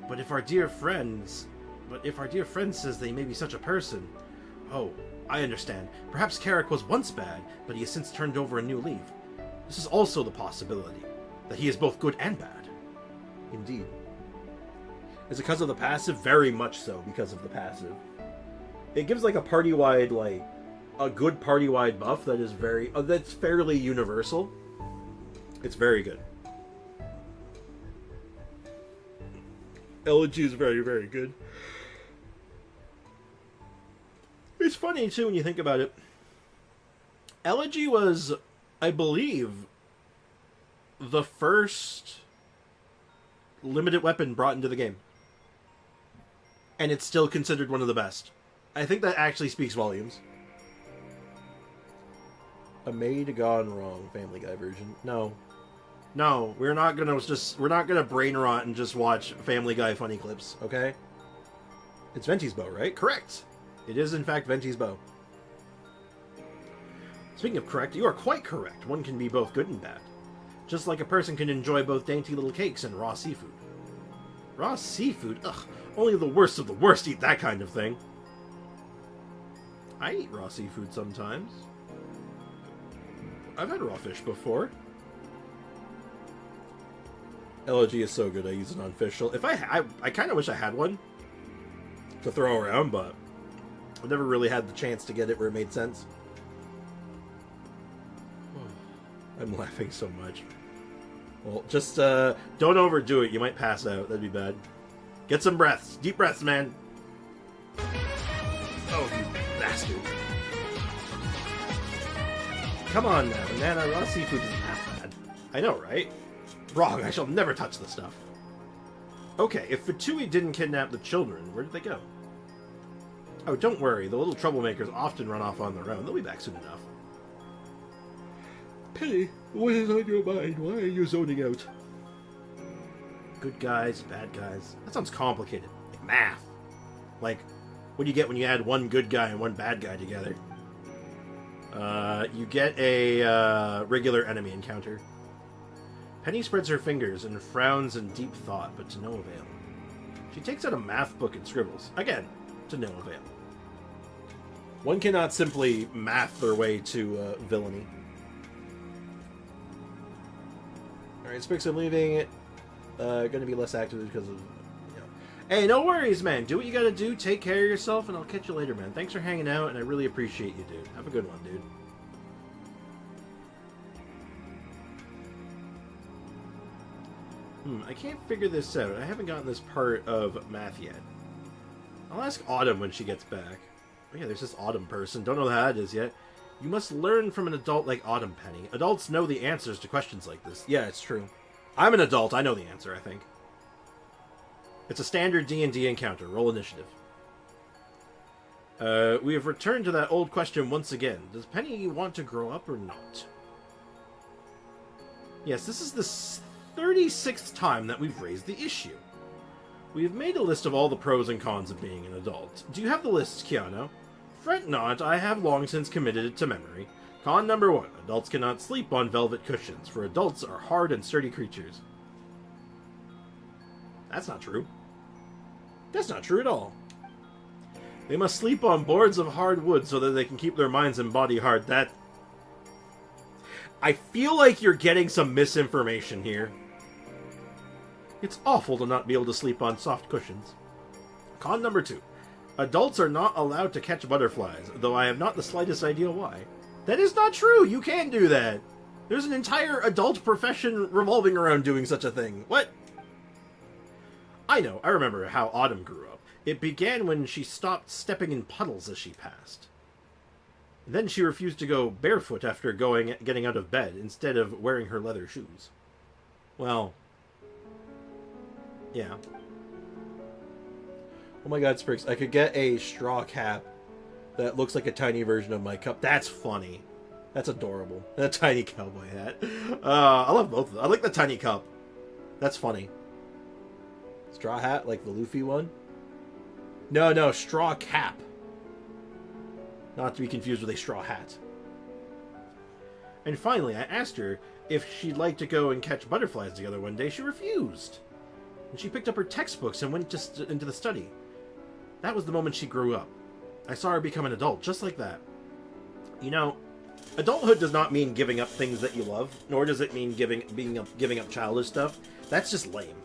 But if our dear friend says they may be such a person... Oh, I understand. Perhaps Carrick was once bad, but he has since turned over a new leaf. This is also the possibility, that he is both good and bad. Indeed. Is it because of the passive? Very much so, because of the passive. It gives, like, a party-wide, like, a good party-wide buff that is very... that's fairly universal. It's very good. Elegy is very, very good. It's funny, too, when you think about it. Elegy was, I believe, the first limited weapon brought into the game. And it's still considered one of the best. I think that actually speaks volumes. A maid gone wrong, Family Guy version. No. No, we're not gonna brain rot and just watch Family Guy funny clips, okay? It's Venti's bow, right? Correct! It is, in fact, Venti's bow. Speaking of correct, you are quite correct. One can be both good and bad. Just like a person can enjoy both dainty little cakes and raw seafood. Raw seafood? Ugh, only the worst of the worst eat that kind of thing. I eat raw seafood sometimes. I've had raw fish before. Elegy is so good, I use it on fish. If I kind of wish I had one to throw around, but I've never really had the chance to get it where it made sense. I'm laughing so much. Well, just don't overdo it. You might pass out. That'd be bad. Get some breaths. Deep breaths, man. Oh, you bastard. Come on now, banana. Raw seafood isn't that bad. I know, right? Wrong. I shall never touch the stuff. Okay, if Fatui didn't kidnap the children, where did they go? Oh, don't worry. The little troublemakers often run off on their own. They'll be back soon enough. Penny, what is on your mind? Why are you zoning out? Good guys, bad guys. That sounds complicated. Like math. Like, what do you get when you add one good guy and one bad guy together? You get a regular enemy encounter. Penny spreads her fingers and frowns in deep thought, but to no avail. She takes out a math book and scribbles. Again, to no avail. One cannot simply math their way to villainy. Alright, Spix, I'm leaving it. Gonna be less active because of... Hey, no worries, man. Do what you gotta do. Take care of yourself, and I'll catch you later, man. Thanks for hanging out, and I really appreciate you, dude. Have a good one, dude. I can't figure this out. I haven't gotten this part of math yet. I'll ask Autumn when she gets back. Oh yeah, there's this Autumn person. Don't know how that is yet. You must learn from an adult like Autumn, Penny. Adults know the answers to questions like this. Yeah, it's true. I'm an adult. I know the answer, I think. It's a standard D&D encounter. Roll initiative. We have returned to that old question once again. Does Penny want to grow up or not? Yes, this is the 36th time that we've raised the issue. We have made a list of all the pros and cons of being an adult. Do you have the list, Keanu? Fret not, I have long since committed it to memory. Con number 1. Adults cannot sleep on velvet cushions, for adults are hard and sturdy creatures. That's not true. That's not true at all. They must sleep on boards of hard wood so that they can keep their minds and body hard. That... I feel like you're getting some misinformation here. It's awful to not be able to sleep on soft cushions. Con number 2. Adults are not allowed to catch butterflies, though I have not the slightest idea why. That is not true! You can do that! There's an entire adult profession revolving around doing such a thing. What? I know, I remember how Autumn grew up. It began when she stopped stepping in puddles as she passed. Then she refused to go barefoot after getting out of bed, instead of wearing her leather shoes. Well... yeah. Oh my god, Spriggs, I could get a straw cap that looks like a tiny version of my cup. That's funny. That's adorable. That tiny cowboy hat. I love both of them. I like the tiny cup. That's funny. Straw hat, like the Luffy one? No, straw cap. Not to be confused with a straw hat. And finally, I asked her if she'd like to go and catch butterflies together one day. She refused. And she picked up her textbooks and went into the study. That was the moment she grew up. I saw her become an adult, just like that. You know, adulthood does not mean giving up things that you love, nor does it mean giving up childish stuff. That's just lame.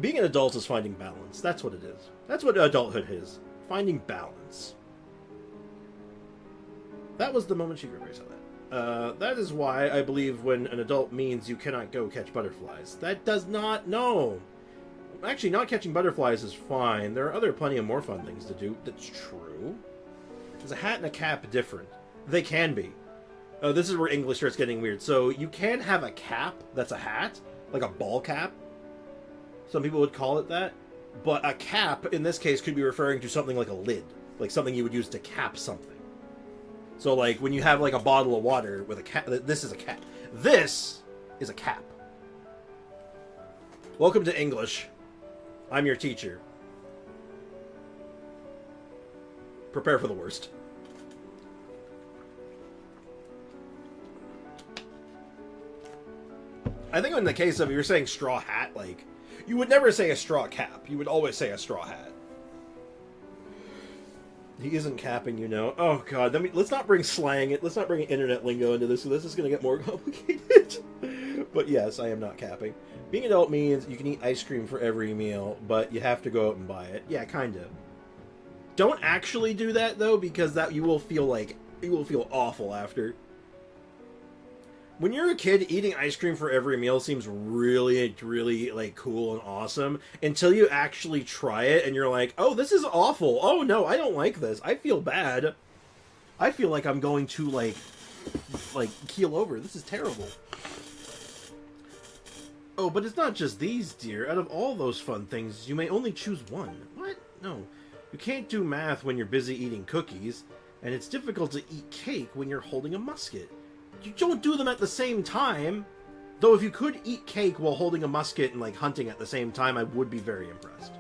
Being an adult is finding balance. That's what it is. That's what adulthood is. Finding balance. That was the moment she grew up. That is why I believe when an adult means you cannot go catch butterflies. That does not... No. Actually, not catching butterflies is fine. There are plenty of more fun things to do. That's true. Is a hat and a cap different? They can be. Oh, this is where English starts getting weird. So you can have a cap that's a hat, like a ball cap. Some people would call it that. But a cap, in this case, could be referring to something like a lid. Like something you would use to cap something. So, like, when you have, like, a bottle of water with a cap... This is a cap. This is a cap. Welcome to English. I'm your teacher. Prepare for the worst. I think in the case of you're saying straw hat, like, you would never say a straw cap. You would always say a straw hat. He isn't capping, you know. Oh god, let's not bring slang. Let's not bring internet lingo into this. So this is going to get more complicated. But yes, I am not capping. Being an adult means you can eat ice cream for every meal, but you have to go out and buy it. Yeah, kind of. Don't actually do that though, because you will feel awful after. When you're a kid, eating ice cream for every meal seems really, really, like, cool and awesome until you actually try it and you're like, oh, this is awful. Oh, no, I don't like this. I feel bad. I feel like I'm going to, like keel over. This is terrible. Oh, but it's not just these, dear. Out of all those fun things, you may only choose one. What? No. You can't do math when you're busy eating cookies, and it's difficult to eat cake when you're holding a musket. You don't do them at the same time. Though if you could eat cake while holding a musket and, like, hunting at the same time, I would be very impressed.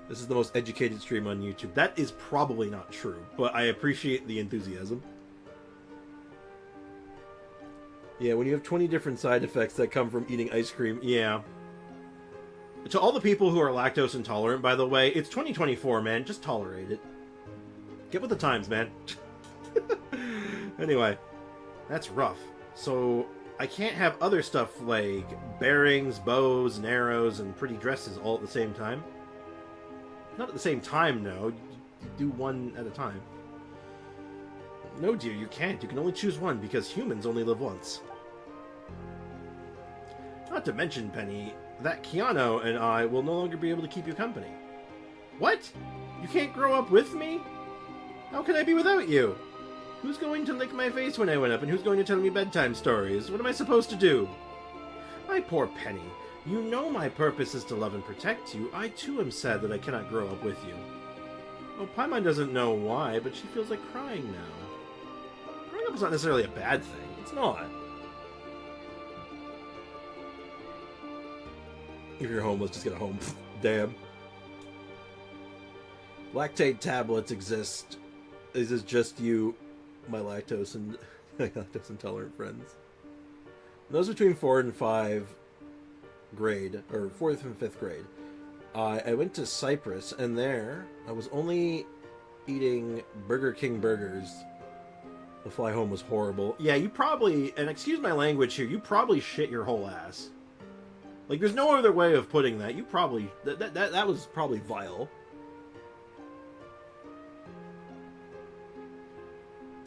This is the most educated stream on YouTube. That is probably not true, but I appreciate the enthusiasm. Yeah, when you have 20 different side effects that come from eating ice cream, yeah. To all the people who are lactose intolerant, by the way, it's 2024, man. Just tolerate it. Get with the times, man. Anyway, that's rough. So, I can't have other stuff like bearings, bows, and arrows, and pretty dresses all at the same time. Not at the same time, no. You do one at a time. No, dear, you can't. You can only choose one, because humans only live once. Not to mention, Penny, that Keanu and I will no longer be able to keep you company. What? You can't grow up with me? How can I be without you? Who's going to lick my face when I went up, and who's going to tell me bedtime stories? What am I supposed to do? My poor Penny. You know my purpose is to love and protect you. I, too, am sad that I cannot grow up with you. Well, Paimon doesn't know why, but she feels like crying now. Growing up is not necessarily a bad thing. It's not. If you're homeless, just get a home. Damn. Lactate tablets exist. Is this just you, my lactose intolerant friends? Those between 4th and 5th grade, or 4th and 5th grade, I went to Cyprus, and there I was only eating Burger King burgers. The fly home was horrible. Yeah, you probably, and excuse my language here, you probably shit your whole ass. Like, there's no other way of putting that. You probably, that was probably vile.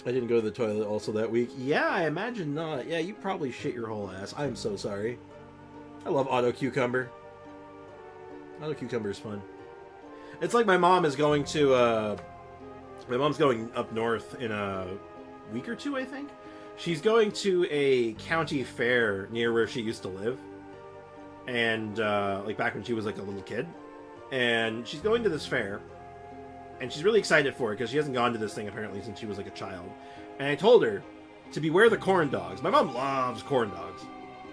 I didn't go to the toilet also that week. Yeah, I imagine not. Yeah, you probably shit your whole ass. I'm so sorry. I love Auto Cucumber. Auto Cucumber is fun. It's like my mom is going to, my mom's going up north in a week or two, I think. She's going to a county fair near where she used to live. And, like, back when she was, like, a little kid. And she's going to this fair. and she's really excited for it because she hasn't gone to this thing apparently since she was like a child. And I told her to beware the corn dogs. My mom loves corn dogs.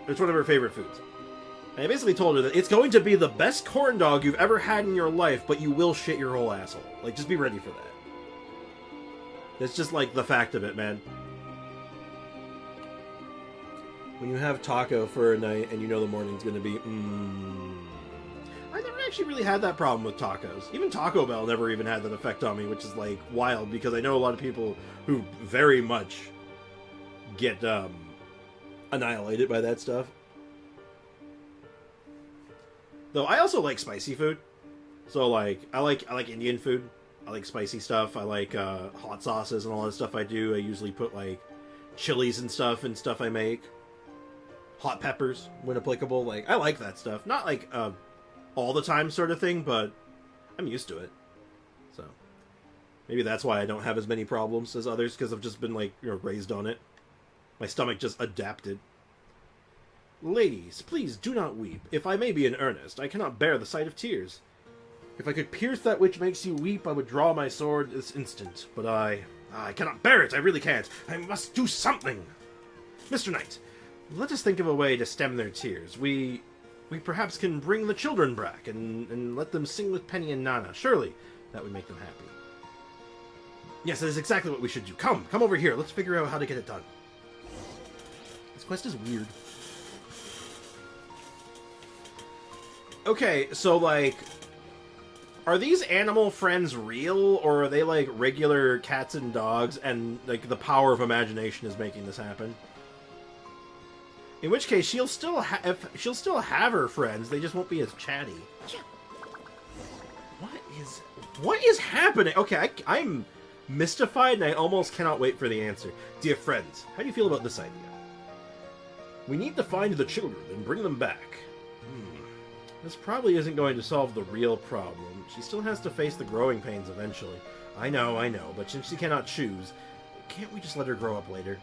It's one of her favorite foods. And I basically told her that it's going to be the best corn dog you've ever had in your life, but you will shit your whole asshole. Like, just be ready for that. It's just like the fact of it, man. When you have taco for a night and you know the morning's going to be, I never actually really had that problem with tacos. Even Taco Bell never even had that effect on me, which is, like, wild, because I know a lot of people who very much get, annihilated by that stuff. Though, I also like spicy food. So, like, I like Indian food. I like spicy stuff. I like, hot sauces and all that stuff I do. I usually put, like, chilies and stuff I make. Hot peppers, when applicable. Like, I like that stuff. Not, like, all the time sort of thing, but I'm used to it. So, maybe that's why I don't have as many problems as others, because I've just been, like, you know, raised on it. My stomach just adapted. Ladies, please do not weep. If I may be in earnest, I cannot bear the sight of tears. If I could pierce that which makes you weep, I would draw my sword this instant. But I cannot bear it, I really can't. I must do something. Mr. Knight, let us think of a way to stem their tears. We perhaps can bring the children back and let them sing with Penny and Nana. Surely that would make them happy. Yes, that is exactly what we should do. Come over here. Let's figure out how to get it done. This quest is weird. Okay, so, like, are these animal friends real, or are they, like, regular cats and dogs, and, like, the power of imagination is making this happen? In which case, she'll still have her friends, they just won't be as chatty. What is happening? Okay, I'm mystified, and I almost cannot wait for the answer. Dear friends, how do you feel about this idea? We need to find the children and bring them back. This probably isn't going to solve the real problem. She still has to face the growing pains eventually. I know, but since she cannot choose, can't we just let her grow up later?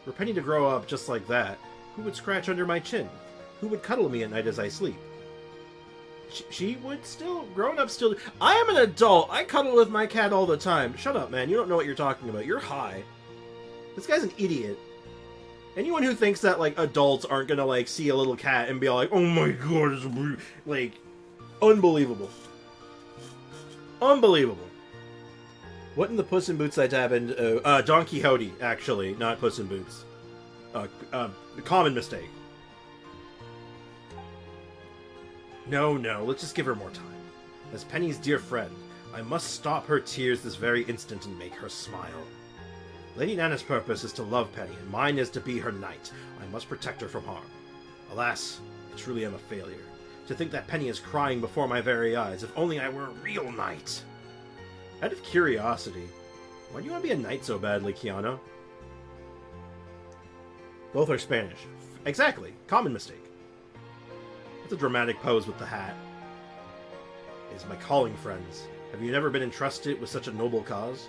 Were Penny to grow up just like that, who would scratch under my chin? Who would cuddle me at night as I sleep? She would still, grown up still... I am an adult! I cuddle with my cat all the time. Shut up, man. You don't know what you're talking about. You're high. This guy's an idiot. Anyone who thinks that, like, adults aren't gonna, like, see a little cat and be like, oh my god, it's weird. Like, unbelievable. Unbelievable. What in the Puss in Boots I tap into? Don Quixote, actually, not Puss in Boots. Common mistake. No, let's just give her more time. As Penny's dear friend, I must stop her tears this very instant and make her smile. Lady Nana's purpose is to love Penny, and mine is to be her knight. I must protect her from harm. Alas, I truly am a failure. To think that Penny is crying before my very eyes. If only I were a real knight. Out of curiosity, why do you want to be a knight so badly, Keanu? Both are Spanish. Exactly. Common mistake. What's a dramatic pose with the hat? It is my calling, friends. Have you never been entrusted with such a noble cause?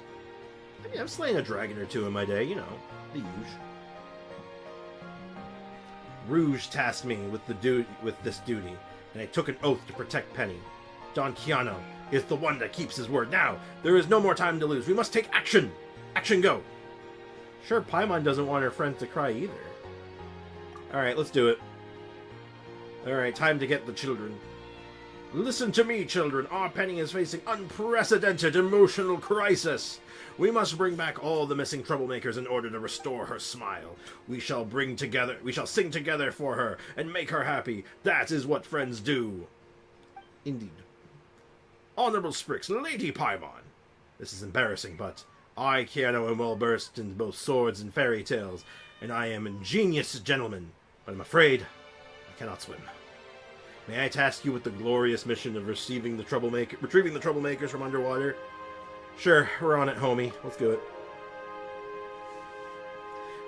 I mean, I've slain a dragon or two in my day, you know, the usual. Rouge tasked me with this duty, and I took an oath to protect Penny. Don Keanu is the one that keeps his word. Now, there is no more time to lose. We must take action! Action, go! Sure, Paimon doesn't want her friends to cry either. Alright, let's do it. Alright, time to get the children. Listen to me, children. Our Penny is facing unprecedented emotional crisis. We must bring back all the missing troublemakers in order to restore her smile. We shall sing together for her and make her happy. That is what friends do. Indeed. Honorable Sprix, Lady Paimon. This is embarrassing, but I, Keanu, am well versed in both swords and fairy tales, and I am an ingenious gentleman, but I'm afraid I cannot swim. May I task you with the glorious mission of retrieving the troublemakers from underwater? Sure, we're on it, homie. Let's do it.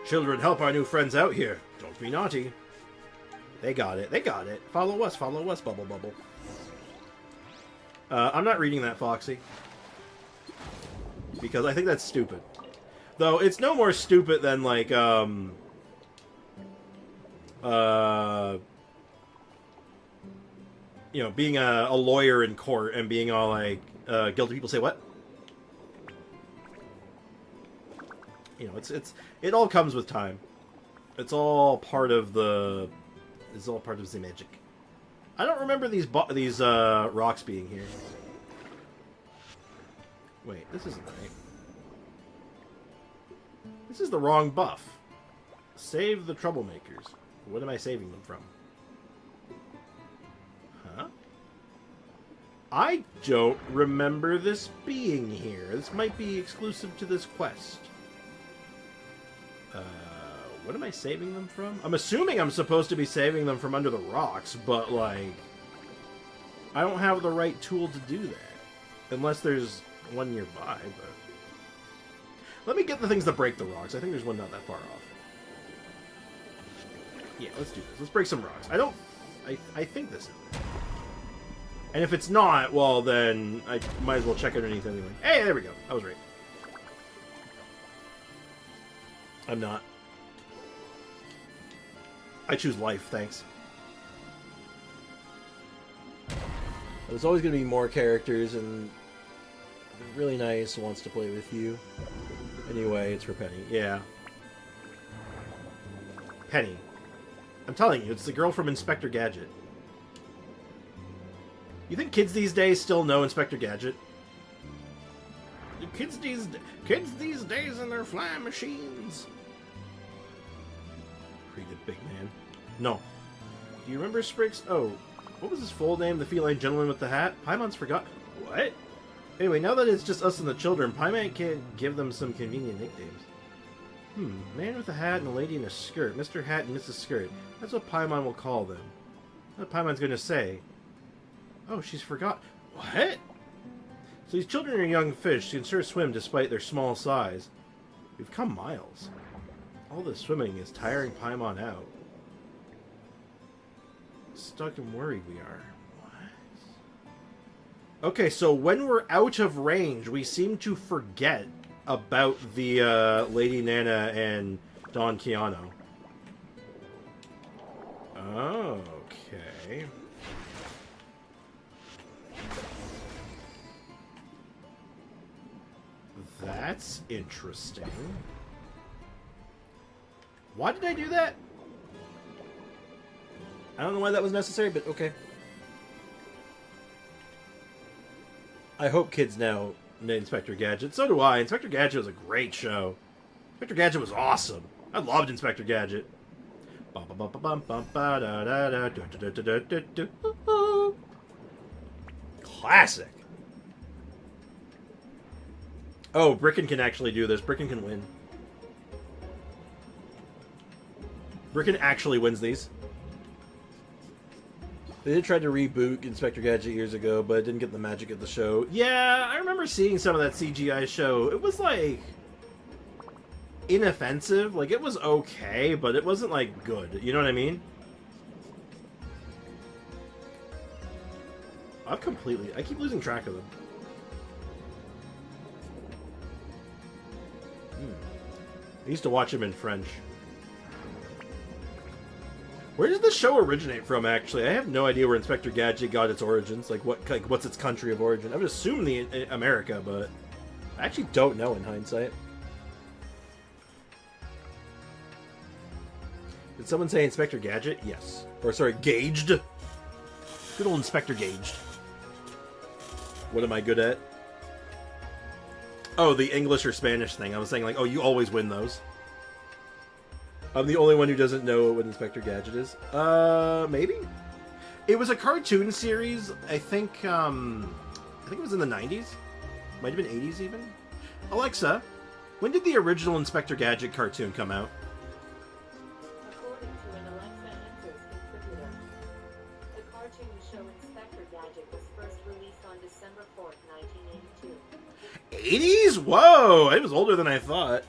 Children, help our new friends out here. Don't be naughty. They got it. Follow us, Bubble Bubble. I'm not reading that, Foxy. Because I think that's stupid. Though, it's no more stupid than, like, you know, being a lawyer in court and being all like, guilty people say what? you know, it all comes with time. It's all part of the magic. I don't remember these rocks being here. Wait, this isn't right. This is the wrong buff. Save the troublemakers. What am I saving them from? Huh? I don't remember this being here. This might be exclusive to this quest. What am I saving them from? I'm assuming I'm supposed to be saving them from under the rocks, but, like, I don't have the right tool to do that. Unless there's one nearby, but... Let me get the things that break the rocks. I think there's one not that far off. Yeah, let's do this. Let's break some rocks. I think this is it. And if it's not, well, then I might as well check underneath anyway. Hey, there we go. I was right. I'm not. I choose life, thanks. There's always going to be more characters, and they're really nice, wants to play with you. Anyway, it's for Penny. Yeah. Penny. I'm telling you, it's the girl from Inspector Gadget. You think kids these days still know Inspector Gadget? Kids these days and their flying machines. Created big man. No. Do you remember Spriggs? Oh, what was his full name? The feline gentleman with the hat? Paimon's forgot. What? Anyway, now that it's just us and the children, Paimon can't give them some convenient nicknames. Man with a hat and a lady in a skirt. Mr. Hat and Mrs. Skirt. That's what Paimon will call them. What Paimon's going to say. Oh, she's forgot. What? So these children are young fish. They can sure swim despite their small size. We've come miles. All this swimming is tiring Paimon out. Stuck and worried we are. What? Okay, so when we're out of range, we seem to forget about the Lady Nana and Don Keanu. Okay. That's interesting. Why did I do that? I don't know why that was necessary, but okay. I hope kids now know Inspector Gadget. So do I. Inspector Gadget was a great show. Inspector Gadget was awesome. I loved Inspector Gadget. Classic. Oh, Bricken can actually do this. Bricken can win. Bricken actually wins these. They did try to reboot Inspector Gadget years ago, but it didn't get the magic of the show. Yeah, I remember seeing some of that CGI show. It was, like, inoffensive. Like, it was okay, but it wasn't, like, good. You know what I mean? I keep losing track of them. I used to watch them in French. Where did the show originate from, actually? I have no idea where Inspector Gadget got its origins. What's its country of origin? I would assume America, but I actually don't know in hindsight. Did someone say Inspector Gadget? Yes. Or, sorry, Gauged. Good old Inspector Gauged. What am I good at? Oh, the English or Spanish thing. I was saying, like, oh, you always win those. I'm the only one who doesn't know what Inspector Gadget is. Maybe? It was a cartoon series. I think it was in the 90s. Might have been 80s even. Alexa, when did the original Inspector Gadget cartoon come out? According to an Alexa Answers contributor, the cartoon show Inspector Gadget was first released on December 4th, 1982. 80s? Whoa! It was older than I thought.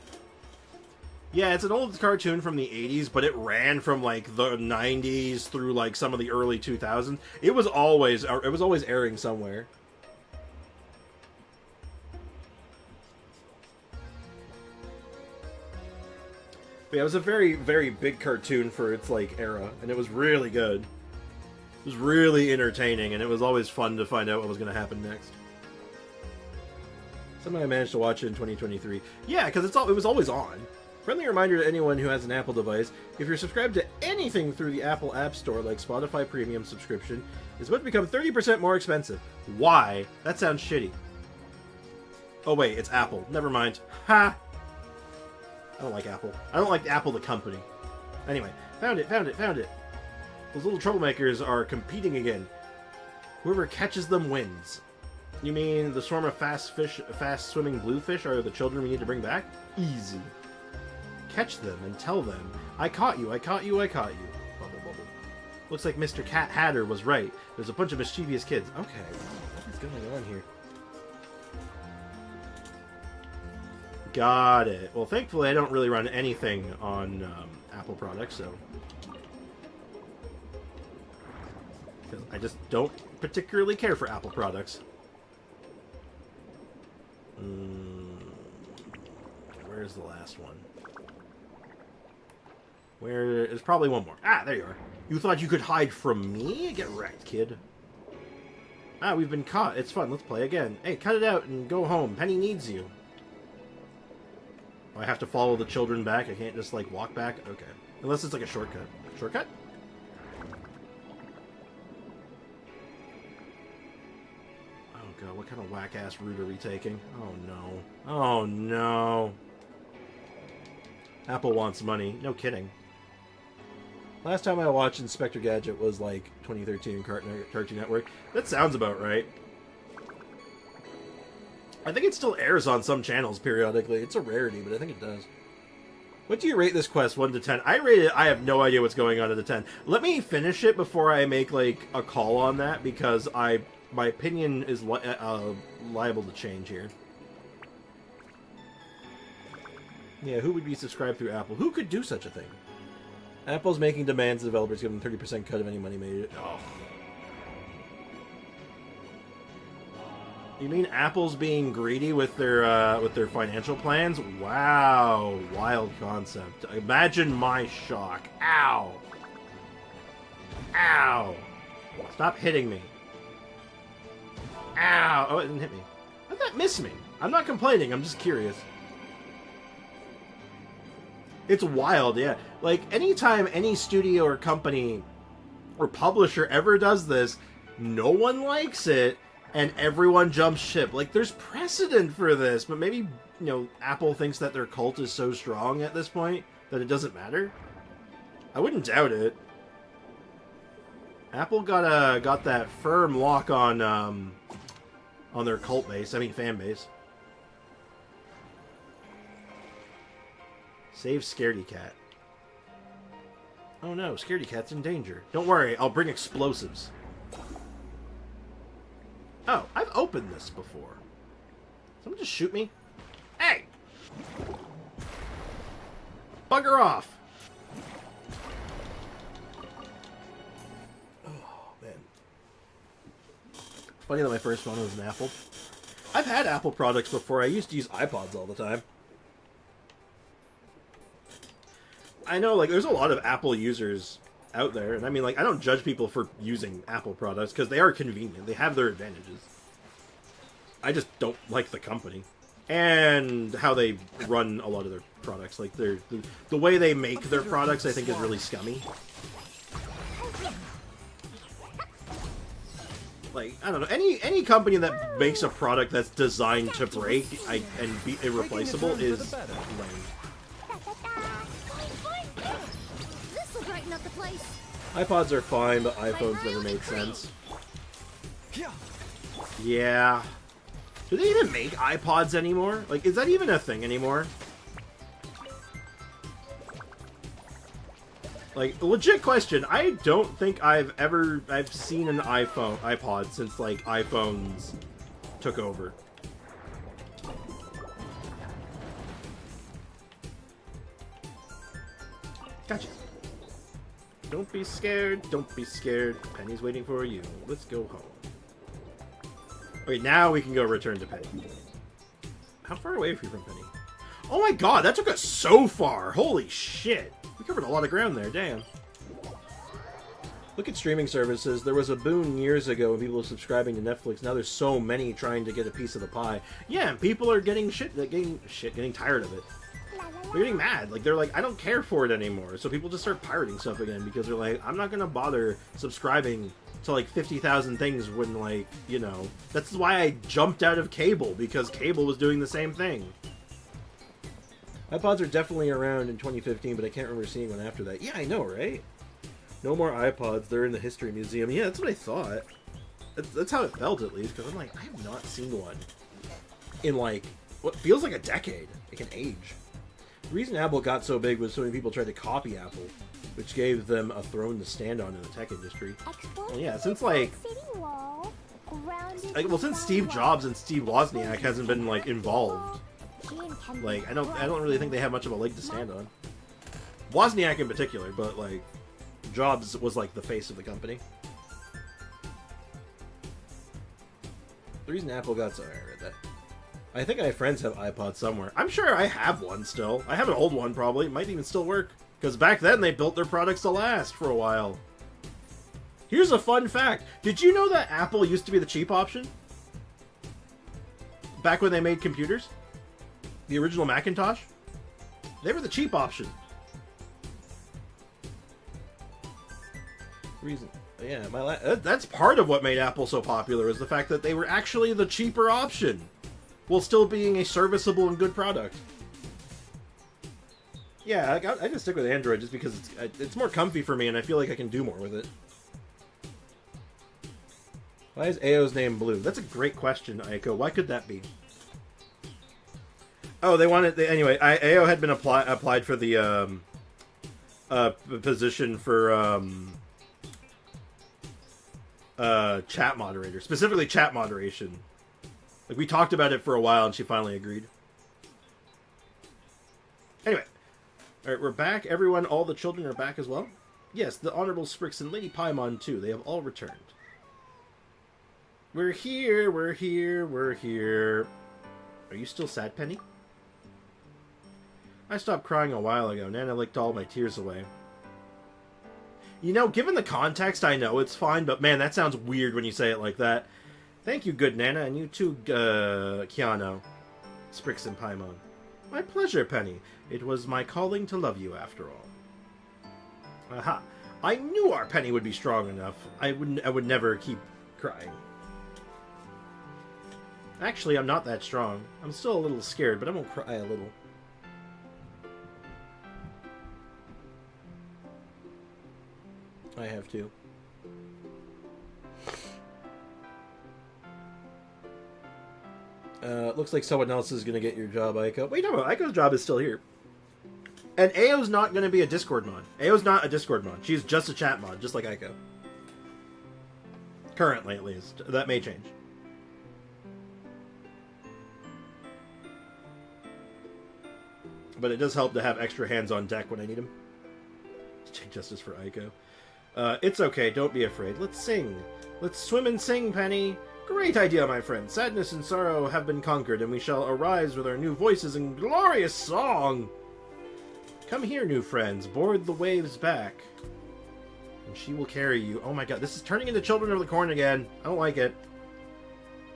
Yeah, it's an old cartoon from the 80s, but it ran from, like, the 90s through, like, some of the early 2000s. It was always airing somewhere. But yeah, it was a very, very big cartoon for its, like, era, and it was really good. It was really entertaining, and it was always fun to find out what was going to happen next. Somehow I managed to watch it in 2023. Yeah, because it was always on. Friendly reminder to anyone who has an Apple device, if you're subscribed to anything through the Apple App Store, like Spotify Premium subscription, it's about to become 30% more expensive. Why? That sounds shitty. Oh wait, it's Apple. Never mind. Ha! I don't like Apple. I don't like Apple the company. Anyway, found it. Those little troublemakers are competing again. Whoever catches them wins. You mean the swarm of fast-swimming bluefish are the children we need to bring back? Easy. Catch them and tell them, I caught you. Bubble, bubble. Looks like Mr. Cat Hatter was right. There's a bunch of mischievous kids. Okay, what is going on here? Got it. Well, thankfully I don't really run anything on Apple products, so... I just don't particularly care for Apple products. Where's the last one? There's probably one more. Ah, there you are. You thought you could hide from me? Get wrecked, kid. Ah, we've been caught. It's fun. Let's play again. Hey, cut it out and go home. Penny needs you. I have to follow the children back. I can't just, like, walk back? Okay. Unless it's, like, a shortcut. Shortcut? Oh, God. What kind of whack-ass route are we taking? Oh, no. Oh, no. Apple wants money. No kidding. Last time I watched Inspector Gadget was, like, 2013 Cartoon Network. That sounds about right. I think it still airs on some channels periodically. It's a rarity, but I think it does. What do you rate this quest, 1 to 10? I rate it, I have no idea what's going on at a 10. Let me finish it before I make, like, a call on that, because my opinion is liable to change here. Yeah, who would be subscribed through Apple? Who could do such a thing? Apple's making demands to developers give them 30% cut of any money made. Oh. You mean Apple's being greedy with their financial plans? Wow, wild concept. Imagine my shock. Ow! Ow! Stop hitting me. Ow! Oh, it didn't hit me. How'd that miss me? I'm not complaining, I'm just curious. It's wild, yeah. Like, anytime any studio or company or publisher ever does this, no one likes it, and everyone jumps ship. Like, there's precedent for this, but maybe, you know, Apple thinks that their cult is so strong at this point that it doesn't matter. I wouldn't doubt it. Apple got that firm lock on their cult base. I mean, fan base. Save Scaredy Cat. Oh no, Scaredy Cat's in danger. Don't worry, I'll bring explosives. Oh, I've opened this before. Someone just shoot me? Hey! Bugger off! Oh, man. Funny that my first one was an Apple. I've had Apple products before. I used to use iPods all the time. I know, like, there's a lot of Apple users out there, and I mean, like, I don't judge people for using Apple products, because they are convenient. They have their advantages. I just don't like the company. And how they run a lot of their products. Like, the way they make their products, I think, is really scummy. Like, I don't know, any company that makes a product that's designed to break and be irreplaceable is lame. iPods are fine, but iPhones never made sense. Yeah. Do they even make iPods anymore? Like, is that even a thing anymore? Like, a legit question. I don't think I've seen an iPod since, like, iPhones took over. Gotcha. Don't be scared. Don't be scared. Penny's waiting for you. Let's go home. Okay, now we can go return to Penny. How far away are you from Penny? Oh my god, that took us so far! Holy shit! We covered a lot of ground there, damn. Look at streaming services. There was a boom years ago when people were subscribing to Netflix. Now there's so many trying to get a piece of the pie. Yeah, people are getting tired of it. They're getting mad. Like, they're like, I don't care for it anymore. So people just start pirating stuff again because they're like, I'm not gonna bother subscribing to like 50,000 things when, like, you know, that's why I jumped out of cable, because cable was doing the same thing. iPods are definitely around in 2015, but I can't remember seeing one after that. Yeah, I know, right? No more iPods. They're in the History Museum. Yeah, that's what I thought. That's how it felt, at least, because I'm like, I have not seen one in, like, what feels like a decade. Like an age. The reason Apple got so big was so many people tried to copy Apple, which gave them a throne to stand on in the tech industry. Well, yeah, since, like, since Steve Jobs and Steve Wozniak hasn't been, like, involved, like, I don't really think they have much of a leg to stand on. Wozniak in particular, but, like, Jobs was like the face of the company. The reason Apple got so... I read that. I think I have friends have iPods somewhere. I'm sure I have one still. I have an old one probably. It might even still work. Because back then they built their products to last for a while. Here's a fun fact. Did you know that Apple used to be the cheap option? Back when they made computers? The original Macintosh? They were the cheap option. Reason, yeah, that's part of what made Apple so popular, is the fact that they were actually the cheaper option, while still being a serviceable and good product. Yeah, I just stick with Android just because it's more comfy for me, and I feel like I can do more with it. Why is Ao's name Blue? That's a great question, Ayako. Why could that be? Oh, they wanted... anyway, Ao had been applied for the position for... chat moderator, specifically chat moderation. Like, we talked about it for a while and she finally agreed. Anyway, alright, we're back. Everyone, all the children are back as well. Yes, the Honorable Sprix and Lady Paimon too. They have all returned. We're here, we're here, we're here. Are you still sad, Penny? I stopped crying a while ago. Nana licked all my tears away. You know, given the context, I know it's fine, but man, that sounds weird when you say it like that. Thank you, good Nana, and you too, Keanu. Sprix and Paimon. My pleasure, Penny. It was my calling to love you, after all. Aha. I knew our Penny would be strong enough. I would never keep crying. Actually, I'm not that strong. I'm still a little scared, but I won't cry a little. I have to. Looks like someone else is going to get your job, Ayako. Wait, no, Aiko's job is still here. And Ao's not going to be a Discord mod. Ao's not a Discord mod. She's just a chat mod, just like Ayako. Currently, at least. That may change. But it does help to have extra hands on deck when I need them. Take justice for Ayako. It's okay, don't be afraid. Let's sing. Let's swim and sing, Penny. Great idea, my friend. Sadness and sorrow have been conquered, and we shall arise with our new voices in glorious song. Come here, new friends. Board the waves back. And she will carry you. Oh my god, this is turning into Children of the Corn again. I don't like it.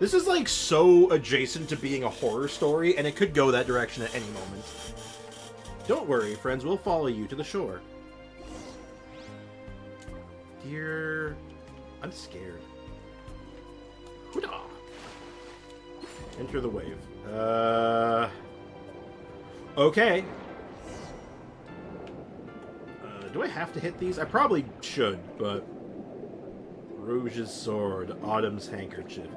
This is, like, so adjacent to being a horror story, and it could go that direction at any moment. Don't worry, friends. We'll follow you to the shore. Dear... I'm scared. Hoodah! Enter the wave. Okay. Do I have to hit these? I probably should, but... Rouge's sword, Autumn's handkerchief,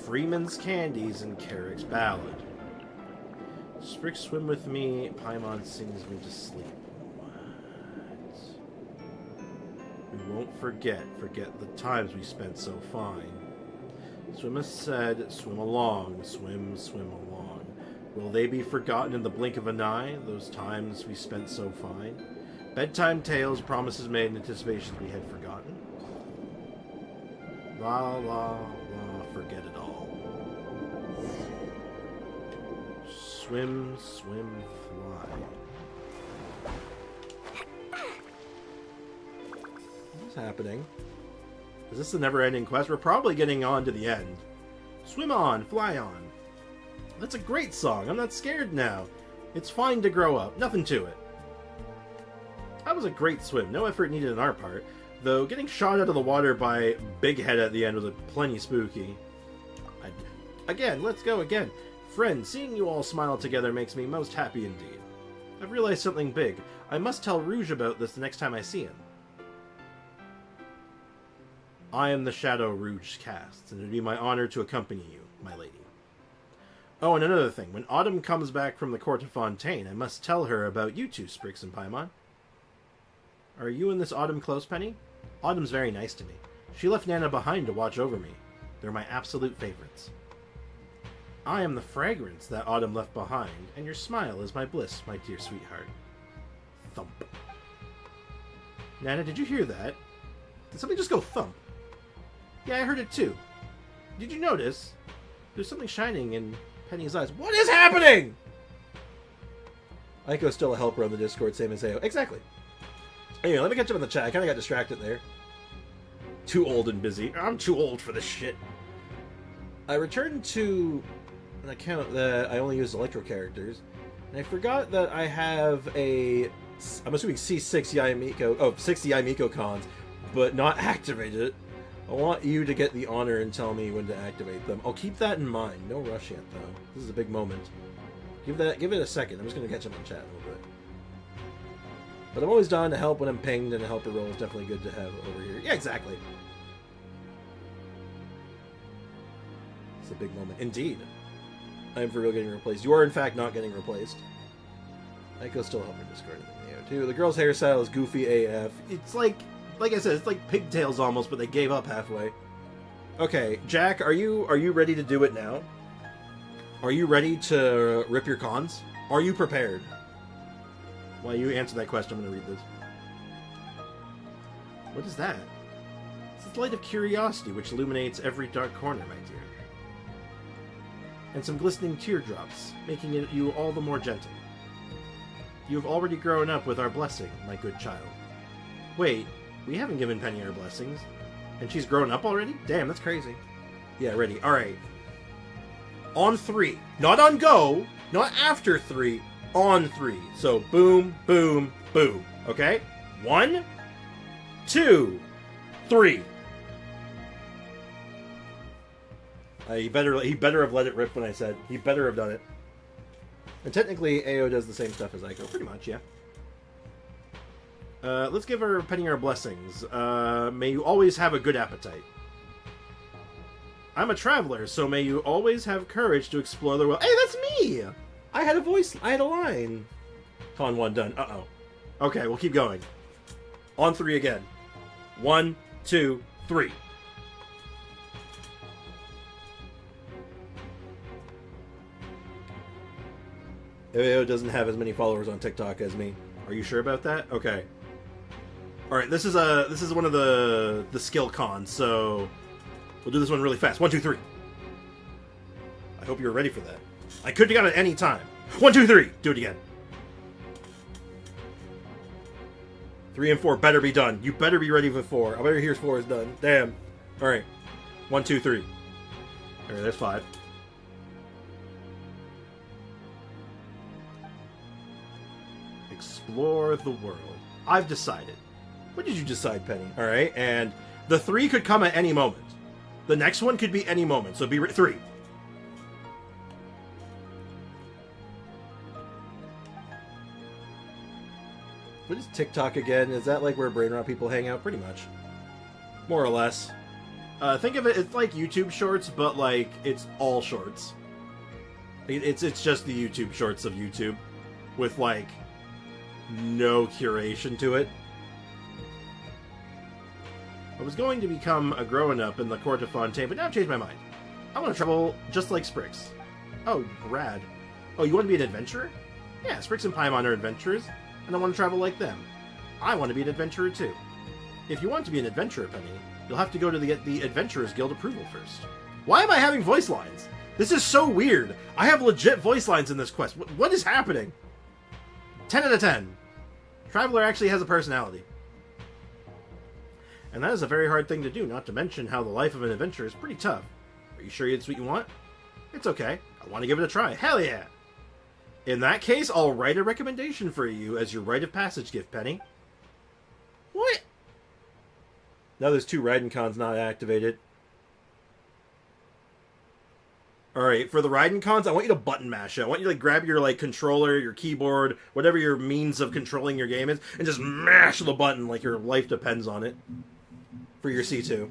Freeman's candies, and Carrick's ballad. Sprix swim with me, Paimon sings me to sleep. What? We won't forget the times we spent so fine. Swim has said, swim along, swim, swim along. Will they be forgotten in the blink of an eye, those times we spent so fine? Bedtime tales, promises made, and anticipations we had forgotten. La, la, la, forget it all. Swim, swim, fly. What is happening? Is this the never-ending quest? We're probably getting on to the end. Swim on, fly on. That's a great song. I'm not scared now. It's fine to grow up. Nothing to it. That was a great swim. No effort needed on our part. Though getting shot out of the water by Big Head at the end was plenty spooky. Again, let's go again. Friend, seeing you all smile together makes me most happy indeed. I've realized something big. I must tell Rouge about this the next time I see him. I am the shadow Rouge casts, and it would be my honor to accompany you, my lady. Oh, and another thing. When Autumn comes back from the court of Fontaine, I must tell her about you two, Sprix and Paimon. Are you and this Autumn close, Penny? Autumn's very nice to me. She left Nana behind to watch over me. They're my absolute favorites. I am the fragrance that Autumn left behind, and your smile is my bliss, my dear sweetheart. Thump. Nana, did you hear that? Did something just go thump? Yeah, I heard it too. Did you notice? There's something shining in Penny's eyes. What is happening? Aiko's still a helper on the Discord, same as Ayo. Exactly. Anyway, let me catch up on the chat. I kind of got distracted there. Too old and busy. I'm too old for this shit. I returned to an account that I only use Electro characters, and I forgot that I have a, I'm assuming C6 Yaimiko, 60 Yaimiko cons, but not activated it. I want you to get the honor and tell me when to activate them. I'll keep that in mind. No rush yet, though. This is a big moment. Give it a second. I'm just going to catch up on chat a little bit. But I'm always down to help when I'm pinged, and a helper role is definitely good to have over here. Yeah, exactly. It's a big moment. Indeed. I am for real getting replaced. You are, in fact, not getting replaced. Aiko's still helping Discord in the video, too. The girl's hairstyle is goofy AF. It's like I said, it's like pigtails almost, but they gave up halfway. Okay, Jack, are you ready to do it now? Are you ready to rip your cons? Are you prepared? While you answer that question, I'm going to read this. What is that? It's the light of curiosity which illuminates every dark corner, my dear. And some glistening teardrops, making it you all the more gentle. You have already grown up with our blessing, my good child. Wait, we haven't given Penny our blessings. And she's grown up already? Damn, that's crazy. Yeah, ready. Alright. On 3. Not on go. Not after 3. On 3. So, boom, boom, boom. Okay? 1, 2, 3. He better have let it rip when I said. He better have done it. And technically, Ayo does the same stuff as Aiko. Pretty much, yeah. Let's give her Penny our blessings. May you always have a good appetite. I'm a traveler, so may you always have courage to explore the world. Hey, that's me! I had a line. Con 1 done. Uh-oh. Okay, we'll keep going. On 3 again. 1, 2, 3. Ayo doesn't have as many followers on TikTok as me. Are you sure about that? Okay. Alright, this is one of the skill cons, so we'll do this one really fast. 1, 2, 3. I hope you're ready for that. I could have got it any time. 1, 2, 3. Do it again. 3 and 4 better be done. You better be ready for 4. I better hear 4 is done. Damn. Alright. 1, 2, 3. Alright, there's 5. Explore the world. I've decided. What did you decide, Penny? Alright, and the 3 could come at any moment. The next one could be any moment, so be 3. What is TikTok again? Is that like where brain rot people hang out? Pretty much. More or less. Think of it, it's like YouTube Shorts, but like, it's all shorts. It's just the YouTube Shorts of YouTube. With like, no curation to it. I was going to become a grown-up in the court of Fontaine, but now I've changed my mind. I want to travel just like Sprix. Oh, rad. Oh, you want to be an adventurer? Yeah, Sprix and Paimon are adventurers, and I want to travel like them. I want to be an adventurer too. If you want to be an adventurer, Penny, you'll have to go to get the Adventurers Guild approval first. Why am I having voice lines? This is so weird. I have legit voice lines in this quest. What is happening? 10 out of 10. Traveler actually has a personality. And that is a very hard thing to do, not to mention how the life of an adventurer is pretty tough. Are you sure it's what you want? It's okay. I want to give it a try. Hell yeah! In that case, I'll write a recommendation for you as your rite of passage gift, Penny. What? Now there's 2 Raiden cons not activated. Alright, for the Raiden cons, I want you to button mash it. I want you to like, grab your like controller, your keyboard, whatever your means of controlling your game is, and just mash the button like your life depends on it. For your C2.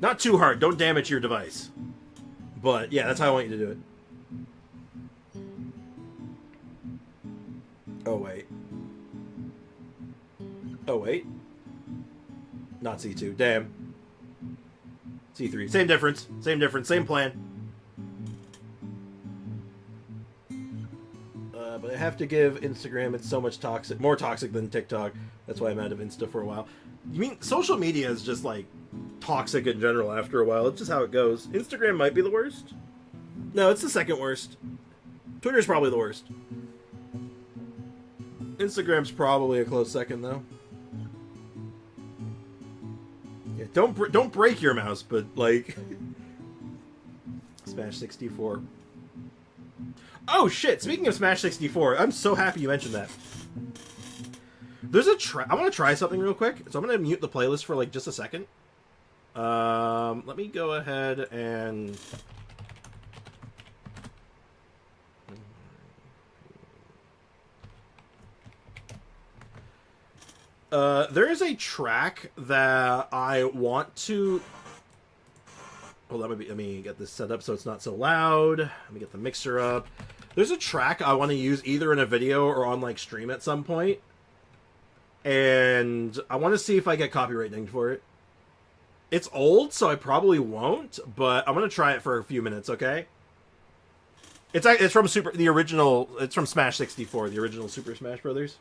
Not too hard, don't damage your device. But yeah, that's how I want you to do it. Oh wait. Oh wait. Not C2, damn. C3. Same difference. Same difference. Same plan. But I have to give Instagram, it's so much toxic. More toxic than TikTok. That's why I'm out of Insta for a while. You mean, social media is just, like, toxic in general after a while. It's just how it goes. Instagram might be the worst. No, it's the second worst. Twitter's probably the worst. Instagram's probably a close second, though. Yeah, don't break your mouse, but like Smash 64. Oh shit! Speaking of Smash 64, I'm so happy you mentioned that. There's a I want to try something real quick, so I'm gonna mute the playlist for like just a second. Let me go ahead and. There is a track that I want to... Hold on, let me get this set up so it's not so loud. Let me get the mixer up. There's a track I want to use either in a video or on, like, stream at some point. And I want to see if I get copyright dinged for it. It's old, so I probably won't, but I'm going to try it for a few minutes, okay? It's from it's from Smash 64, the original Super Smash Brothers.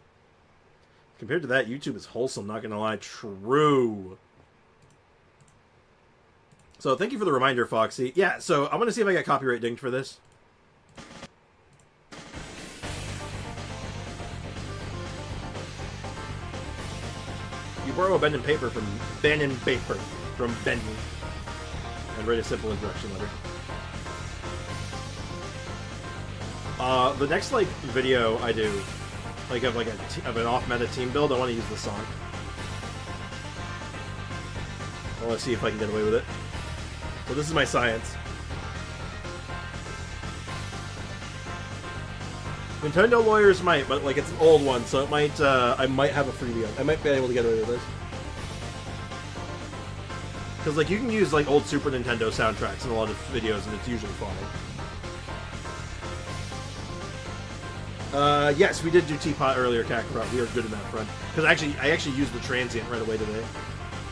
Compared to that, YouTube is wholesome, not gonna lie. True. So, thank you for the reminder, Foxy. Yeah, so I'm gonna see if I get copyright dinged for this. You borrow a pen and paper from Ben and write a simple introduction letter. The next, like, video I do, like, of an off-meta team build, I want to use this song. I want to see if I can get away with it. So this is my science. Nintendo lawyers might, but, like, it's an old one, so it might, I might have a freebie. I might be able to get away with this. Because, like, you can use, like, old Super Nintendo soundtracks in a lot of videos, and it's usually fine. Yes, we did do Teapot earlier, Kakarot. We are good in that front. Because I actually used the transient right away today.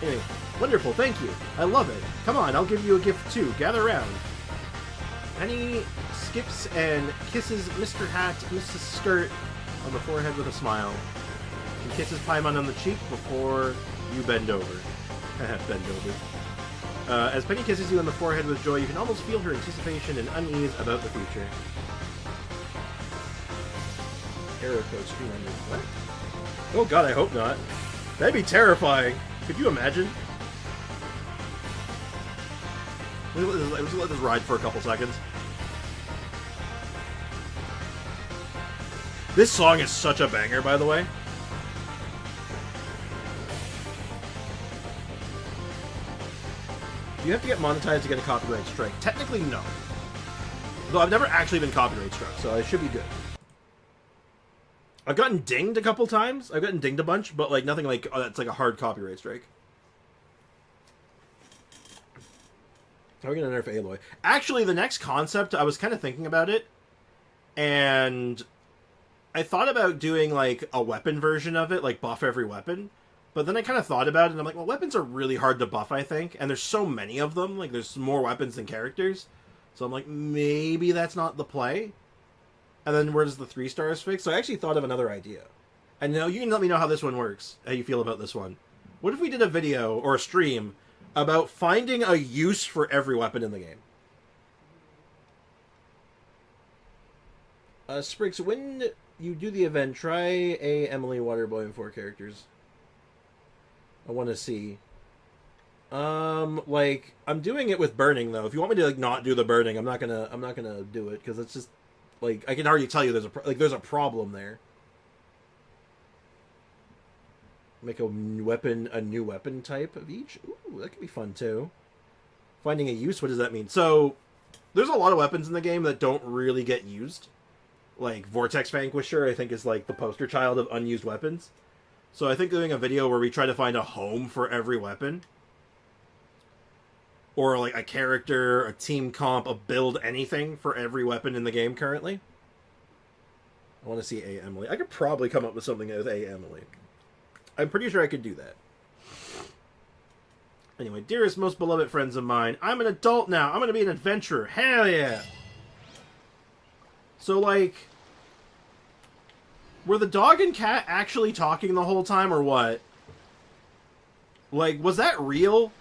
Anyway, wonderful, thank you. I love it. Come on, I'll give you a gift too. Gather around. Penny skips and kisses Mr. Hat, Mrs. Skirt on the forehead with a smile. And kisses Paimon on the cheek before you bend over. Bend over. As Penny kisses you on the forehead with joy, you can almost feel her anticipation and unease about the future. Error code screen under what? Oh god, I hope not. That'd be terrifying. Could you imagine? Let's let this ride for a couple seconds. This song is such a banger, by the way. Do you have to get monetized to get a copyright strike? Technically, no. Though I've never actually been copyright struck, so I should be good. I've gotten dinged a couple times. I've gotten dinged a bunch, but like nothing like it's like a hard copyright strike. How are we gonna nerf Aloy? Actually, the next concept, I was kind of thinking about it, and I thought about doing like a weapon version of it, like buff every weapon. But then I kind of thought about it, and I'm like, well, weapons are really hard to buff, I think, and there's so many of them. Like, there's more weapons than characters, so I'm like, maybe that's not the play. And then where does the 3 stars fix? So I actually thought of another idea. And now you can let me know how this one works, how you feel about this one. What if we did a video, or a stream, about finding a use for every weapon in the game? Spriggs, when you do the event, try a Emily Waterboy and 4 characters. I want to see. Like, I'm doing it with burning though. If you want me to like not do the burning, I'm not gonna do it because it's just like I can already tell you there's a problem there. Make a new weapon type of each. Ooh, that could be fun too. Finding a use. What does that mean? So there's a lot of weapons in the game that don't really get used. Like Vortex Vanquisher, I think is like the poster child of unused weapons. So I think doing a video where we try to find a home for every weapon. Or like a character, a team comp, a build, anything for every weapon in the game currently. I want to see A. Emily. I could probably come up with something with A. Emily. I'm pretty sure I could do that. Anyway, dearest, most beloved friends of mine, I'm an adult now. I'm going to be an adventurer. Hell yeah! So, like, were the dog and cat actually talking the whole time, or what? Like, was that real?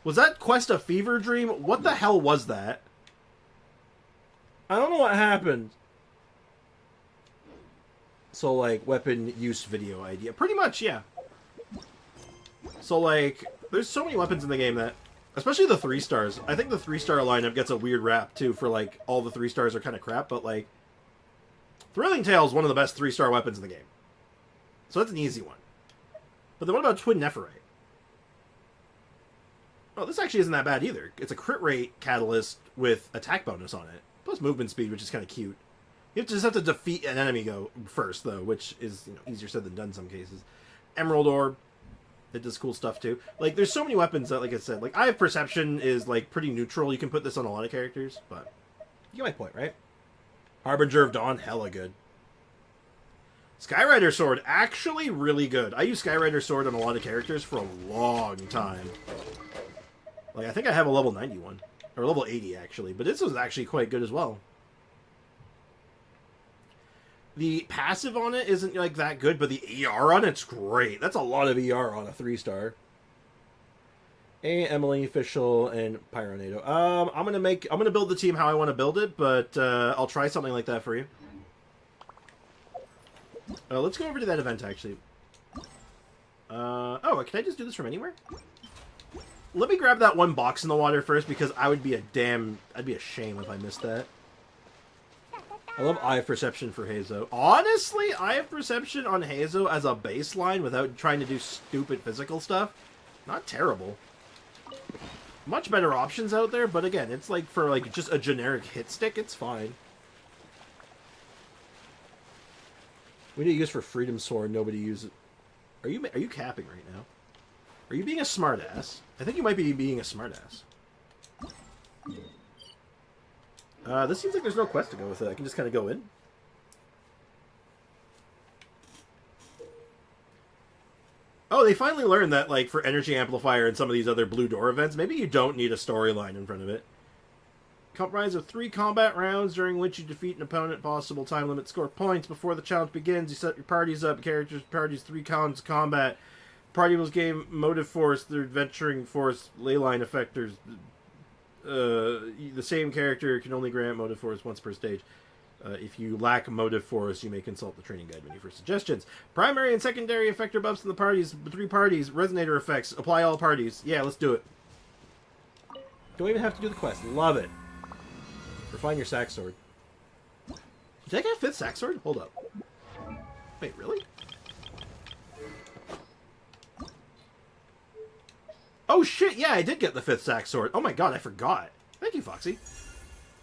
Was that quest a fever dream? What the hell was that? I don't know what happened. So, like, weapon use video idea. Pretty much, yeah. So, like, there's so many weapons in the game that... Especially the 3 stars. I think the 3-star lineup gets a weird rap, too, for, like, all the 3 stars are kind of crap, but, like... Thrilling Tale is one of the best 3-star weapons in the game. So that's an easy one. But then what about Twin Nephirite? Oh, this actually isn't that bad either. It's a crit rate catalyst with attack bonus on it. Plus movement speed, which is kind of cute. You just have to defeat an enemy first, though, which is easier said than done in some cases. Emerald Orb. It does cool stuff, too. Like, there's so many weapons that, like I said, like, Eye of Perception is, like, pretty neutral. You can put this on a lot of characters, but you get my point, right? Harbinger of Dawn, hella good. Skyrider Sword, actually really good. I use Skyrider Sword on a lot of characters for a long time. Like, I think I have a level 91. Or level 80, actually. But this was actually quite good as well. The passive on it isn't, like, that good, but the ER on it's great. That's a lot of ER on a 3-star. A, Emily, Official, and Pyronado. I'm gonna build the team how I want to build it, but I'll try something like that for you. Let's go over to that event, actually. Oh, can I just do this from anywhere? Let me grab that one box in the water first, because I'd be a shame if I missed that. I love Eye of Perception for Hazo. Honestly, Eye of Perception on Hazo as a baseline without trying to do stupid physical stuff, not terrible. Much better options out there, but again, it's like for like just a generic hit stick, it's fine. We need to use for Freedom Sword, nobody uses. Are you capping right now? Are you being a smartass? I think you might be being a smartass. This seems like there's no quest to go with it. I can just kind of go in. Oh, they finally learned that, like, for Energy Amplifier and some of these other Blue Door events, maybe you don't need a storyline in front of it. Comprise of 3 combat rounds during which you defeat an opponent. Possible time limit. Score points before the challenge begins. You set your parties up. Parties 3 counts of combat. Party will gain motive force. Their adventuring force. Leyline effectors. The same character can only grant motive force once per stage. If you lack motive force, you may consult the training guide menu for suggestions. Primary and secondary effector buffs in the parties. 3 parties. Resonator effects. Apply all parties. Yeah, let's do it. Don't even have to do the quest. Love it. Refine your sack sword. Did I get a 5th sack sword? Hold up. Wait, really? Oh shit, yeah, I did get the 5th sack sword. Oh my god, I forgot. Thank you, Foxy.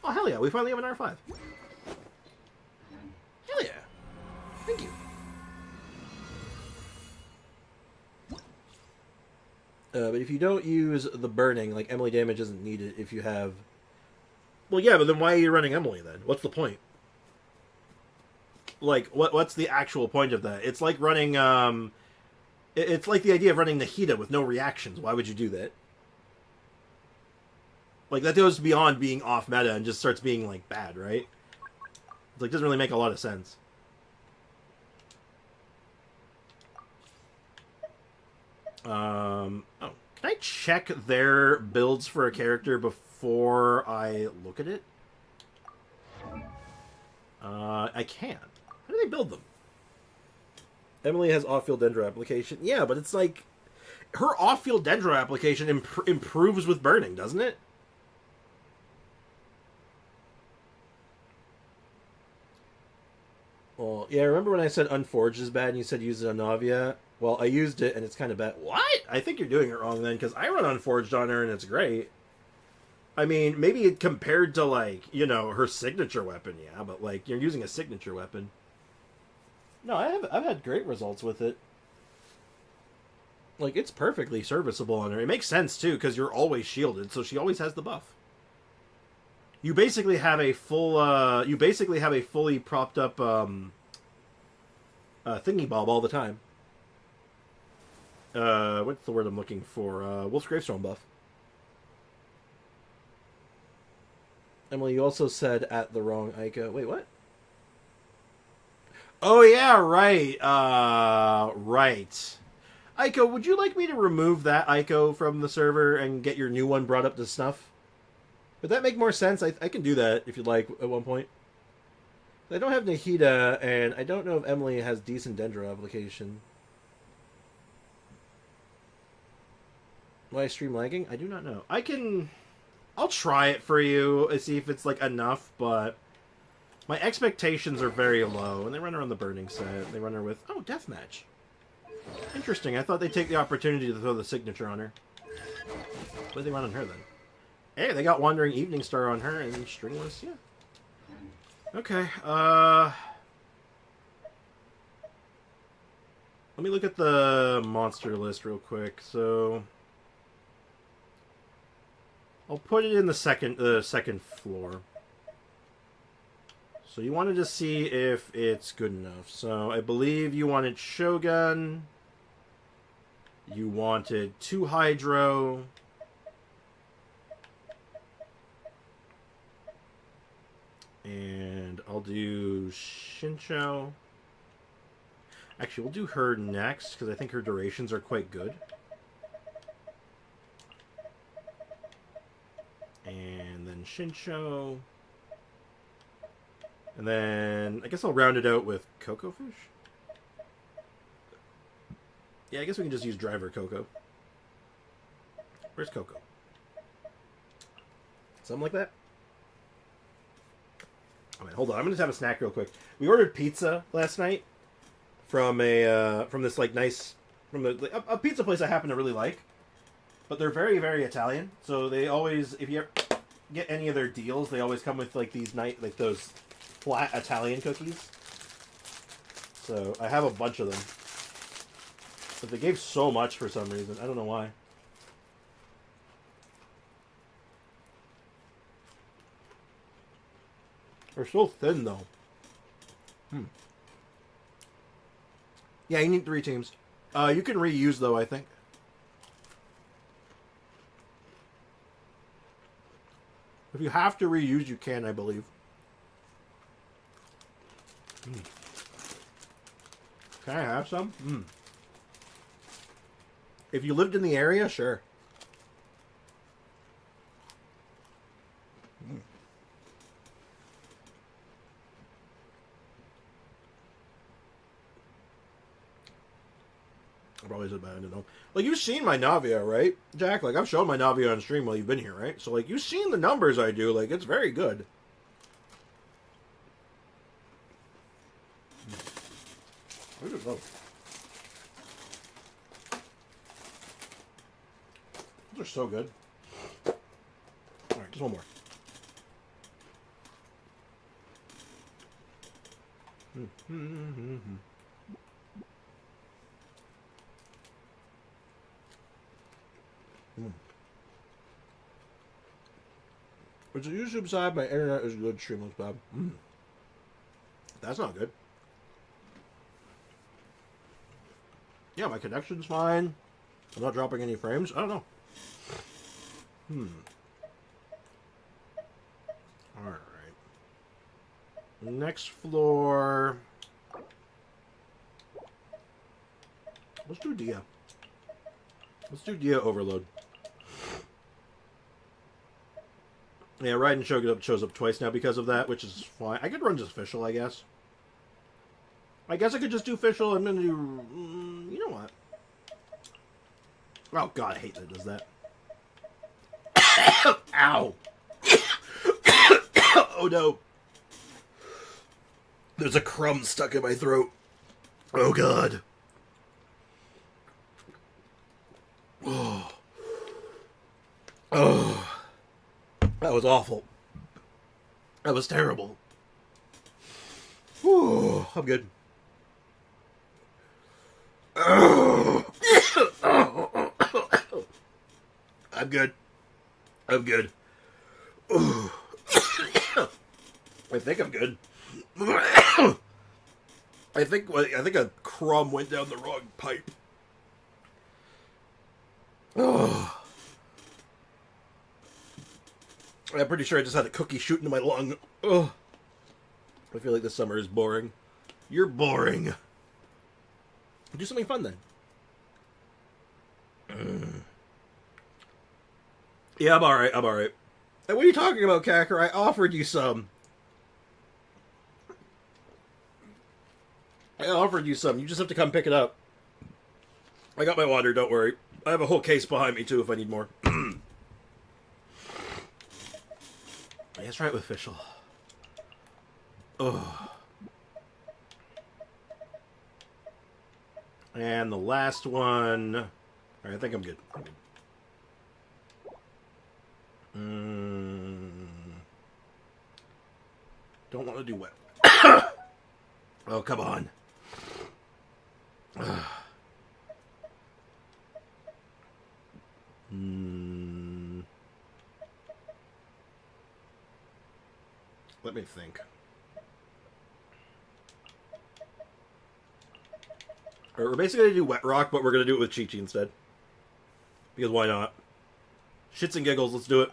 Oh, hell yeah, we finally have an R5. Hell yeah. Thank you. But if you don't use the burning, like, Emily damage isn't needed if you have... Well, yeah, but then why are you running Emily, then? What's the point? Like, what's the actual point of that? It's like running, It's like the idea of running Nahida with no reactions. Why would you do that? Like, that goes beyond being off-meta and just starts being, like, bad, right? It's like, doesn't really make a lot of sense. Oh. Can I check their builds for a character before I look at it? I can. How do they build them? Emily has off-field dendro application. Yeah, but it's like her off-field dendro application improves with burning, doesn't it? Well, yeah, remember when I said unforged is bad and you said use it on Navia? Well, I used it and it's kind of bad. What? I think you're doing it wrong then, because I run unforged on her and it's great. I mean, maybe it compared to, like, you know, her signature weapon, yeah, but, like, you're using a signature weapon. No, I've had great results with it. Like, it's perfectly serviceable on her. It makes sense, too, because you're always shielded, so she always has the buff. You basically have a full, you basically have a fully propped up, thingy bulb all the time. What's the word I'm looking for? Wolf's Gravestone buff. Emily, you also said at the wrong Ayaka. Wait, what? Oh, yeah, right. Right. Ayako, would you like me to remove that Ayako from the server and get your new one brought up to snuff? Would that make more sense? I can do that if you'd like at one point. I don't have Nahida, and I don't know if Emily has decent dendro application. Why is stream lagging? I do not know. I'll try it for you and see if it's, like, enough, but my expectations are very low. And they run her on the burning set. They run her with, oh, deathmatch. Interesting. I thought they'd take the opportunity to throw the signature on her. What did they run on her, then? Hey, they got Wandering Evening Star on her and Stringless, yeah. Okay, let me look at the monster list real quick. So I'll put it in the second floor. So you wanted to see if it's good enough. So I believe you wanted Shogun. You wanted 2 Hydro. And I'll do Shincho. Actually, we'll do her next, because I think her durations are quite good. And then Shincho. And then, I guess I'll round it out with Coco Fish. Yeah, I guess we can just use Driver Coco. Where's Coco? Something like that? Alright, hold on. I'm gonna have a snack real quick. We ordered pizza last night from this like nice a pizza place I happen to really like, but they're very, very Italian. So they always, if you ever get any of their deals, they always come with like those flat Italian cookies. So I have a bunch of them, but they gave so much for some reason. I don't know why. They're so thin, though. Yeah, you need 3 teams. You can reuse, though, I think. If you have to reuse, you can, I believe. Can I have some? If you lived in the area, sure. Probably said bad, I don't know. Like, you've seen my Navia, right, Jack? Like, I've shown my Navia on stream while you've been here, right? So, like, you've seen the numbers I do. Like, it's very good. Where's it go? Those are so good. Alright, just one more. It's a YouTube side, my internet is good, stream looks bad. That's not good. Yeah, my connection's fine. I'm not dropping any frames. I don't know. Alright. Next floor. Let's do Dia. Let's do Dia Overload. Yeah, Raiden shows up twice now because of that, which is fine. I could run just official, I guess. I guess I could just do official and then do... you know what? Oh, God, I hate that it does that. Ow! Oh, no. There's a crumb stuck in my throat. Oh, God. Oh. Oh. That was awful. That was terrible. Whew, I'm good. I'm good. I'm good. I think I'm good. I think a crumb went down the wrong pipe. Oh. I'm pretty sure I just had a cookie shoot into my lung. Oh. I feel like this summer is boring. You're boring. Do something fun then. Yeah, I'm alright. I'm alright. Hey, what are you talking about, Cacker? I offered you some. I offered you some. You just have to come pick it up. I got my water, don't worry. I have a whole case behind me, too, if I need more. Let's try it with official. Oh. And the last one... Alright, I think I'm good. I'm good. Don't want to do wet. Oh, come on. Let me think. Alright, we're basically going to do Wet Rock, but we're going to do it with Chi-Chi instead. Because why not? Shits and giggles, let's do it.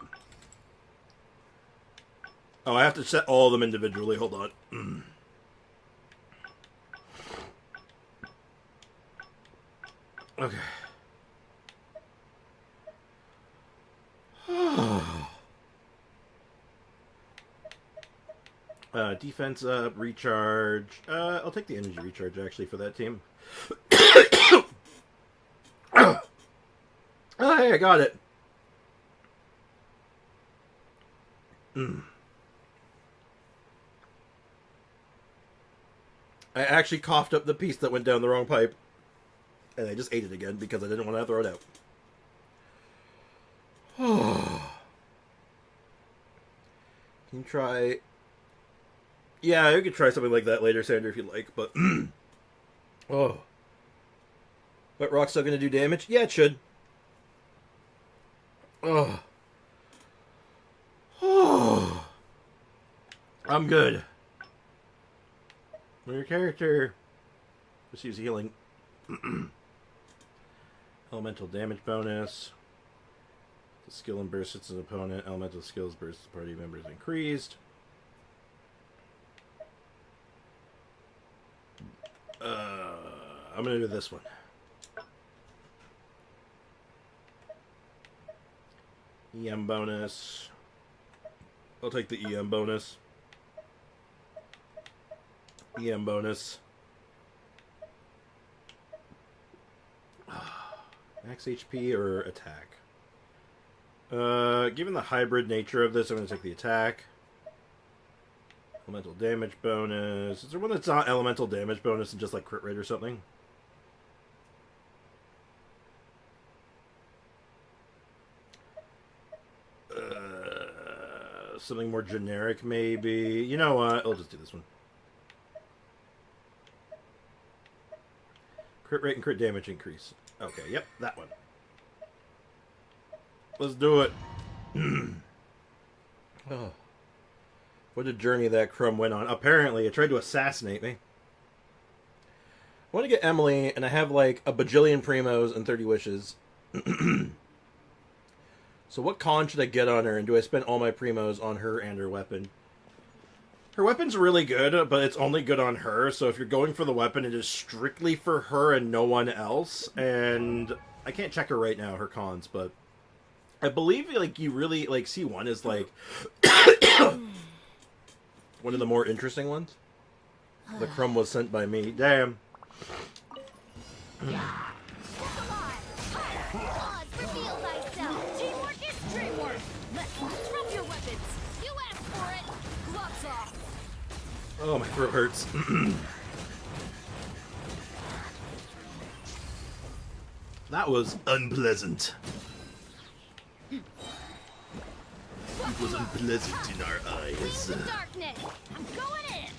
Oh, I have to set all of them individually. Hold on. Okay. Defense up, recharge. I'll take the energy recharge, actually, for that team. Oh, hey, I got it. I actually coughed up the piece that went down the wrong pipe. And I just ate it again because I didn't want to throw it out. Can you try... Yeah, you could try something like that later, Sander, if you'd like, but... Oh. But Rock's still going to do damage? Yeah, it should. Oh. Oh. I'm good. Your character. Just use healing. Elemental damage bonus. The skill and burst hits an opponent. Elemental skills burst party members increased. I'm gonna do this one. EM bonus. I'll take the EM bonus. EM bonus. Max HP or attack? Given the hybrid nature of this, I'm going to take the attack. Elemental damage bonus. Is there one that's not elemental damage bonus and just like crit rate or something? Something more generic, maybe. You know what? I'll just do this one. Crit rate and crit damage increase. Okay, yep, that one. Let's do it. Oh. What a journey that crumb went on. Apparently, it tried to assassinate me. I want to get Emily, and I have like a bajillion primos and 30 wishes. So what con should I get on her, and do I spend all my primos on her and her weapon? Her weapon's really good, but it's only good on her, so if you're going for the weapon, it is strictly for her and no one else, and I can't check her right now, her cons, but I believe, like, you really, like, C1 is, like, one of the more interesting ones. The crumb was sent by me. Damn. Reveal thyself. Teamwork is dreamwork. Let's drop your weapons. You asked for it. Gloves off. Oh, my throat hurts. That was unpleasant. It was unpleasant in our eyes. Wings of darkness. I'm going in.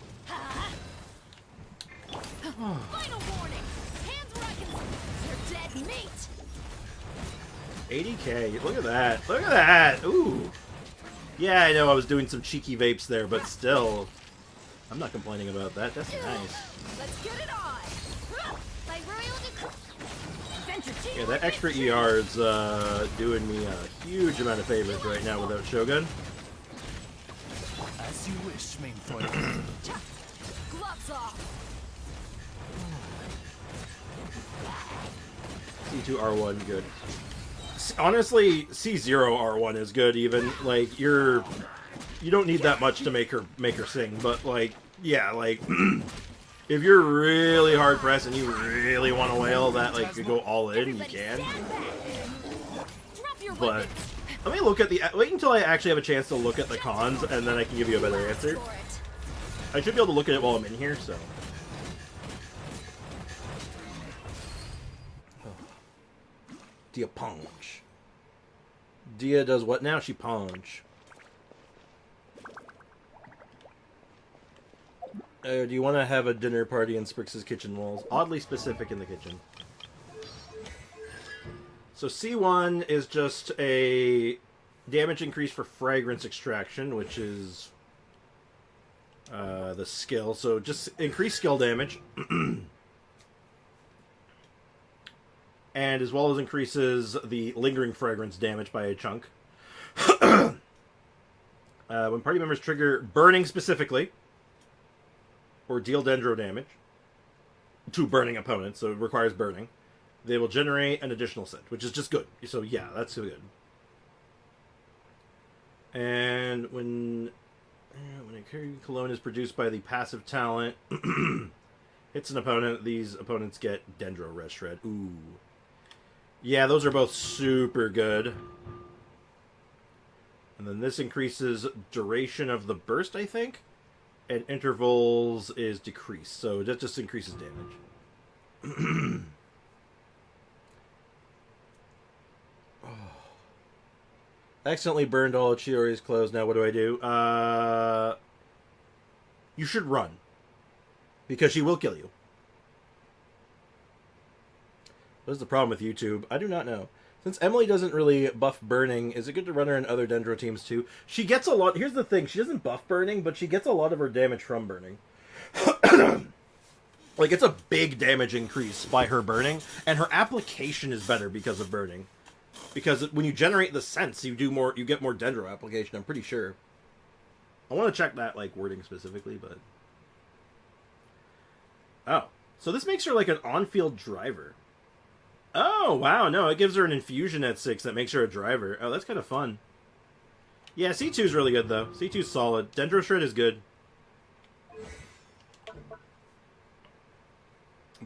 Final warning. Hands where I can. You're dead meat. 80k. Look at that. Look at that. Ooh. Yeah, I know I was doing some cheeky vapes there, but still. I'm not complaining about that. That's nice. Let's get it on. By royal decree. Yeah, that extra ER is doing me a huge amount of favors right now without Shogun. As you wish, main foil. Gloves off. C2 R1 good. Honestly, C0 R1 is good. Even like you don't need that much to make her sing. But like, yeah, like if you're really hard pressed and you really want to wail that, like you go all in, you can. But let me look at wait until I actually have a chance to look at the cons, and then I can give you a better answer. I should be able to look at it while I'm in here, so. Dia punch. Dia does what now? She punch. Do you want to have a dinner party in Sprix's kitchen walls? Oddly specific in the kitchen. So C1 is just a damage increase for fragrance extraction, which is the skill. So just increase skill damage. And as well as increases the lingering fragrance damage by a chunk. When party members trigger burning specifically, or deal dendro damage to burning opponents, so it requires burning, they will generate an additional scent, which is just good. So yeah, that's good. And when a cologne is produced by the passive talent, hits an opponent, these opponents get dendro res shred. Ooh. Yeah, those are both super good. And then this increases duration of the burst, I think. And intervals is decreased, so that just increases damage. Oh. I accidentally burned all of Chiori's clothes. Now what do I do? You should run. Because she will kill you. What is the problem with YouTube? I do not know. Since Emily doesn't really buff burning, is it good to run her in other Dendro teams too? She gets a lot... Here's the thing. She doesn't buff burning, but she gets a lot of her damage from burning. Like, it's a big damage increase by her burning, and her application is better because of burning. Because when you generate the sense, you get more Dendro application, I'm pretty sure. I want to check that, like, wording specifically, but... Oh. So this makes her like an on-field driver. Oh, wow, no, it gives her an infusion at 6 that makes her a driver. Oh, that's kind of fun. Yeah, C2 is really good, though. C2's solid. Dendro Shred is good.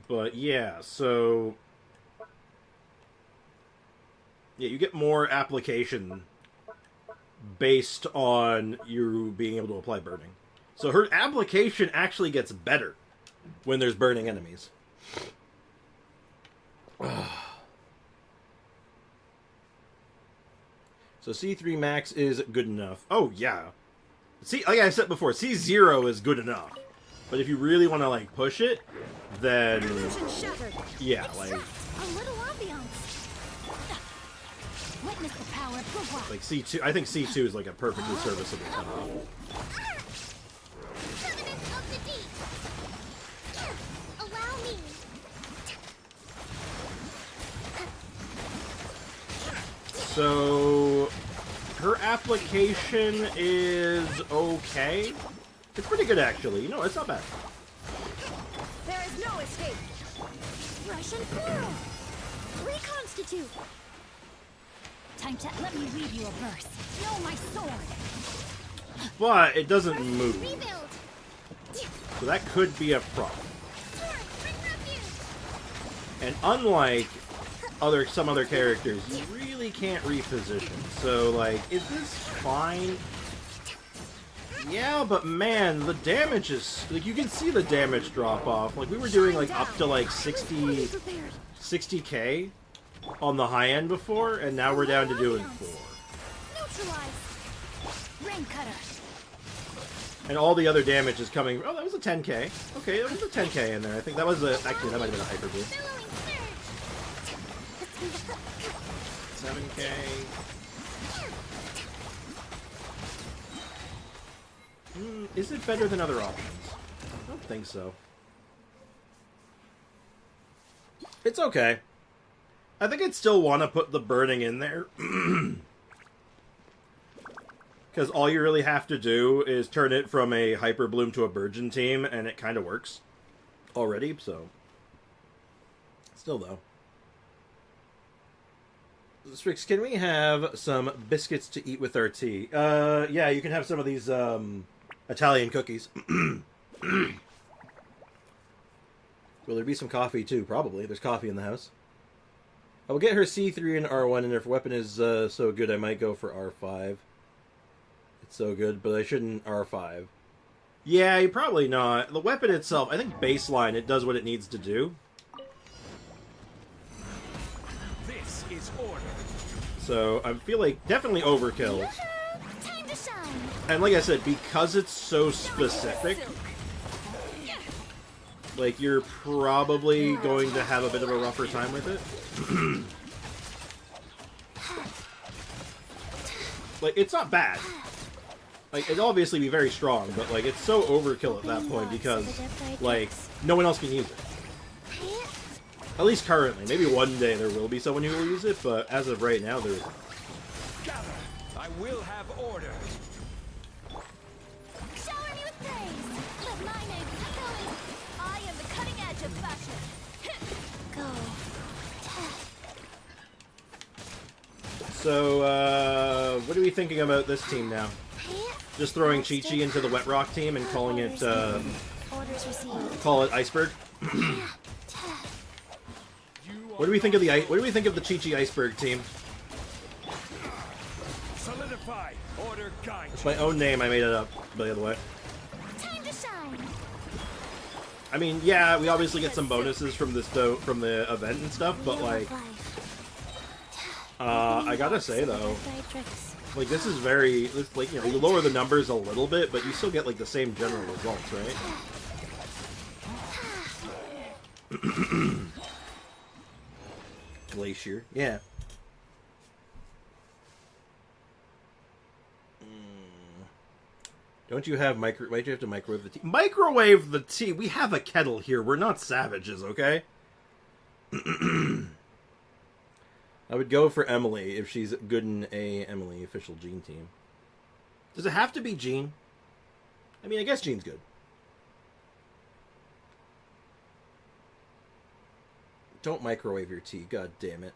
But, yeah, so... Yeah, you get more application based on you being able to apply burning. So her application actually gets better when there's burning enemies. So C3 max is good enough. Oh, yeah. See, like I said before, C0 is good enough. But if you really want to, like, push it, then... Yeah, like... A little ambiance. Witness the power of the rock. Like, C2... I think C2 is, like, a perfectly serviceable top. Sediment of the deep. Allow me. So... Her application is okay. It's pretty good, actually. You know, it's not bad. There is no escape. Russian pearl. Reconstitute. Time to let me read you a verse. Know my sword. But it doesn't move. Rebuild. So that could be a problem. And unlike some other characters, you really can't reposition. So, like, is this fine? Yeah, but man, the damage is... Like, you can see the damage drop off. Like, we were doing, like, up to, like, 60k on the high end before, and now we're down to doing 4. Rain cutter. And all the other damage is coming... Oh, that was a 10k. Okay, that was a 10k in there. I think that was a... Actually, that might have been a hyper boost. 7k. Is it better than other options? I don't think so. It's okay. I think I'd still want to put the burning in there. Because all you really have to do is turn it from a Hyper Bloom to a Burgeon team, and it kind of works already, so... Still, though. Strix, can we have some biscuits to eat with our tea? Yeah, you can have some of these, Italian cookies. Will there be some coffee, too? Probably. There's coffee in the house. I will get her C3 and R1, and if her weapon is so good, I might go for R5. It's so good, but I shouldn't R5. Yeah, probably not. The weapon itself, I think baseline, it does what it needs to do. This is order. So, I feel like definitely overkill. Time to shine. And like I said, because it's so specific, like, you're probably going to have a bit of a rougher time with it. Like, it's not bad. Like, it'd obviously be very strong, but, like, it's so overkill at that point because, like, no one else can use it. At least currently. Maybe one day there will be someone who will use it, but as of right now, there isn't. Gather. I will have order. Shower me with praise. Let my name be known. I am the cutting edge of fashion. Go. So, what are we thinking about this team now? Just throwing Chi-Chi into the Wet Rock team and calling it, Orders received. call it Iceberg? What do we think of the Chi-Chi Iceberg team? Solidify. Order guide. It's my own name, I made it up, by the way. Time to shine. I mean, yeah, we obviously get some bonuses from this from the event and stuff, but like, I gotta say though, like this is like, you know, you lower the numbers a little bit, but you still get like the same general results, right? Glacier, yeah. Don't you have why'd you have to microwave the tea? Microwave the tea! We have a kettle here. We're not savages, okay? I would go for Emily if she's good in a Emily official Jean team. Does it have to be Jean? I mean, I guess Jean's good. Don't microwave your tea, god damn it.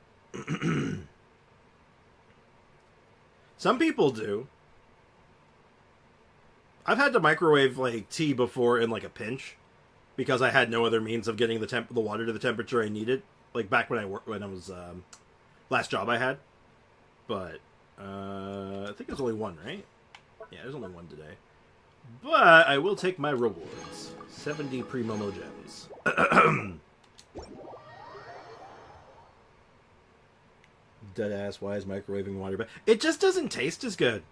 Some people do. I've had to microwave, like, tea before in, like, a pinch. Because I had no other means of getting the water to the temperature I needed. Like, back when I was, last job I had. But, I think there's only one, right? Yeah, there's only one today. But, I will take my rewards. 70 pre-Momo gems. Deadass, why is microwaving water bad? It just doesn't taste as good.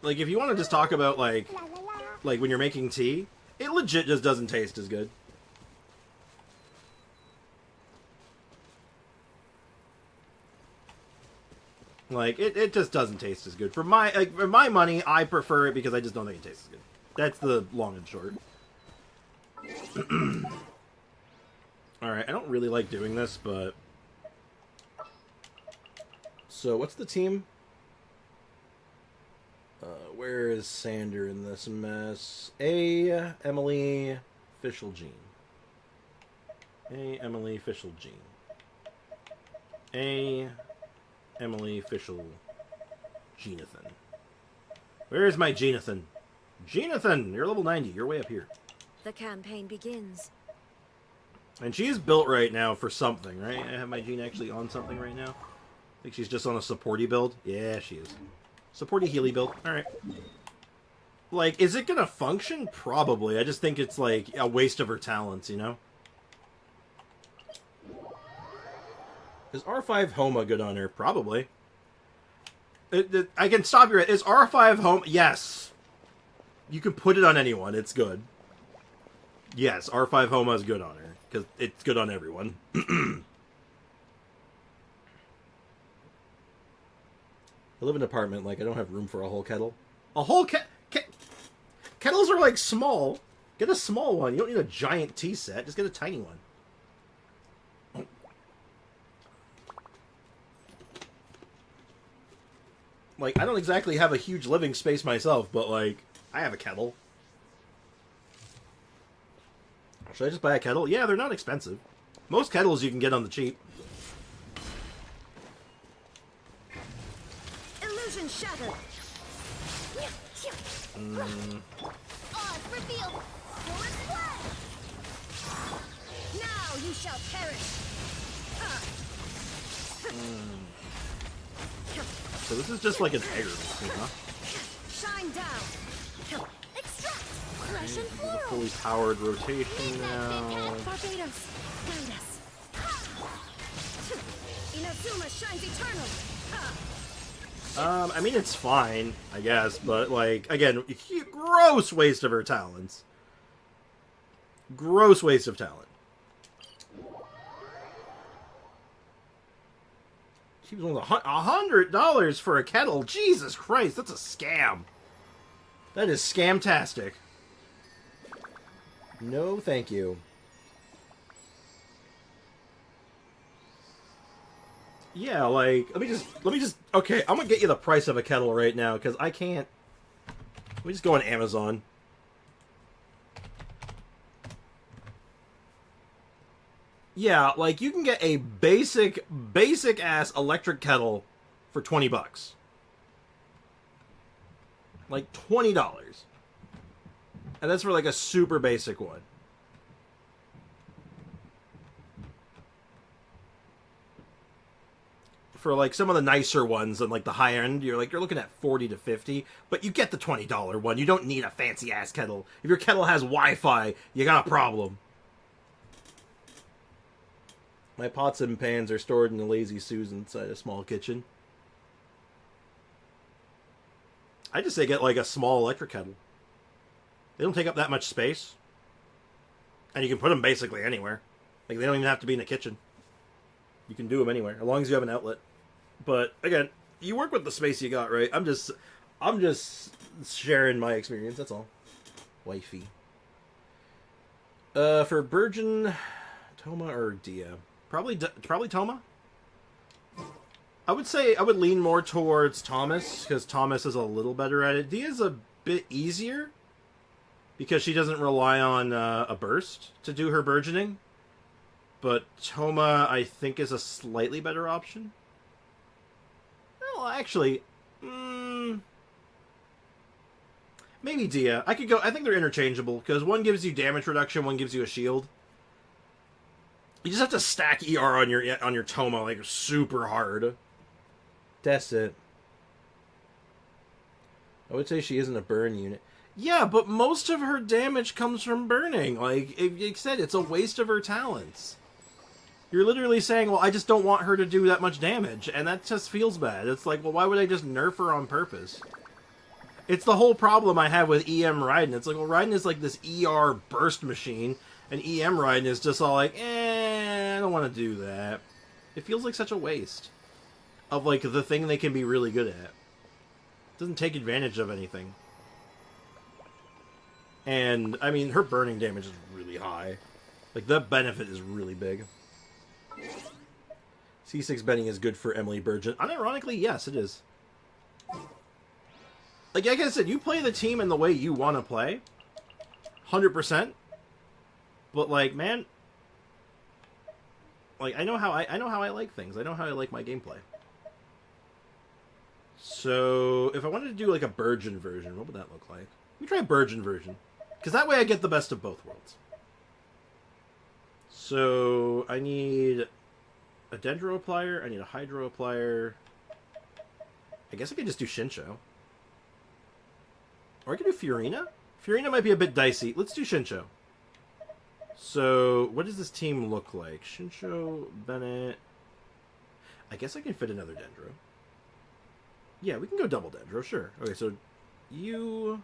Like, if you want to just talk about, like when you're making tea, it legit just doesn't taste as good. Like, it just doesn't taste as good. For my money, I prefer it because I just don't think it tastes as good. That's the long and short. Alright, I don't really like doing this, but... So, what's the team? Where is Sander in this mess? Emily, official Jean. Emily, official Jean. Emily, official Jonathan. Where is my Jonathan? Jonathan, you're level 90. You're way up here. The campaign begins. And she is built right now for something, right? I have my Jean actually on something right now. I think she's just on a supporty build. Yeah, she is. Supporty healy build. Alright. Like, is it gonna function? Probably. I just think it's, like, a waste of her talents, you know? Is R5 Homa good on her? Probably. I can stop you right. Is R5 Homa? Yes. You can put it on anyone. It's good. Yes, R5 Homa is good on her. Because it's good on everyone. I live in an apartment. Like, I don't have room for a whole kettle. A whole kettles are, like, small. Get a small one. You don't need a giant tea set. Just get a tiny one. Like, I don't exactly have a huge living space myself, but, like, I have a kettle. Should I just buy a kettle? Yeah, they're not expensive. Most kettles you can get on the cheap. Illusion shattered. Odds revealed. Your flag. Now you shall perish. So this is just like an egg, huh? Shine down. Extract. Fresh and This is a floral. fully powered rotation now. Barbados, guide us. Inazuma shines eternal. I mean, it's fine, I guess, but, like, again, gross waste of her talents. Gross waste of talent. She was only $100 for a kettle. Jesus Christ, that's a scam. That is scamtastic. No, thank you. Yeah, like, let me just, okay, I'm gonna get you the price of a kettle right now, because I can't, let me just go on Amazon. Yeah, like, you can get a basic-ass electric kettle for 20 bucks. Like, $20. And that's for, like, a super basic one. For, like, some of the nicer ones and, like, the high end, you're looking at 40 to 50, but you get the $20 one. You don't need a fancy-ass kettle. If your kettle has Wi-Fi, you got a problem. My pots and pans are stored in the Lazy Susan inside a small kitchen. I just say get, like, a small electric kettle. They don't take up that much space. And you can put them basically anywhere. Like, they don't even have to be in the kitchen. You can do them anywhere, as long as you have an outlet. But, again, you work with the space you got, right? I'm just sharing my experience, that's all. Wifey. For Virgin, Toma or Dia? Probably Toma. I would say I would lean more towards Thomas, because Thomas is a little better at it. Dia's a bit easier, because she doesn't rely on a burst to do her burgeoning. But Toma, I think, is a slightly better option. Well, actually, maybe Dia. I think they're interchangeable, because one gives you damage reduction, one gives you a shield. You just have to stack ER on your Toma, like, super hard. That's it. I would say she isn't a burn unit. Yeah, but most of her damage comes from burning. Like you said, it's a waste of her talents. You're literally saying, well, I just don't want her to do that much damage, and that just feels bad. It's like, well, why would I just nerf her on purpose? It's the whole problem I have with EM Raiden. It's like, well, Raiden is like this ER burst machine, and EM Raiden is just all like, I don't want to do that. It feels like such a waste of, like, the thing they can be really good at. It doesn't take advantage of anything. And, I mean, her burning damage is really high. Like, the benefit is really big. C6 bending is good for Emily Burgent. Unironically, yes, it is. Like I said, you play the team in the way you want to play. 100%. But, like, man, like, I know how I like things. I know how I like my gameplay. So, if I wanted to do, like, a Burgeon version, what would that look like? Let me try a Burgeon version. Because that way I get the best of both worlds. So, I need a Dendro Applier. I need a Hydro Applier. I guess I could just do Shinsho. Or I could do Furina. Furina might be a bit dicey. Let's do Shinsho. So, what does this team look like? Shinsho, Bennett. I guess I can fit another Dendro. Yeah, we can go double Dendro, sure. Okay, so you...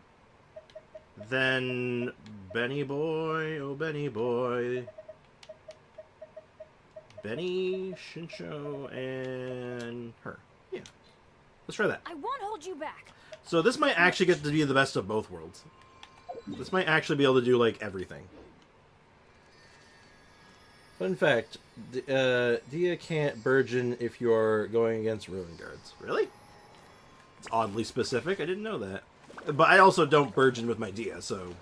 Then Benny Boy, oh Benny Boy. Benny, Shinsho, and her. Yeah. Let's try that. I won't hold you back. So this might actually get to be the best of both worlds. This might actually be able to do, like, everything. Fun fact, Dia can't Burgeon if you're going against Ruin Guards. Really? It's oddly specific. I didn't know that. But I also don't Burgeon with my Dia, so...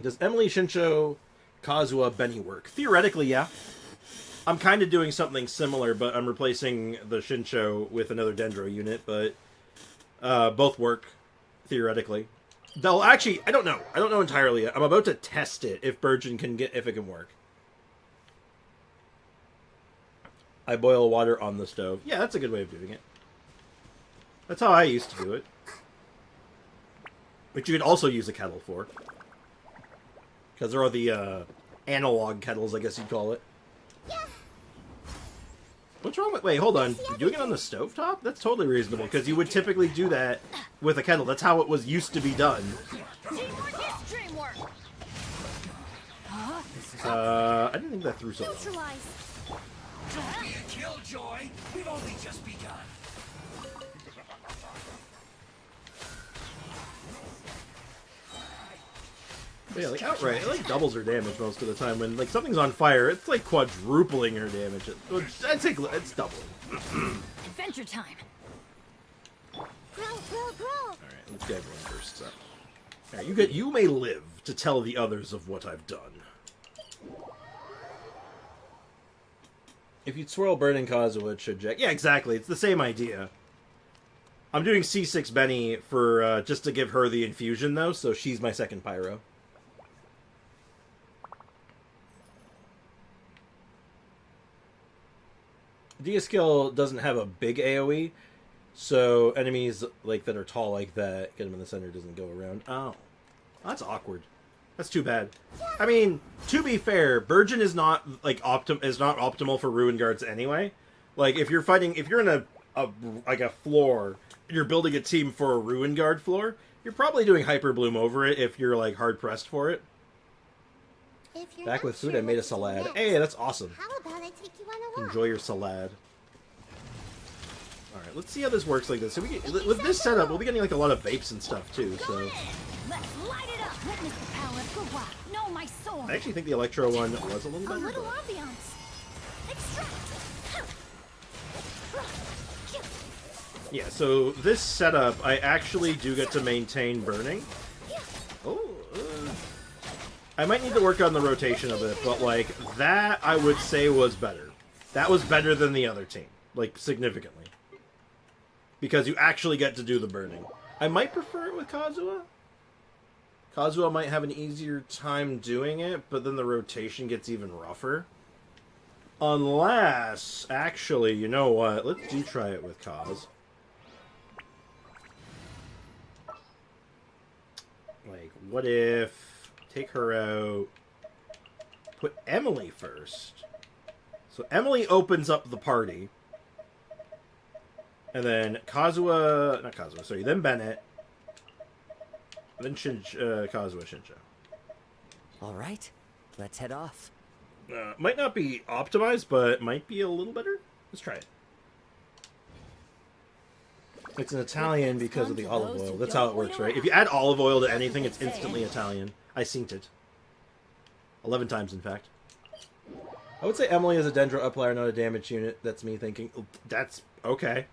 Does Emily, Shinsho, Kazuha, Benny work? Theoretically, yeah. I'm kind of doing something similar, but I'm replacing the Shinsho with another Dendro unit, but both work, theoretically. They'll actually, I don't know. I don't know entirely yet. I'm about to test it if Burgeon can get, if it can work. I boil water on the stove. Yeah, that's a good way of doing it. That's how I used to do it. Which you could also use a kettle for. Because there are the analog kettles, I guess you'd call it. What's wrong with... Wait, hold on. Doing it on the stovetop? That's totally reasonable, because you would typically do that with a kettle. That's how it was used to be done. I didn't think that through so well. Don't be a killjoy. We've only just begun. Yeah, like outright, it like doubles her damage most of the time. When like something's on fire, it's like quadrupling her damage. I'd say it's doubling. Adventure time. Grow, grow, grow. All right, let's get everyone first up. All right, you may live to tell the others of what I've done. If you'd swirl Burning Kazuha, it should jack. Yeah, exactly. It's the same idea. I'm doing C6 Benny for just to give her the infusion though, so she's my second pyro. Dia skill doesn't have a big AoE, so enemies like that are tall like that, get them in the center, doesn't go around. Oh, that's awkward. That's too bad. I mean, to be fair, Burgeon is not like optimal for Ruin Guards anyway. Like if you're in a floor, and you're building a team for a Ruin Guard floor, you're probably doing Hyper Bloom over it if you're like hard pressed for it. Back with food, I made a salad. Hey, that's awesome. How about I take you on a walk? Enjoy your salad. Alright, let's see how this works like this. So with this setup, we'll be getting like a lot of vapes and stuff too, so... Let's light it up. Witness the power of Gua. Know my sword. I actually think the Electro one was a little A better. little ambiance. Extract. Yeah, so this setup, I actually do get to maintain burning. Oh, I might need to work on the rotation a bit, but like, that I would say was better. That was better than the other team, like, significantly. Because you actually get to do the burning. I might prefer it with Kazuha. Kazuha might have an easier time doing it, but then the rotation gets even rougher. Unless, actually, you know what? Let's do try it with Kaz. Like, what if... Take her out... Put Emily first. So Emily opens up the party. And then Kazuha... Not Kazuha, sorry. Then Bennett. Then Kazuha Shinsho. Alright, let's head off. Might not be optimized, but might be a little better. Let's try it. It's an Italian because of the olive oil. That's how it works, right? If you add olive oil to anything, it's instantly Italian. I synced it. 11 times, in fact. I would say Emily is a Dendro Applier, not a damage unit. That's me thinking. That's okay.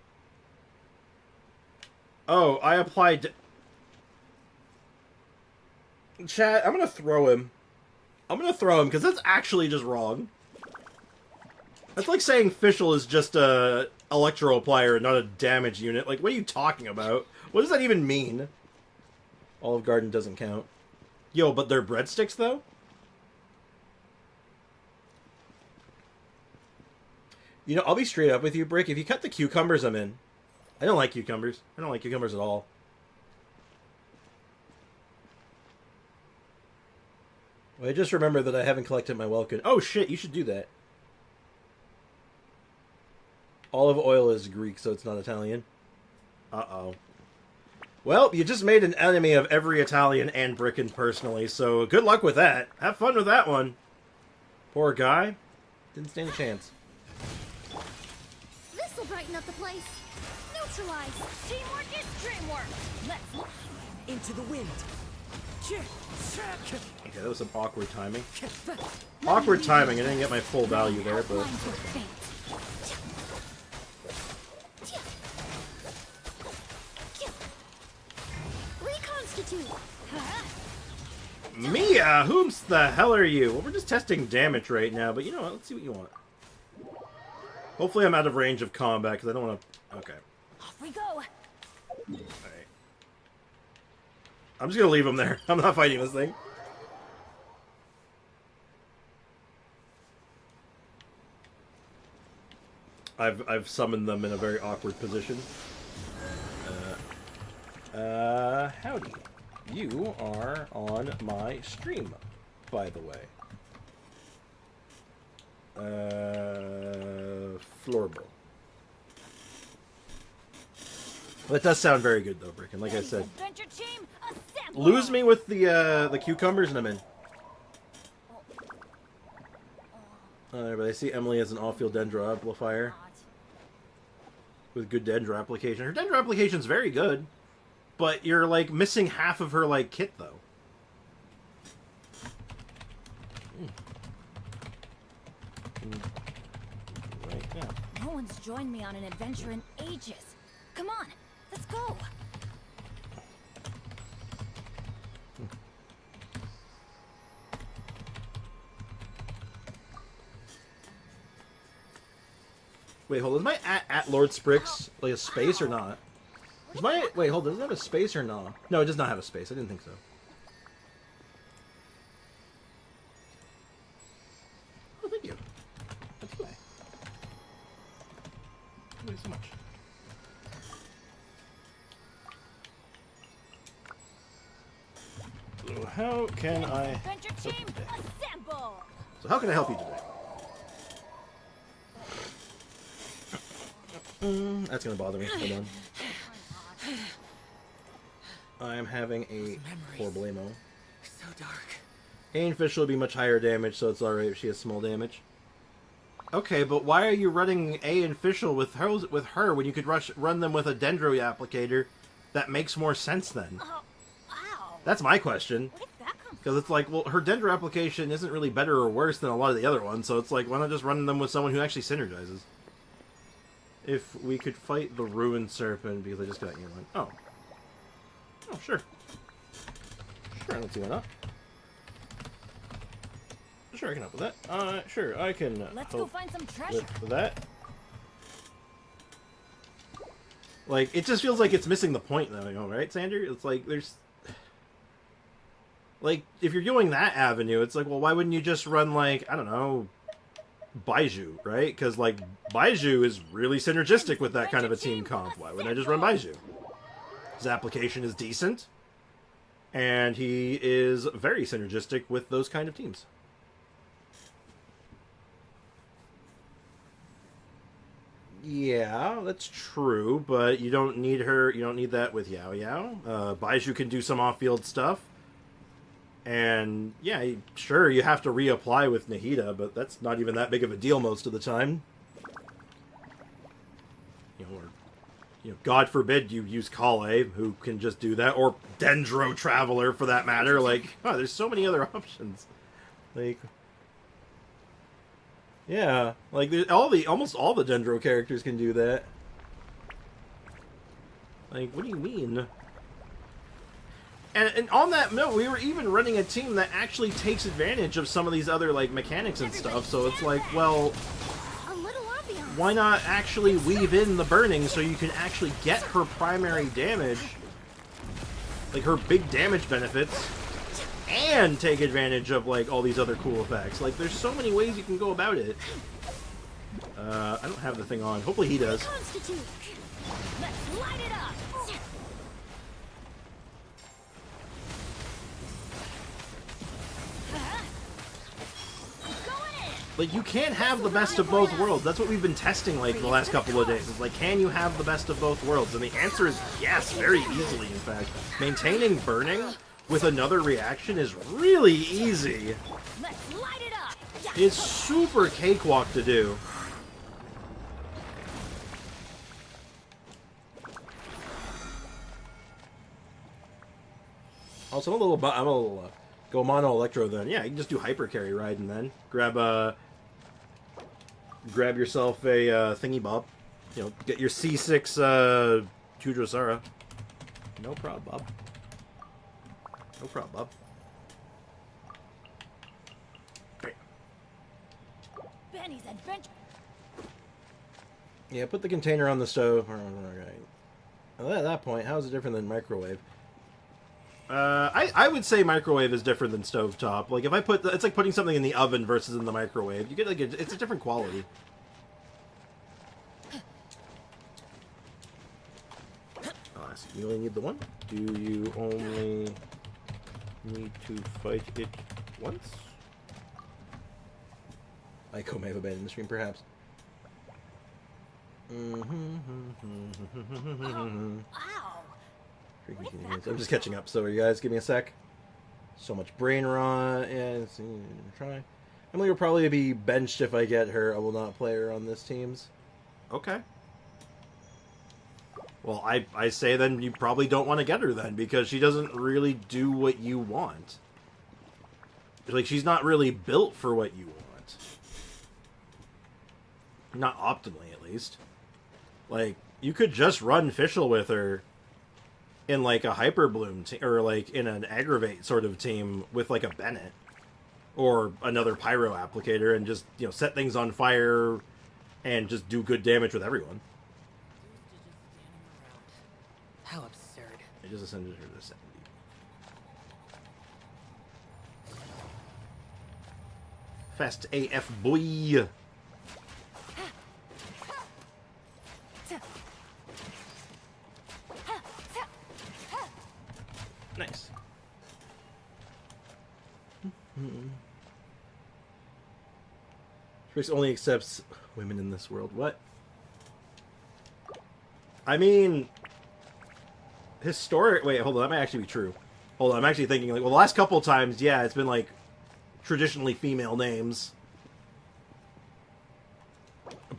Oh, I applied... Chat, I'm gonna throw him. I'm gonna throw him, because that's actually just wrong. That's like saying Fischl is just a Electro Applier, not a damage unit. Like, what are you talking about? What does that even mean? Olive Garden doesn't count. Yo, but they're breadsticks, though? You know, I'll be straight up with you, Brick. If you cut the cucumbers, I'm in. I don't like cucumbers. I don't like cucumbers at all. Well, I just remember that I haven't collected my Welkin. Oh, shit, you should do that. Olive oil is Greek, so it's not Italian. Uh-oh. Well, you just made an enemy of every Italian and Bricken personally, so good luck with that. Have fun with that one. Poor guy. Didn't stand a chance. This'll brighten up the place. Neutralize. Teamwork is dreamwork. Let's Into the wind. Okay, that was some awkward timing. Awkward timing. I didn't get my full value there, but... lines your fate. Reconstitute. Mia, whom's the hell are you? Well, we're just testing damage right now, but you know what? Let's see what you want. Hopefully I'm out of range of combat, because I don't want to... Okay. Off we go. Alright. I'm just going to leave him there. I'm not fighting this thing. I've summoned them in a very awkward position. Howdy. You are on my stream, by the way. Floorball. Well, that does sound very good, though, Brick. And like I said, Adventure team, assemble. lose me with the cucumbers and I'm in. But I see Emily as an off-field dendro amplifier with good dendro application. Her dendro application's very good, but you're like missing half of her like kit though. Right now. No one's joined me on an adventure in ages. Come on, let's go. Wait, hold on. Is my at Lord Sprix like a space or not? Is my wait, hold on. Does it have a space or not? No, it does not have a space. I didn't think so. Oh, thank you. That's why. Thank you so much. So how can I? Adventure team, assemble. So how can I help you today? That's gonna bother me. Hold on. I'm having a horrible emo. So dark. Anefish will be much higher damage, so it's alright if she has small damage. Okay, but why are you running A and Fischl with her when you could run them with a Dendro applicator? That makes more sense then. Oh, wow. That's my question. Where did that come from? Because it's like, well, her Dendro application isn't really better or worse than a lot of the other ones, so it's like, why not just run them with someone who actually synergizes? If we could fight the Ruined Serpent, because I just got Earline. Oh. Oh, sure. Sure, I don't see why not. Sure, I can help with that. Sure, I can Let's go help find some treasure. with that. Like, it just feels like it's missing the point, though, you know, right, Sander? It's like, there's... Like, if you're going that avenue, it's like, well, why wouldn't you just run, like, I don't know... Baiju, right? Because, like, Baiju is really synergistic with that kind of a team comp. Why wouldn't I just run Baiju? His application is decent, and he is very synergistic with those kind of teams. Yeah, that's true, but you don't need her, you don't need that with Yao Yao. Baiju can do some off-field stuff. And, yeah, sure, you have to reapply with Nahida, but that's not even that big of a deal most of the time. You know, or, you know, God forbid you use Kale, who can just do that, or Dendro Traveler, for that matter. Like, oh, there's so many other options. Like, yeah, like, almost all the Dendro characters can do that. Like, what do you mean? And on that note, we were even running a team that actually takes advantage of some of these other, like, mechanics and stuff, so it's like, well, A little ambiance. why not actually weave in the burning so you can actually get her primary damage like her big damage benefits and take advantage of like all these other cool effects. Like there's so many ways you can go about it. I don't have the thing on. Hopefully he does. Reconstitute. Let's light it up. Like, you can't have the best of both worlds. That's what we've been testing, like, the last couple of days. It's like, can you have the best of both worlds? And the answer is yes, very easily, in fact. Maintaining burning with another reaction is really easy. Let's light it up. It's super cakewalk to do. Also, I'm a little go mono electro then. Yeah, you can just do hyper carry ride and then grab yourself a thingy bob. You know, get your C6 Kudrosara. No problem, Bob. No problem, Bob. Benny's adventure. Yeah, put the container on the stove. Alright. Well, at that point, how is it different than microwave? I would say microwave is different than stovetop. Like, if I put... it's like putting something in the oven versus in the microwave. You get, like, it's a different quality. I'll ask, you only need the one? Do you only need to fight it once? Ayako may have abandoned the stream, perhaps. Wow. I'm just catching up, so you guys give me a sec. So much brain rot, and try. Emily will probably be benched if I get her. I will not play her on this team's. Okay. Well, I say then you probably don't want to get her then, because she doesn't really do what you want. Like, she's not really built for what you want. Not optimally, at least. Like, you could just run Fischl with her in, like, a Hyper Bloom team, or, like, in an Aggravate sort of team with, like, a Bennett. Or another Pyro Applicator, and just, you know, set things on fire and just do good damage with everyone. How absurd. I just ascended her to 70. Fast AF, boy! Nice. Chris only accepts women in this world. What? I mean, historic. Wait, hold on. That might actually be true. Hold on. I'm actually thinking, like, well, the last couple of times, yeah, it's been like traditionally female names,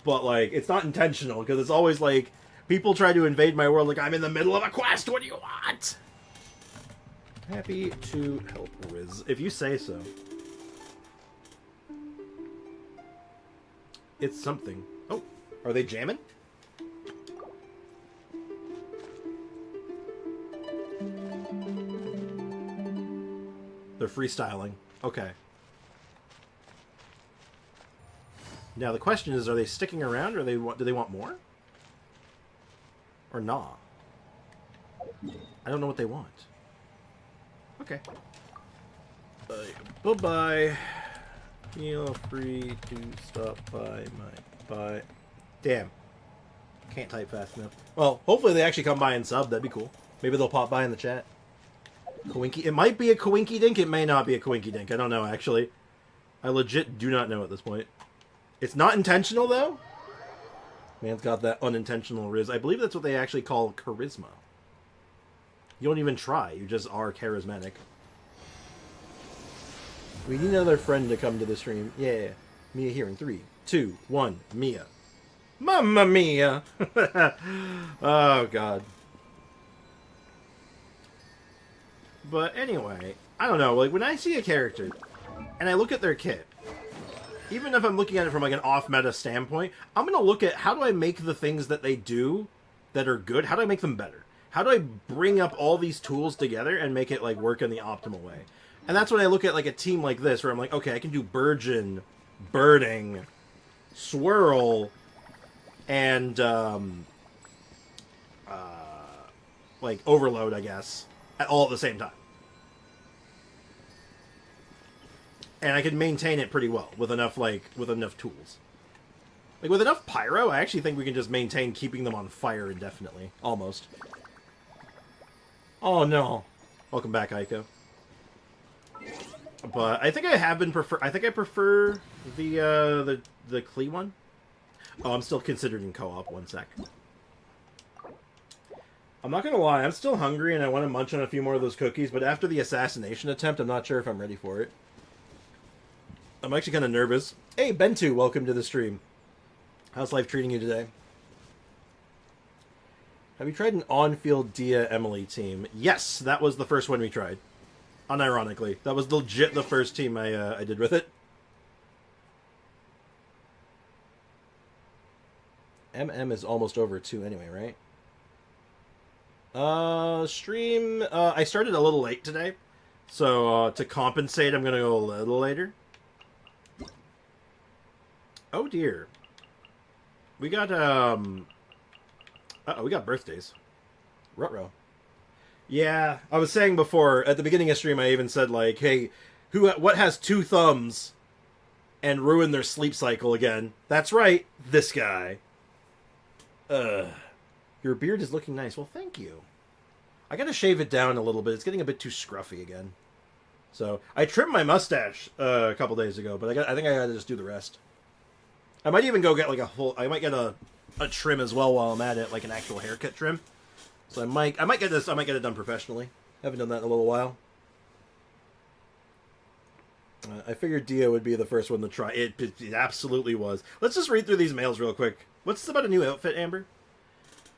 but like it's not intentional because it's always like people try to invade my world. Like, I'm in the middle of a quest. What do you want? Happy to help, Riz, if you say so. It's something. Oh, are they jamming? They're freestyling. Okay. Now the question is, are they sticking around, or do they want more? Or nah? I don't know what they want. Okay. Bye-bye. Feel free to stop by my... Damn. Can't type fast enough. Well, hopefully they actually come by and sub. That'd be cool. Maybe they'll pop by in the chat. Coinky. It might be a coinky dink. It may not be a coinky dink. I don't know, actually. I legit do not know at this point. It's not intentional, though. Man's got that unintentional riz. I believe that's what they actually call charisma. You don't even try. You just are charismatic. We need another friend to come to the stream. Yeah. Mia here in 3, 2, 1. Mia. Mamma mia! Oh, God. But anyway, I don't know. Like, when I see a character, and I look at their kit, even if I'm looking at it from, like, an off-meta standpoint, I'm going to look at how do I make the things that they do that are good, how do I make them better? How do I bring up all these tools together and make it, like, work in the optimal way? And that's when I look at, like, a team like this, where I'm like, okay, I can do Burgeon, Birding, Swirl, and, like, Overload, I guess. all at the same time. And I can maintain it pretty well with enough tools. Like, with enough pyro, I actually think we can just maintain keeping them on fire indefinitely. Almost. Oh, no. Welcome back, Ayaka. But I think I have been I think I prefer the Klee one. Oh, I'm still considering co-op. 1 sec. I'm not gonna lie, I'm still hungry and I want to munch on a few more of those cookies, but after the assassination attempt, I'm not sure if I'm ready for it. I'm actually kind of nervous. Hey, Bentu, welcome to the stream. How's life treating you today? Have you tried an on-field Dia Emily team? Yes, that was the first one we tried. Unironically. That was legit the first team I did with it. MM is almost over too anyway, right? Stream... I started a little late today. So, to compensate, I'm gonna go a little later. Oh dear. We got, we got birthdays. Ruh-roh. Yeah, I was saying before, at the beginning of stream, I even said, like, hey, what has 2 thumbs and ruined their sleep cycle again? That's right, this guy. Your beard is looking nice. Well, thank you. I gotta shave it down a little bit. It's getting a bit too scruffy again. So, I trimmed my mustache a couple days ago, but I think I gotta just do the rest. I might even go get, like, I might get a trim as well while I'm at it, like an actual haircut trim. So I might get it done professionally. Haven't done that in a little while. I figured Dio would be the first one to try. It absolutely was. Let's just read through these mails real quick. What's about a new outfit, Amber?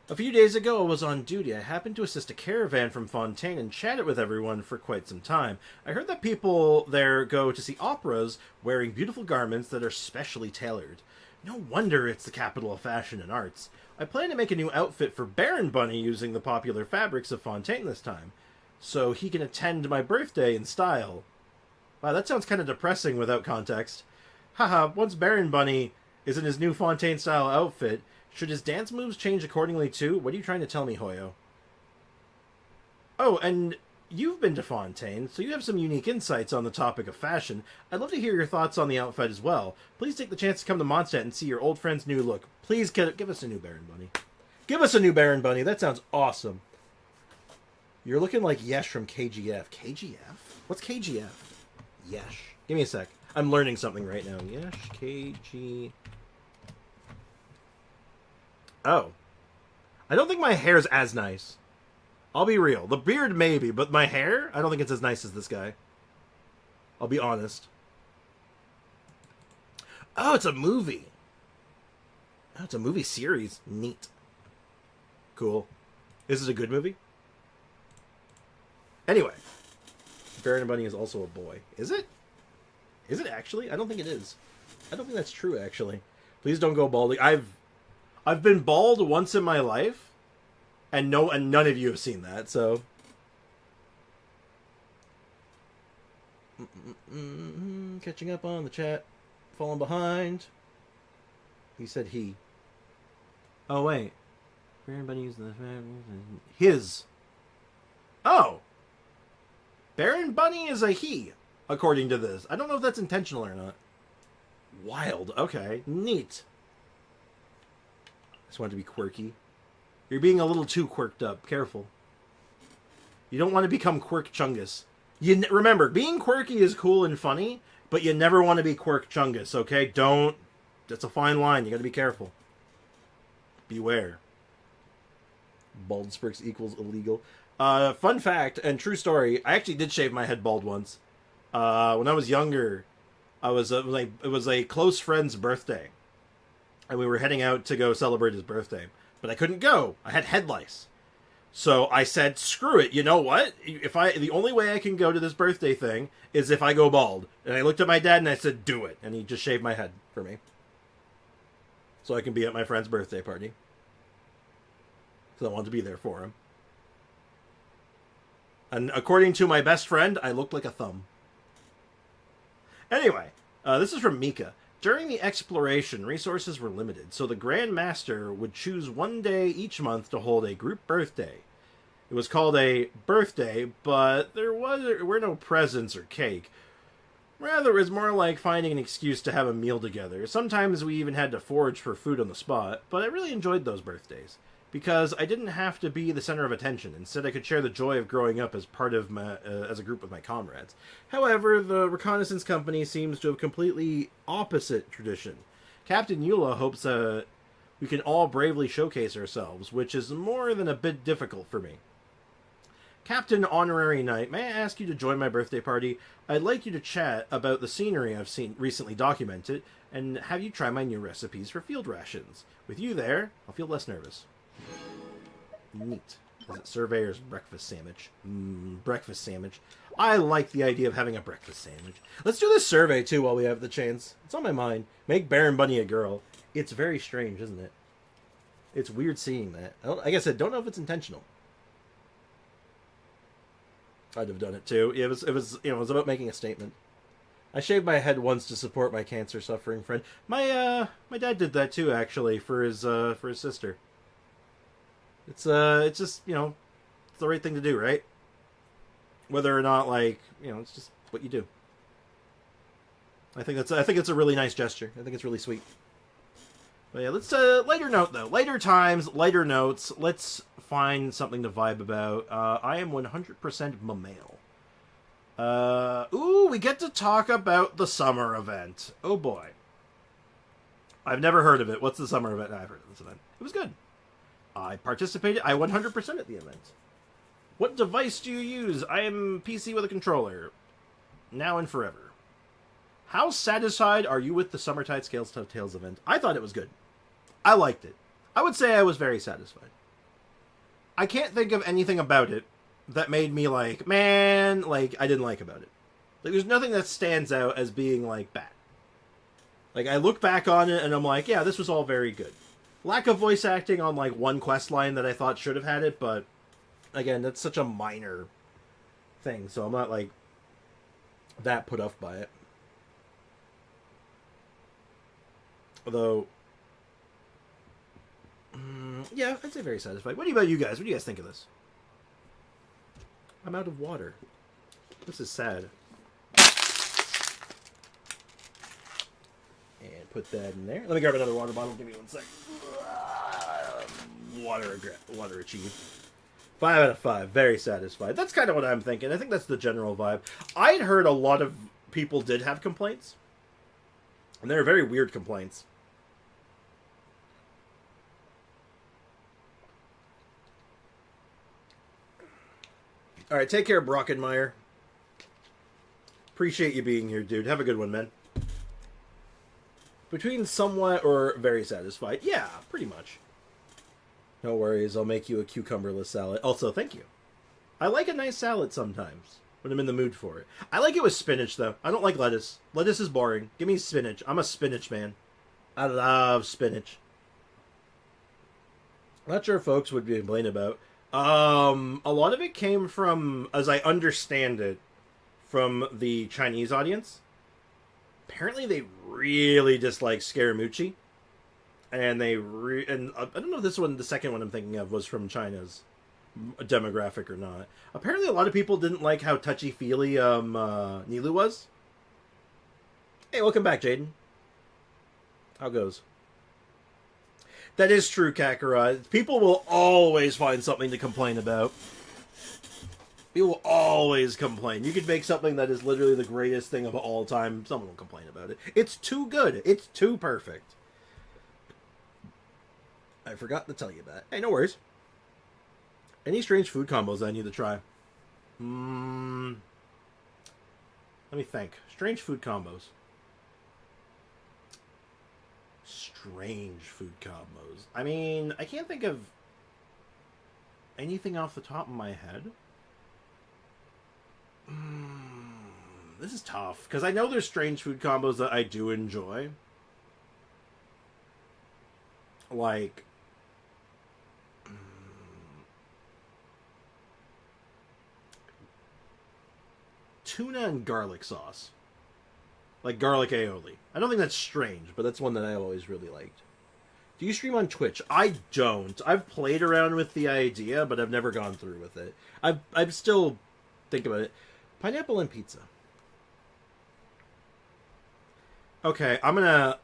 A few days ago, I was on duty. I happened to assist a caravan from Fontaine and chatted with everyone for quite some time. I heard that people there go to see operas wearing beautiful garments that are specially tailored. No wonder it's the capital of fashion and arts. I plan to make a new outfit for Baron Bunny using the popular fabrics of Fontaine this time, so he can attend my birthday in style. Wow, that sounds kind of depressing without context. Haha, once Baron Bunny is in his new Fontaine-style outfit, should his dance moves change accordingly too? What are you trying to tell me, Hoyo? Oh, and you've been to Fontaine, so you have some unique insights on the topic of fashion. I'd love to hear your thoughts on the outfit as well. Please take the chance to come to Mondstadt and see your old friend's new look. Please give us a new Baron Bunny. Give us a new Baron Bunny. That sounds awesome. You're looking like Yesh from KGF. KGF? What's KGF? Yesh. Give me a sec. I'm learning something right now. Yesh, KG... Oh. I don't think my hair's as nice. I'll be real. The beard, maybe, but my hair? I don't think it's as nice as this guy. I'll be honest. Oh, it's a movie. Oh, it's a movie series. Neat. Cool. Is it a good movie? Anyway. Baron Bunny is also a boy. Is it? Is it actually? I don't think it is. I don't think that's true, actually. Please don't go balding. I've been bald once in my life, and none of you have seen that, so... Catching up on the chat. Falling behind. He said he. Oh, wait. Baron Bunny used the... His. Oh! Baron Bunny is a he, according to this. I don't know if that's intentional or not. Wild. Okay. Neat. I just wanted to be quirky. You're being a little too quirked up. Careful. You don't want to become Quirk Chungus. Remember, being quirky is cool and funny, but you never want to be Quirk Chungus, okay? Don't. That's a fine line. You got to be careful. Beware. Bald spricks equals illegal. Fun fact and true story. I actually did shave my head bald once. When I was younger, it was a close friend's birthday, and we were heading out to go celebrate his birthday. But I couldn't go. I had head lice. So I said, screw it. You know what? The only way I can go to this birthday thing is if I go bald. And I looked at my dad and I said, do it. And he just shaved my head for me. So I can be at my friend's birthday party. Because I wanted to be there for him. And according to my best friend, I looked like a thumb. Anyway, this is from Mika. During the exploration, resources were limited, so the Grand Master would choose one day each month to hold a group birthday. It was called a birthday, but there were no presents or cake. Rather, it was more like finding an excuse to have a meal together. Sometimes we even had to forage for food on the spot, but I really enjoyed those birthdays. Because I didn't have to be the center of attention. Instead, I could share the joy of growing up as part of as a group with my comrades. However, the Reconnaissance Company seems to have completely opposite tradition. Captain Eula hopes we can all bravely showcase ourselves, which is more than a bit difficult for me. Captain Honorary Knight, may I ask you to join my birthday party? I'd like you to chat about the scenery I've recently documented, and have you try my new recipes for field rations. With you there, I'll feel less nervous. Neat. Is it Surveyor's breakfast sandwich? Breakfast sandwich. I like the idea of having a breakfast sandwich. Let's do this survey, too, while we have the chance. It's on my mind. Make Baron Bunny a girl. It's very strange, isn't it? It's weird seeing that. Like I said, don't know if it's intentional. I'd have done it, too. It was about making a statement. I shaved my head once to support my cancer-suffering friend. My dad did that, too, actually, for his sister. It's just, it's the right thing to do, right? Whether or not, it's just what you do. I think it's a really nice gesture. I think it's really sweet. But yeah, let's, lighter note, though. Lighter times, lighter notes. Let's find something to vibe about. I am 100% Mamale. Ooh, we get to talk about the summer event. Oh, boy. I've never heard of it. What's the summer event? I've heard of this event. It was good. I participated. I 100% at the event. What device do you use? I am PC with a controller. Now and forever. How satisfied are you with the Summertide Scales Tales event? I thought it was good. I liked it. I would say I was very satisfied. I can't think of anything about it that made me I didn't like about it. There's nothing that stands out as being, bad. I look back on it and I'm like, yeah, this was all very good. Lack of voice acting on, one quest line that I thought should have had it, but, again, that's such a minor thing, so I'm not, that put off by it. Although, yeah, I'd say very satisfied. What about you guys? What do you guys think of this? I'm out of water. This is sad. And put that in there. Let me grab another water bottle. Give me 1 sec. Water achieved. 5 out of 5. Very satisfied. That's kind of what I'm thinking. I think that's the general vibe. I'd heard a lot of people did have complaints. And they're very weird complaints. Alright, take care, Brockenmeyer. Appreciate you being here, dude. Have a good one, man. Between somewhat or very satisfied. Yeah, pretty much. No worries, I'll make you a cucumberless salad. Also, thank you. I like a nice salad sometimes, when I'm in the mood for it. I like it with spinach, though. I don't like lettuce. Lettuce is boring. Give me spinach. I'm a spinach man. I love spinach. Not sure folks would be complaining about. A lot of it came from, as I understand it, from the Chinese audience. Apparently they really dislike Scaramucci. And I don't know if the second one I'm thinking of was from China's demographic or not. Apparently a lot of people didn't like how touchy-feely Nilu was. Hey, welcome back, Jaden. How goes? That is true, Kakarot. People will always find something to complain about. People will always complain. You could make something that is literally the greatest thing of all time. Someone will complain about it. It's too good. It's too perfect. I forgot to tell you that. Hey, no worries. Any strange food combos I need to try? Let me think. Strange food combos. Strange food combos. I mean, I can't think of anything off the top of my head. This is tough, because I know there's strange food combos that I do enjoy. Like, tuna and garlic sauce. Like garlic aioli. I don't think that's strange, but that's one that I always really liked. Do you stream on Twitch? I don't. I've played around with the idea, but I've never gone through with it. I'm still thinking about it. Pineapple and pizza. Okay, I'm gonna...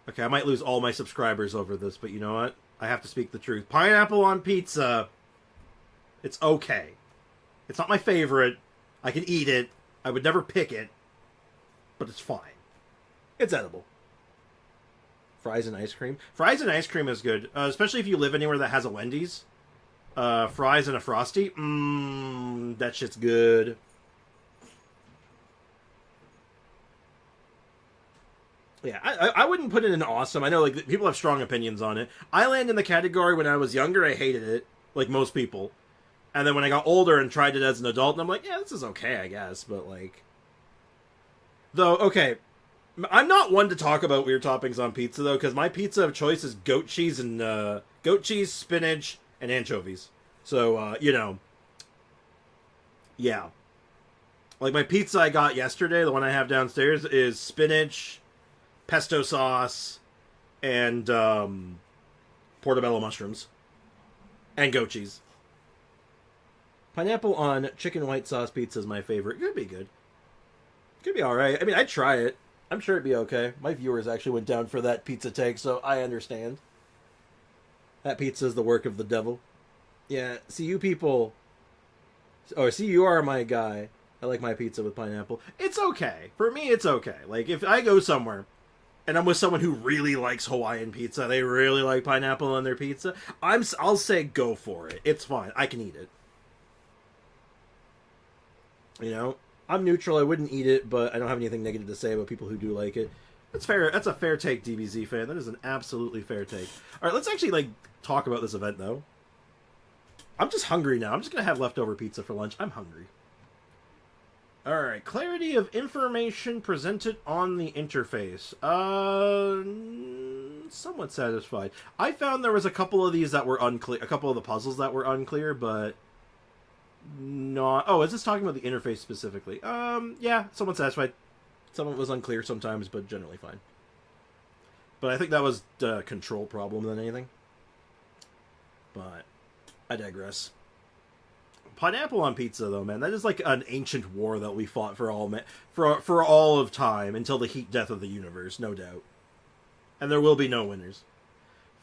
Okay, I might lose all my subscribers over this, but you know what? I have to speak the truth. Pineapple on pizza, it's okay. It's not my favorite. I can eat it. I would never pick it, but it's fine. It's edible. Fries and ice cream. Fries and ice cream is good, especially if you live anywhere that has a Wendy's. Fries and a Frosty. That shit's good. Yeah, I wouldn't put it in awesome. I know like people have strong opinions on it. I land in the category when I was younger, I hated it, like most people. And then when I got older and tried it as an adult, and I'm like, yeah, this is okay, I guess. But like... Though, okay, I'm not one to talk about weird toppings on pizza, though, because my pizza of choice is goat cheese, spinach, and anchovies. So, you know. Yeah. Like, my pizza I got yesterday, the one I have downstairs, is spinach, pesto sauce, and portobello mushrooms. And goat cheese. Pineapple on chicken white sauce pizza is my favorite. Could be good. Could be alright. I mean, I'd try it. I'm sure it'd be okay. My viewers actually went down for that pizza take, so I understand. That pizza is the work of the devil. Yeah, see you people... Oh, see you are my guy. I like my pizza with pineapple. It's okay. For me, it's okay. Like, if I go somewhere, and I'm with someone who really likes Hawaiian pizza, they really like pineapple on their pizza, I'll say go for it. It's fine. I can eat it. You know? I'm neutral. I wouldn't eat it, but I don't have anything negative to say about people who do like it. That's fair. That's a fair take, DBZ fan. That is an absolutely fair take. All right, let's actually, like, talk about this event, though. I'm just hungry now. I'm just going to have leftover pizza for lunch. I'm hungry. All right. Clarity of information presented on the interface. Somewhat satisfied. I found there was a couple of these that were unclear. A couple of the puzzles that were unclear, but... Not... Oh, is this talking about the interface specifically? Yeah, somewhat satisfied. Some of it was unclear sometimes, but generally fine. But I think that was the control problem than anything. But I digress. Pineapple on pizza, though, man. That is like an ancient war that we fought for all of time until the heat death of the universe, no doubt. And there will be no winners.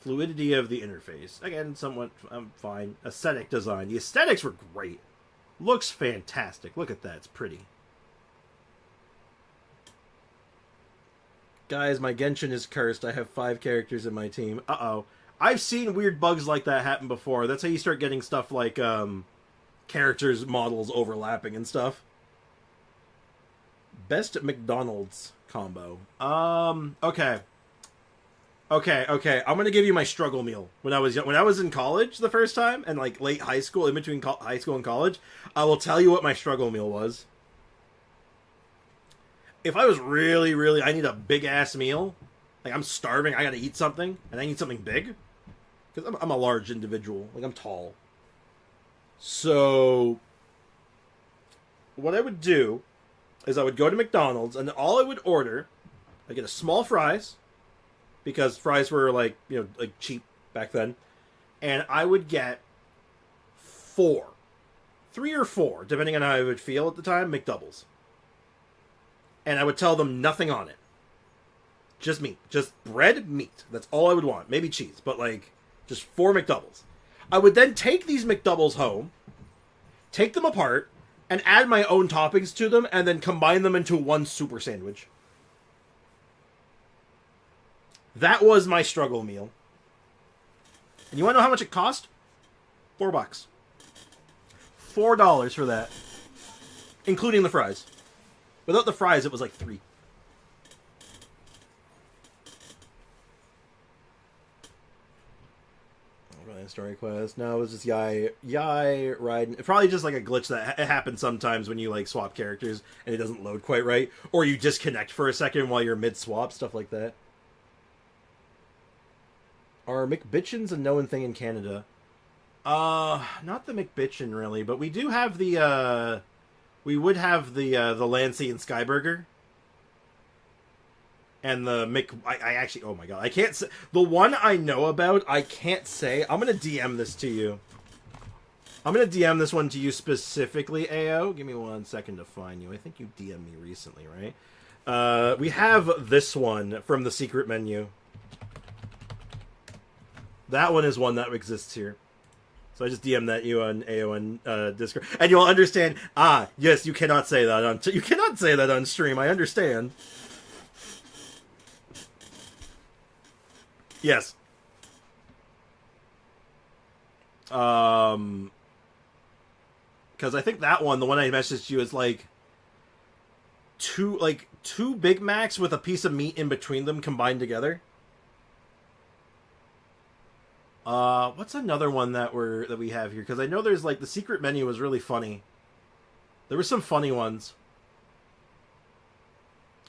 Fluidity of the interface. Again, somewhat fine. Aesthetic design. The aesthetics were great. Looks fantastic. Look at that. It's pretty. Guys, my Genshin is cursed. I have 5 characters in my team. Uh-oh. I've seen weird bugs like that happen before. That's how you start getting stuff like, characters, models overlapping and stuff. Best McDonald's combo. Okay. Okay. I'm gonna give you my struggle meal. When I was in college the first time, and like late high school, in between high school and college, I will tell you what my struggle meal was. If I was really, I need a big ass meal, like I'm starving, I gotta eat something, and I need something big, because I'm a large individual, like I'm tall. So, what I would do is I would go to McDonald's, and all I would order, I get a small fries, because fries were like, you know, like cheap back then. And I would get 3 or 4, depending on how I would feel at the time, McDoubles. And I would tell them nothing on it. Just meat. Just bread, meat. That's all I would want. Maybe cheese, but like, just 4 McDoubles. I would then take these McDoubles home, take them apart, and add my own toppings to them, and then combine them into one super sandwich. That was my struggle meal. And you want to know how much it cost? $4. $4 for that. Including the fries. Without the fries, it was like 3. Story quest. No, it was just Yai riding. Probably just like a glitch that happens sometimes when you like swap characters and it doesn't load quite right. Or you disconnect for a second while you're mid-swap, stuff like that. Are McBitchins a known thing in Canada? Not the McBitchin really, but we do have the we would have the Lancy and Skyburger. And the I actually, oh my god, I can't say, the one I know about, I can't say. I'm gonna DM this to you. I'm gonna DM this one to you specifically, AO. Give me 1 second to find you. I think you DM'd me recently, right? We have this one from the secret menu. That one is one that exists here. So I just DM'd that you on AO and Discord. And you'll understand, yes, you cannot say that on stream, I understand. Yes. Because I think that one, the one I messaged you, is like two Big Macs with a piece of meat in between them combined together. What's another one that we have here? Because I know there's like the secret menu was really funny. There were some funny ones,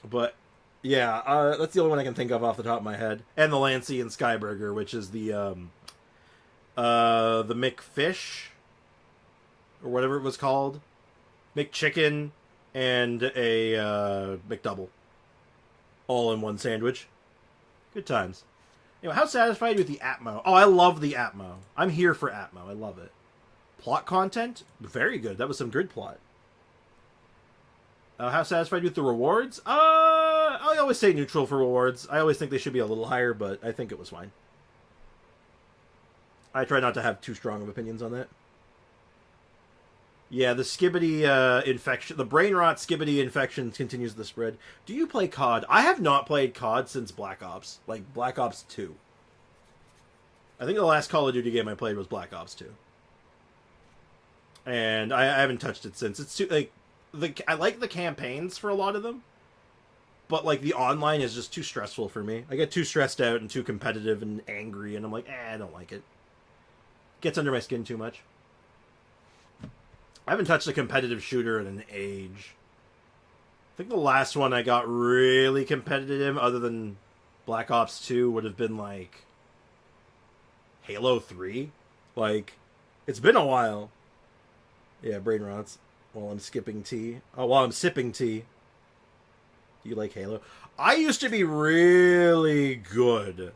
but yeah, that's the only one I can think of off the top of my head. And the Lancy and Skyburger, which is the McFish or whatever it was called, McChicken, and a McDouble, all in one sandwich. Good times. Anyway, how satisfied with the Atmo? Oh, I love the Atmo. I'm here for Atmo. I love it. Plot content? Very good. That was some good plot. How satisfied with the rewards? I always say neutral for rewards. I always think they should be a little higher, but I think it was fine. I try not to have too strong of opinions on that. Yeah, the skibbity infection, the brain rot skibbity infection continues to spread. Do you play COD? I have not played COD since Black Ops, like Black Ops 2. I think the last Call of Duty game I played was Black Ops 2. And I haven't touched it since. It's too, like, I like the campaigns for a lot of them, but like the online is just too stressful for me. I get too stressed out and too competitive and angry, and I'm like, I don't like it. Gets under my skin too much. I haven't touched a competitive shooter in an age. I think the last one I got really competitive, other than Black Ops 2, would have been like Halo 3. Like, it's been a while. Yeah, brain rots. While I'm skipping tea. Oh, while I'm sipping tea. Do you like Halo? I used to be really good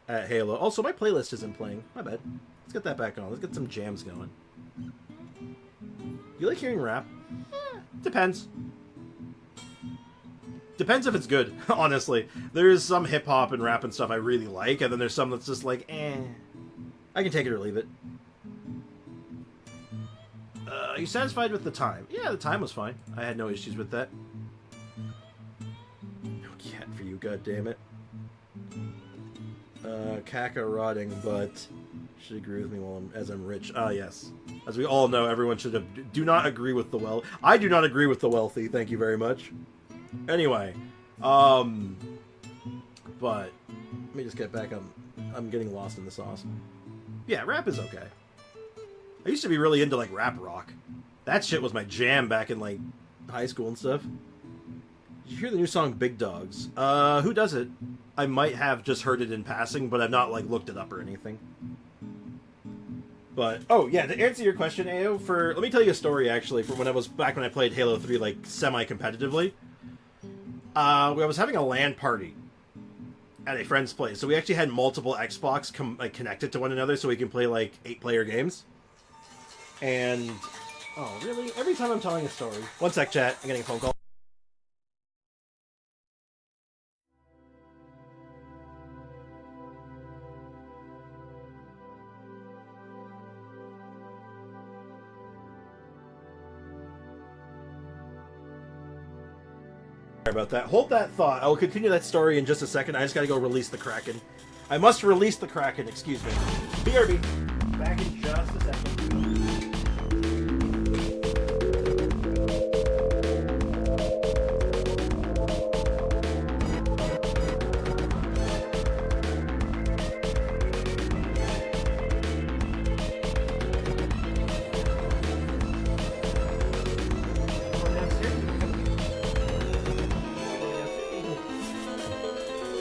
at Halo. Also, my playlist isn't playing. My bad. Let's get that back on. Let's get some jams going. You like hearing rap? Depends. Depends if it's good, honestly. There's some hip-hop and rap and stuff I really like, and then there's some that's just like, I can take it or leave it. Are you satisfied with the time? Yeah, the time was fine. I had no issues with that. No cat for you, goddammit. Caca rotting, but should agree with me as I'm rich. Yes. As we all know, everyone should do not agree with the wealthy. I do not agree with the wealthy, thank you very much. Anyway, but let me just get back. I'm getting lost in the sauce. Yeah, rap is okay. I used to be really into like rap rock. That shit was my jam back in like high school and stuff. Did you hear the new song Big Dogs? Who does it? I might have just heard it in passing, but I've not like looked it up or anything. But oh yeah, to answer your question, AO, let me tell you a story actually from when I played Halo 3 like semi-competitively. I was having a LAN party at a friend's place, so we actually had multiple Xbox connected to one another, so we can play like 8-player games. And oh really? Every time I'm telling a story. One sec, chat. I'm getting a phone call. Sorry about that. Hold that thought. I will continue that story in just a second. I just gotta go release the Kraken. I must release the Kraken, excuse me. BRB. Back in just a second.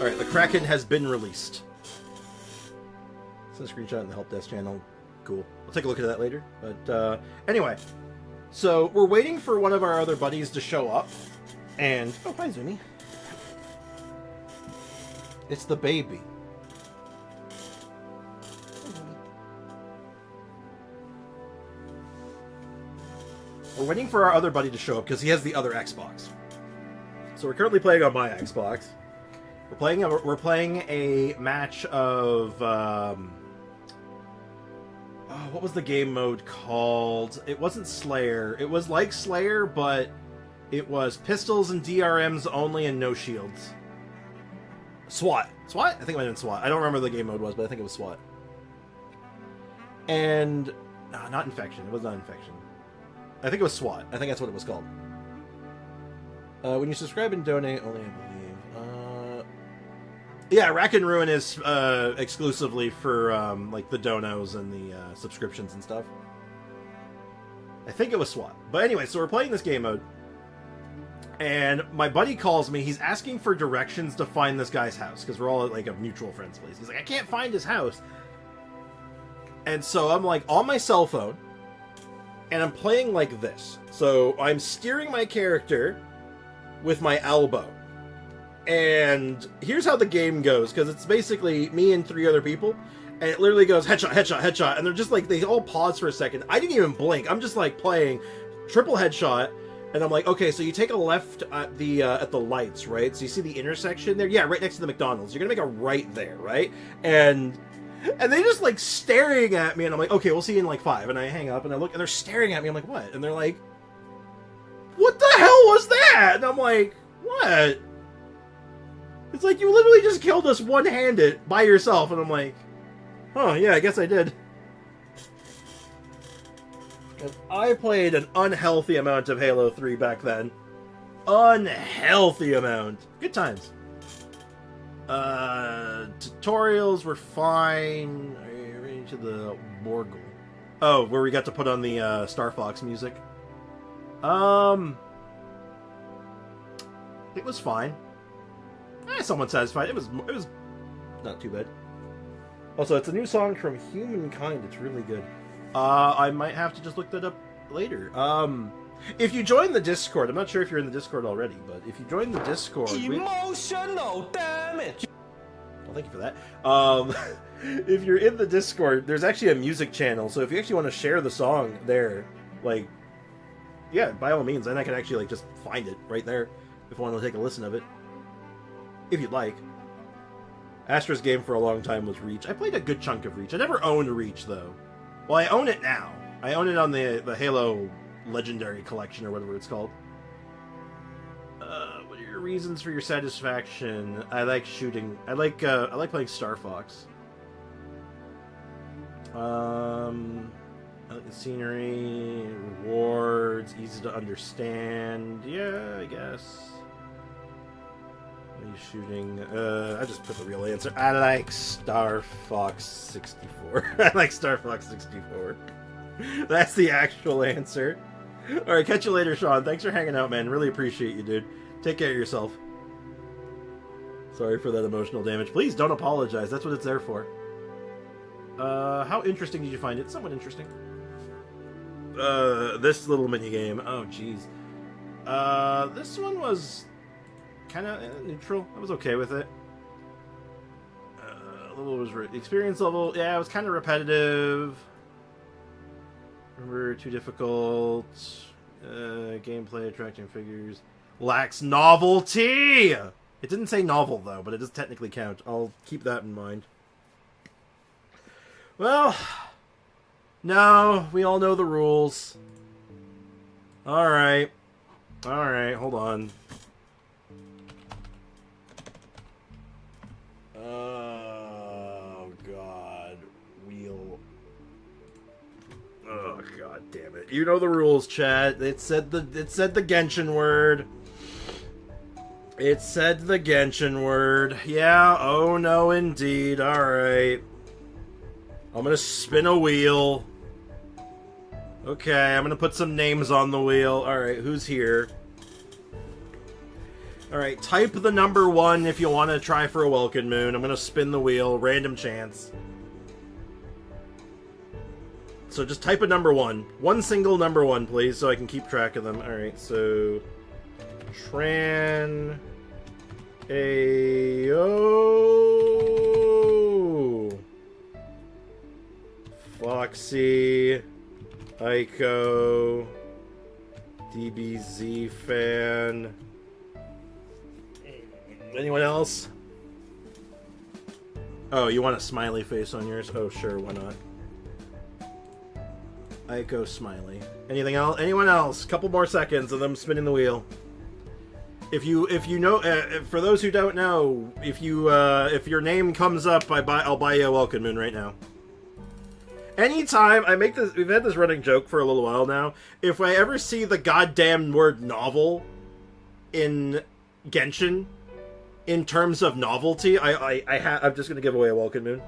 Alright, the Kraken has been released. Send a screenshot in the help desk channel. Cool. I'll take a look at that later. But, anyway. So, we're waiting for one of our other buddies to show up. And... oh, hi, Zumi. It's the baby. We're waiting for our other buddy to show up because he has the other Xbox. So we're currently playing on my Xbox. We're playing a match of what was the game mode called? It wasn't Slayer. It was like Slayer, but it was pistols and DRMs only and no shields. SWAT. SWAT? I think it might have been SWAT. I don't remember what the game mode was, but I think it was SWAT. And no, not Infection. It was not Infection. I think it was SWAT. I think that's what it was called. When you subscribe and donate, only I believe. Yeah, Rack and Ruin is exclusively for like the donos and the subscriptions and stuff. I think it was SWAT. But anyway, so we're playing this game mode. And my buddy calls me. He's asking for directions to find this guy's house. Because we're all at like a mutual friend's place. He's like, I can't find his house. And so I'm like on my cell phone. And I'm playing like this. So I'm steering my character with my elbow. And here's how the game goes. Because it's basically me and 3 other people. And it literally goes headshot, headshot, headshot. And they're just like, they all pause for a second. I didn't even blink. I'm just like playing triple headshot. And I'm like, okay, so you take a left at the lights, right? So you see the intersection there? Yeah, right next to the McDonald's. You're going to make a right there, right? And they just like staring at me. And I'm like, okay, we'll see you in like 5. And I hang up and I look and they're staring at me. I'm like, what? And they're like, what the hell was that? And I'm like, what? It's like, you literally just killed us one-handed by yourself. And I'm like, oh, yeah, I guess I did. And I played an unhealthy amount of Halo 3 back then. Unhealthy amount. Good times. Tutorials were fine. Right to the Borgle. Oh, where we got to put on the Star Fox music. It was fine. Somewhat satisfied. It was not too bad. Also, it's a new song from Humankind. It's really good. I might have to just look that up later. If you join the Discord, I'm not sure if you're in the Discord already, but if you join the Discord... Emotional damage! Well, thank you for that. If you're in the Discord, there's actually a music channel, so if you actually want to share the song there, like, yeah, by all means, then I can actually, like, just find it right there if I want to take a listen of it. If you'd like. Astra's game for a long time was Reach. I played a good chunk of Reach. I never owned Reach, though. Well, I own it now. I own it on the Halo Legendary Collection, or whatever it's called. What are your reasons for your satisfaction? I like shooting. I like playing Star Fox. I like the scenery, rewards, easy to understand. Yeah, I guess. What are you shooting? I just put the real answer. I like Star Fox 64. I like Star Fox 64. That's the actual answer. Alright, catch you later, Sean. Thanks for hanging out, man. Really appreciate you, dude. Take care of yourself. Sorry for that emotional damage. Please don't apologize. That's what it's there for. How interesting did you find it? Somewhat interesting. This little minigame. Oh, jeez. This one was kind of neutral. I was okay with it. Level was experience level. Yeah, it was kind of repetitive. Remember, too difficult. Gameplay, attracting figures. Lacks novelty! It didn't say novel, though, but it does technically count. I'll keep that in mind. Well, no, we all know the rules. Alright. Alright, hold on. Oh, God. Wheel. Oh, God damn it. You know the rules, chat. It said the Genshin word. It said the Genshin word. Yeah, oh no indeed. Alright. I'm gonna spin a wheel. Okay, I'm gonna put some names on the wheel. Alright, who's here? Alright, type the number 1 if you want to try for a Welkin Moon. I'm gonna spin the wheel. Random chance. So just type a number 1. One single number 1, please, so I can keep track of them. Alright, so... Tran... Ayo... Foxy, Aiko, DBZ fan. Anyone else? Oh, you want a smiley face on yours? Oh, sure, why not? Aiko smiley. Anything else? Anyone else? Couple more seconds and I'm spinning the wheel. If you know, for those who don't know, if your name comes up, I'll buy you a welcome moon right now. Anytime I make this, we've had this running joke for a little while now. If I ever see the goddamn word novel in Genshin, in terms of novelty, I'm just gonna give away a welcome moon.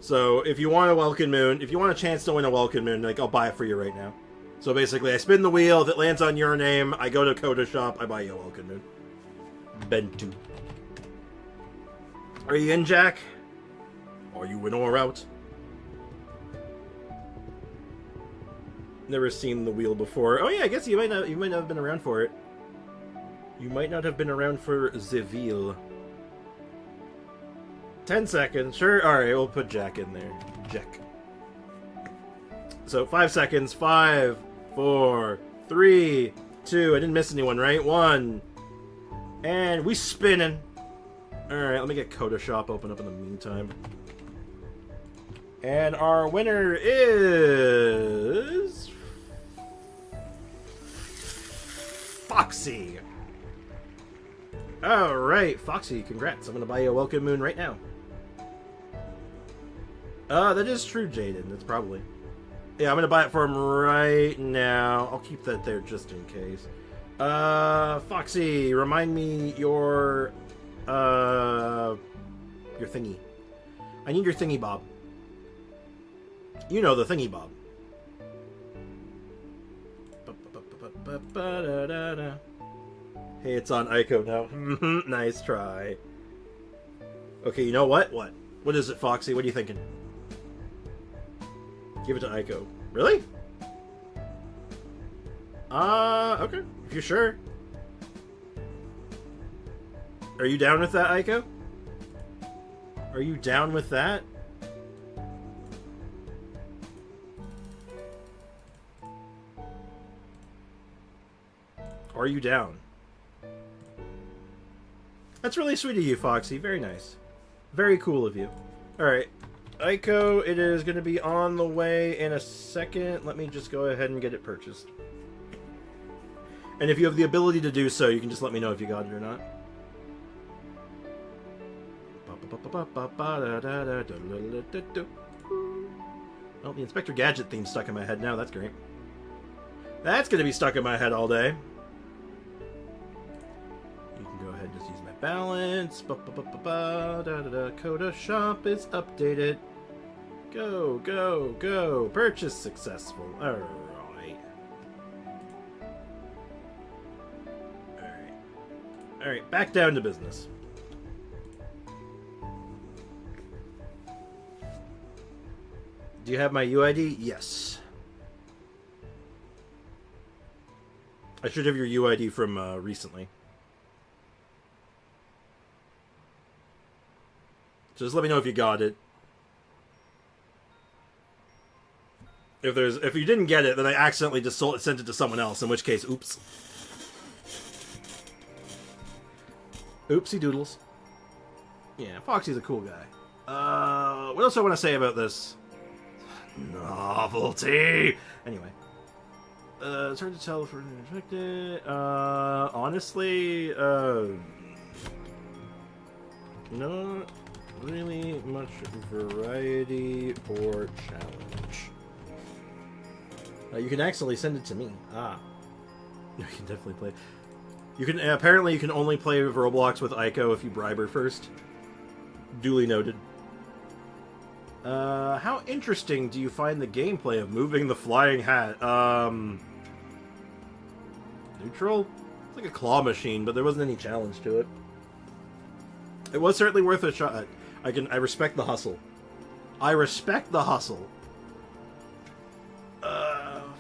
So if you want a welcome moon, if you want a chance to win a welcome moon, like, I'll buy it for you right now. So basically, I spin the wheel. If it lands on your name, I go to Coda Shop. I buy you a welcome moon. Bentu. Are you in, Jack? Are you in or out? Never seen the wheel before. Oh yeah, I guess you might not have been around for it. You might not have been around for the wheel. 10 seconds. Sure. All right, we'll put Jack in there. Jack. So 5 seconds. 5, 4, 3, 2. I didn't miss anyone, right? 1. And we spinning. All right, let me get Coda Shop open up in the meantime. And our winner is Foxy. All right, Foxy, congrats. I'm going to buy you a welcome moon right now. That is true, Jaden. That's probably... Yeah, I'm going to buy it for him right now. I'll keep that there just in case. Foxy, remind me your thingy. I need your thingy bob. You know the thingy bob. Hey, it's on Aiko now. Nice try. Okay, you know what? What? What is it, Foxy? What are you thinking? Give it to Aiko. Really? Okay. If you're sure. Are you down with that, Aiko? Are you down with that? Are you down? That's really sweet of you, Foxy. Very nice. Very cool of you. Alright. Aiko, it is going to be on the way in a second. Let me just go ahead and get it purchased. And if you have the ability to do so, you can just let me know if you got it or not. Oh, the Inspector Gadget theme's stuck in my head now. That's great. That's going to be stuck in my head all day. You can go ahead and just use my balance. Coda Shop is updated. Go, go, go. Purchase successful. Alright. Alright, back down to business. Do you have my UID? Yes. I should have your UID from recently. So just let me know if you got it. If you didn't get it, then I accidentally just sent it to someone else, in which case, oops. Oopsie doodles. Yeah, Foxy's a cool guy. What else do I want to say about this? Novelty! Anyway. It's hard to tell if we're infected. Honestly, not really much variety or challenge. You can actually send it to me. Ah. You can definitely play. You can apparently you can only play Roblox with Aiko if you bribe her first. Duly noted. How interesting do you find the gameplay of moving the flying hat? Neutral? It's like a claw machine, but there wasn't any challenge to it. It was certainly worth a shot. I respect the hustle. I respect the hustle.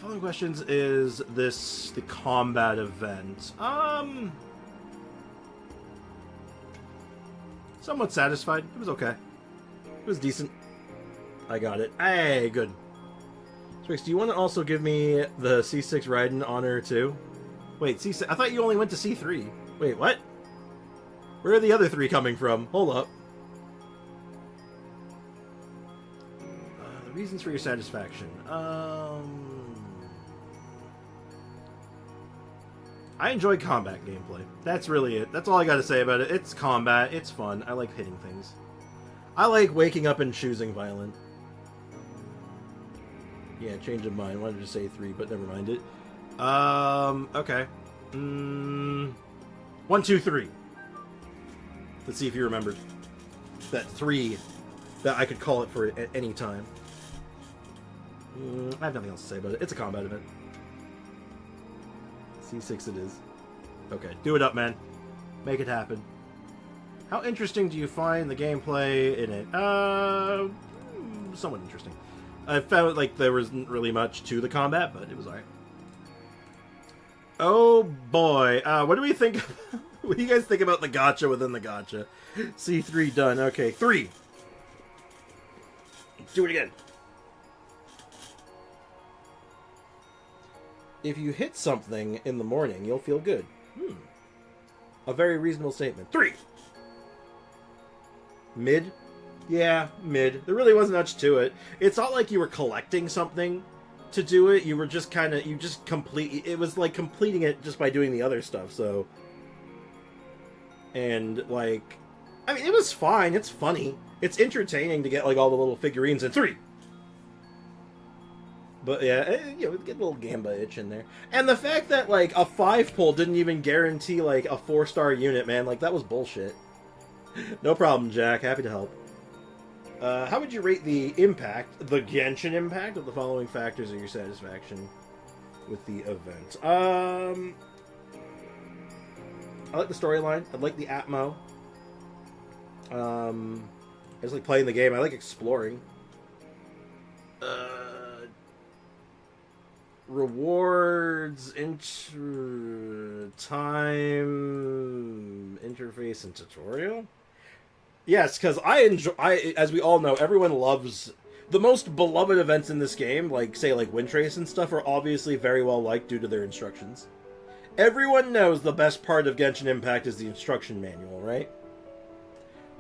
Following questions, is this the combat event? Somewhat satisfied. It was okay. It was decent. I got it. Hey, good. Twix, do you want to also give me the C6 Raiden honor too? Wait, C6. I thought you only went to C3. Wait, what? Where are the other 3 coming from? Hold up. The reasons for your satisfaction. I enjoy combat gameplay. That's really it. That's all I gotta say about it. It's combat. It's fun. I like hitting things. I like waking up and choosing violent. Yeah, change of mind. Wanted to say 3, but never mind it. Okay. 1, 2, 3. Let's see if you remembered. That 3 that I could call it for at any time. I have nothing else to say about it. It's a combat event. C6 it is. Okay, do it up, man. Make it happen. How interesting do you find the gameplay in it? Somewhat interesting. I found like there wasn't really much to the combat, but it was alright. Oh boy, what do we think? What do you guys think about the gacha within the gacha? C3 done. Okay, 3. Let's do it again. If you hit something in the morning, you'll feel good. A very reasonable statement. 3. Mid? Yeah, mid. There really wasn't much to it. It's not like you were collecting something to do it. You were just kind of, it was like completing it just by doing the other stuff, so. And, like, I mean, it was fine. It's funny. It's entertaining to get, like, all the little figurines in 3. But yeah, you know, get a little Gamba itch in there. And the fact that, like, a 5-pull didn't even guarantee, like, a 4-star unit, man, like, that was bullshit. No problem, Jack. Happy to help. How would you rate the impact, the Genshin impact, of the following factors of your satisfaction with the event? I like the storyline. I like the Atmo. I just like playing the game. I like exploring. Rewards, time, interface, and tutorial? Yes, because as we all know, everyone loves the most beloved events in this game, like, say, like Windtrace and stuff, are obviously very well liked due to their instructions. Everyone knows the best part of Genshin Impact is the instruction manual, right?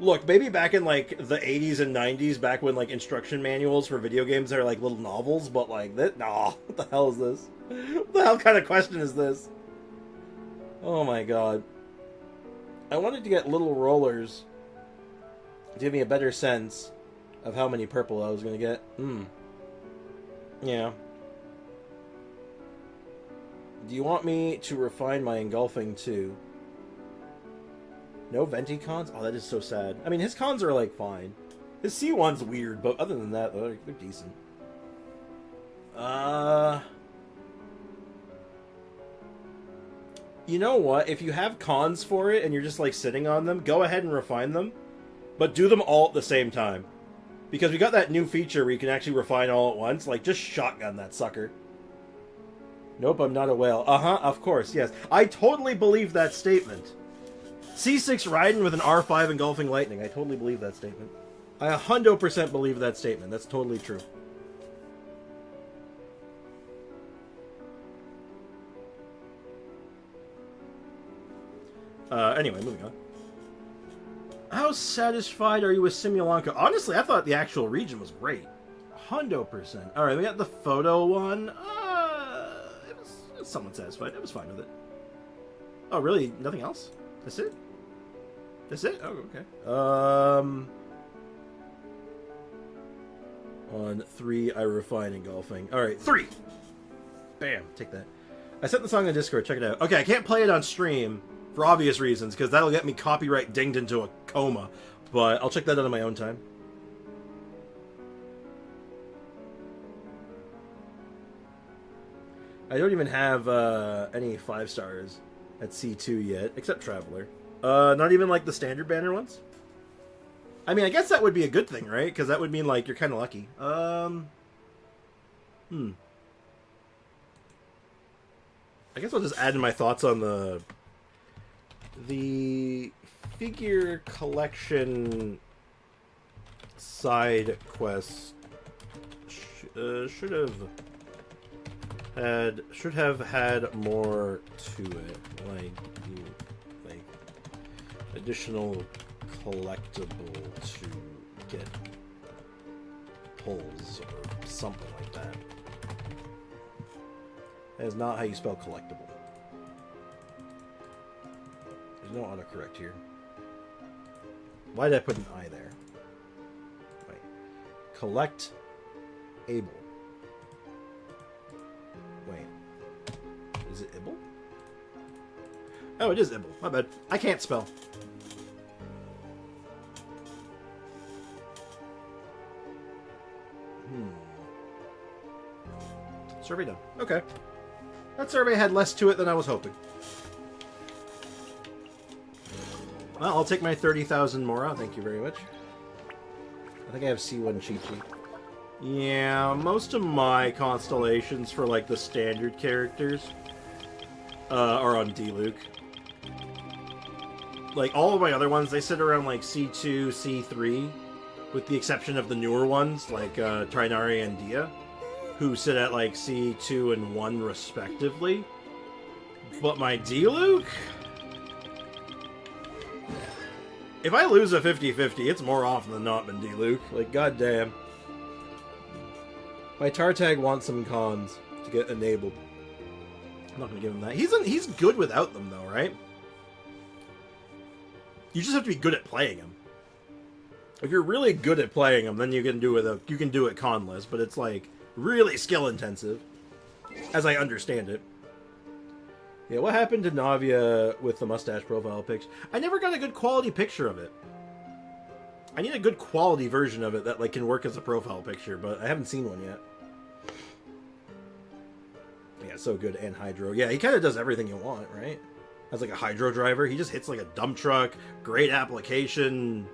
Look, maybe back in, like, the 80s and 90s, back when, like, instruction manuals for video games are, like, little novels, but, like, nah, what the hell is this? What the hell kind of question is this? Oh my god. I wanted to get little rollers to give me a better sense of how many purple I was going to get. Yeah. Do you want me to refine my engulfing too? No venti cons? Oh, that is so sad. I mean, his cons are, like, fine. His C1's weird, but other than that, they're decent. You know what? If you have cons for it and you're just, like, sitting on them, go ahead and refine them. But do them all at the same time. Because we got that new feature where you can actually refine all at once. Like, just shotgun that sucker. Nope, I'm not a whale. Of course, yes. I totally believe that statement. C6 Raiden with an R5 engulfing lightning. I totally believe that statement. I 100% believe that statement. That's totally true. Anyway, moving on. How satisfied are you with Simulanka? Honestly, I thought the actual region was great. 100%. Alright, we got the photo one. It was somewhat satisfied. I was fine with it. Oh, really? Nothing else? That's it? That's it? Oh, okay. On 3, I refine engulfing. Alright, 3! Bam, take that. I sent the song on Discord, check it out. Okay, I can't play it on stream, for obvious reasons, because that'll get me copyright dinged into a coma. But I'll check that out on my own time. I don't even have any 5 stars at C2 yet, except Traveler. Not even like the standard banner ones? I mean, I guess that would be a good thing, right? Because that would mean, like, you're kind of lucky. I guess I'll just add in my thoughts on the figure collection side quest should have had more to it, like additional collectible to get pulls or something like that. That is not how you spell collectible. There's no autocorrect here. Why did I put an I there? Wait. Collect able. Wait. Is it Ibble? Oh, it is Ibble. My bad. I can't spell. Survey done. Okay. That survey had less to it than I was hoping. Well, I'll take my 30,000 Mora. Thank you very much. I think I have C1 cheat sheet. Yeah, most of my constellations for, like, the standard characters are on D-Luke. Like, all of my other ones, they sit around, like, C2, C3, with the exception of the newer ones, like Trinari and Dia, who sit at, like, C2 and 1, respectively. But my D-Luke? If I lose a 50-50, it's more often than not been D-Luke. Like, goddamn. My Tartag wants some cons to get enabled. I'm not gonna give him that. He's good without them, though, right? You just have to be good at playing him. If you're really good at playing him, then you can do it conless, but it's, like, really skill-intensive, as I understand it. Yeah, what happened to Navia with the mustache profile picture? I never got a good quality picture of it. I need a good quality version of it that, like, can work as a profile picture, but I haven't seen one yet. Yeah, so good. And Hydro. Yeah, he kind of does everything you want, right? As, like, a Hydro driver. He just hits like a dump truck. Great application.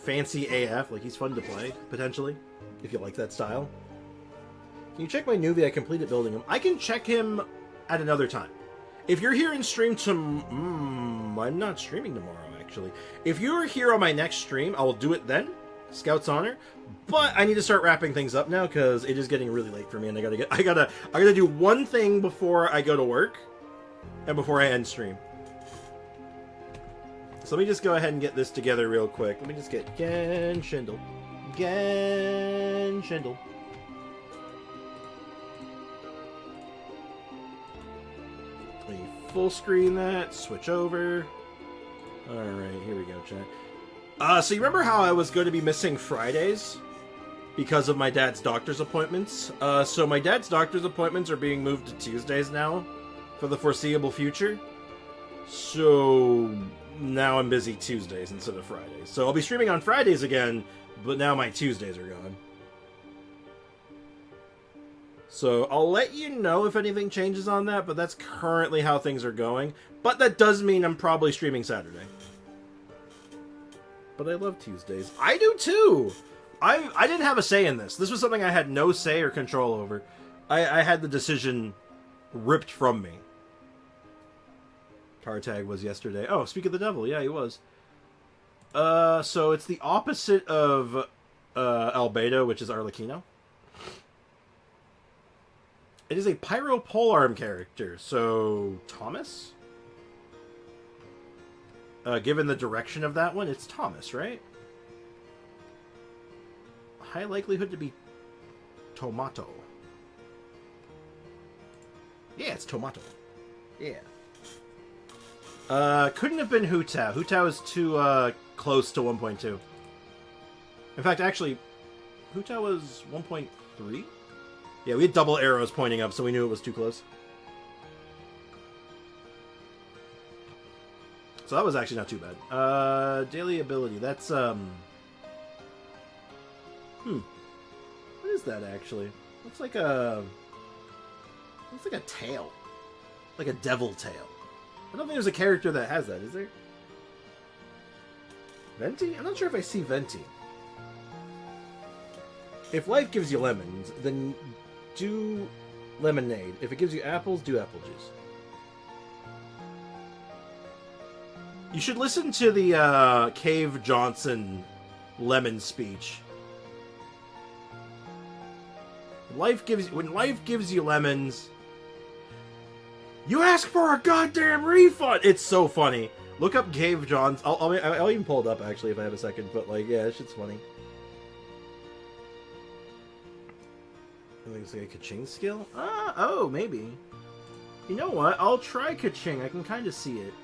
Fancy AF. Like, he's fun to play, potentially, if you like that style. Can you check my newbie? I completed building him. I can check him at another time. If you're here in stream I'm not streaming tomorrow, actually. If you're here on my next stream, I will do it then. Scout's honor. But I need to start wrapping things up now because it is getting really late for me, and I gotta do one thing before I go to work and before I end stream. So let me just go ahead and get this together real quick. Let me just get Genshindle. Genshindle. Let me full screen that, switch over. Alright, here we go, chat. So you remember how I was going to be missing Fridays? Because of my dad's doctor's appointments? So my dad's doctor's appointments are being moved to Tuesdays now, for the foreseeable future. So now I'm busy Tuesdays instead of Fridays. So I'll be streaming on Fridays again, but now my Tuesdays are gone. So I'll let you know if anything changes on that, but that's currently how things are going. But that does mean I'm probably streaming Saturday. But I love Tuesdays. I do too! I didn't have a say in this. This was something I had no say or control over. I had the decision ripped from me. Tartag was yesterday. Oh, speak of the devil. Yeah, he was. So it's the opposite of Albedo, which is Arlecchino. It is a Pyro Polearm character, so Thomas? Given the direction of that one, it's Thomas, right? High likelihood to be Tomato. Yeah, it's Tomato. Yeah. Couldn't have been Hu Tao. Hu Tao is too close to 1.2. In fact, actually, Hu Tao was 1.3? Yeah, we had double arrows pointing up, so we knew it was too close. So that was actually not too bad. Daily ability, that's, What is that, actually? Looks like a tail. Like a devil tail. I don't think there's a character that has that, is there? Venti? I'm not sure if I see Venti. If life gives you lemons, then do lemonade. If it gives you apples, do apple juice. You should listen to the Cave Johnson lemon speech. When life gives you lemons, you ask for a goddamn refund. It's so funny. Look up Cave John's. I'll even pull it up actually if I have a second. But like, yeah, that shit's funny. I think it's like a Ka-ching skill. Oh, maybe. You know what? I'll try Ka-ching. I can kind of see it.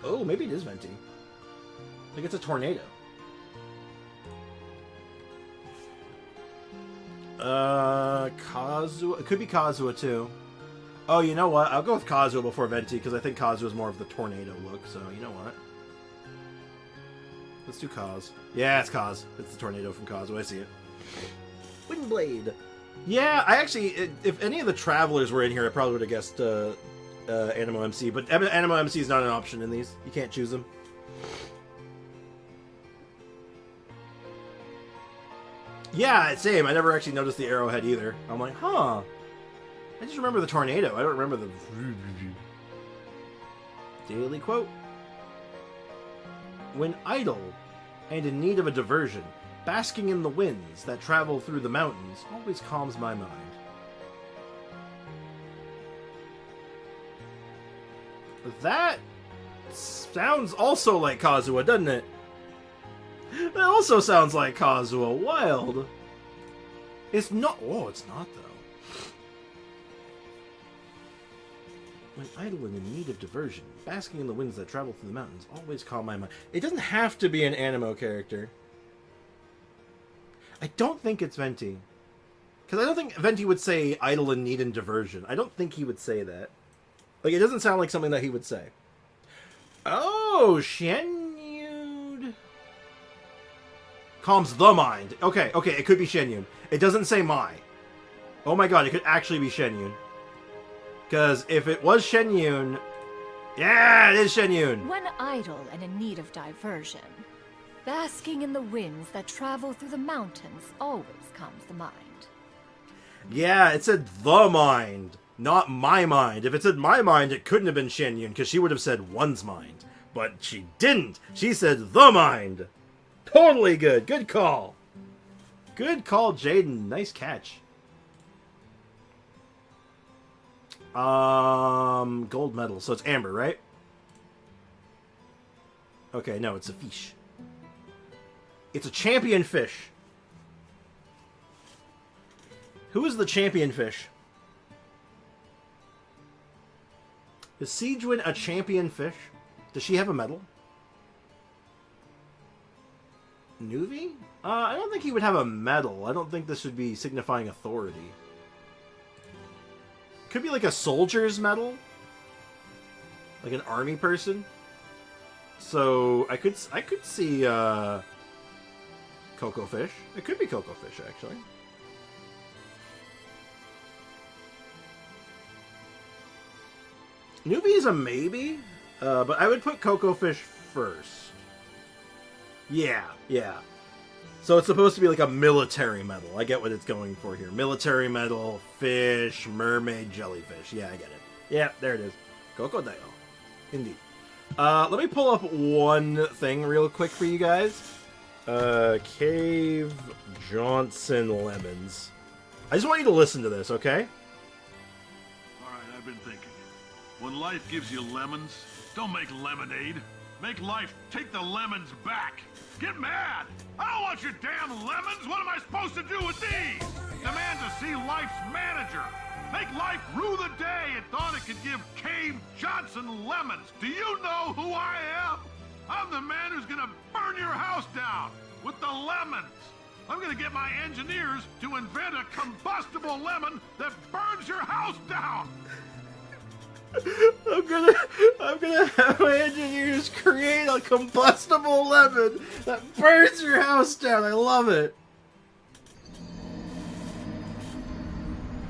Oh, maybe it is Venti. Like it's a tornado. Kazuha. It could be Kazuha too. Oh, you know what? I'll go with Kazuha before Venti because I think Kazuha is more of the tornado look. So you know what? Let's do Kaz. Yeah, it's Kaz. It's the tornado from Kazuha. I see it. Windblade. Yeah, I actually, if any of the travelers were in here, I probably would have guessed Animo MC. But Animo MC is not an option in these. You can't choose them. Yeah, same. I never actually noticed the arrowhead either. I'm like, huh. I just remember the tornado. I don't remember the... Daily quote. When idle and in need of a diversion, basking in the winds that travel through the mountains always calms my mind. That sounds also like Kazuha, doesn't it? That also sounds like Kazuha. Wild. It's not... Oh, it's not, though. When idle and in need of diversion, basking in the winds that travel through the mountains always calm my mind. It doesn't have to be an Animo character. I don't think it's Venti. Because I don't think Venti would say idle and need and diversion. I don't think he would say that. Like, it doesn't sound like something that he would say. Oh, Shenyun. Calms the mind. Okay, it could be Shenyun. It doesn't say Mai. Oh my god, it could actually be Shenyun. Because if it was Shenyun... Yeah, it is Shenyun! When idle and in need of diversion, basking in the winds that travel through the mountains always calms the mind. Yeah, it said the mind, not my mind. If it said my mind, it couldn't have been Shenyun, because she would have said one's mind. But she didn't! She said the mind! Totally good! Good call! Good call, Jaden. Nice catch. Gold medal. So it's amber, right? Okay, no, it's a fish. It's a champion fish. Who is the champion fish? Is Siegewin a champion fish? Does she have a medal? Nuvi? I don't think he would have a medal. I don't think this would be signifying authority. Could be like a soldier's medal, like an army person. So I could see Coco Fish. It could be Coco Fish actually. Nuvi is a maybe, but I would put Coco Fish first. Yeah. So it's supposed to be like a military medal. I get what it's going for here. Military medal, fish, mermaid, jellyfish. Yeah, I get it. Yeah, there it is. Crocodile. Indeed. Let me pull up one thing real quick for you guys. Cave Johnson Lemons. I just want you to listen to this, okay? Alright, I've been thinking. When life gives you lemons, don't make lemonade. Make life take the lemons back. Get mad! I don't want your damn lemons! What am I supposed to do with these? Demand to see life's manager. Make life rue the day it thought it could give Cave Johnson lemons. Do you know who I am? I'm the man who's gonna burn your house down with the lemons. I'm gonna get my engineers to invent a combustible lemon that burns your house down. I'm gonna have my engineers create a combustible lemon that burns your house down. I love it.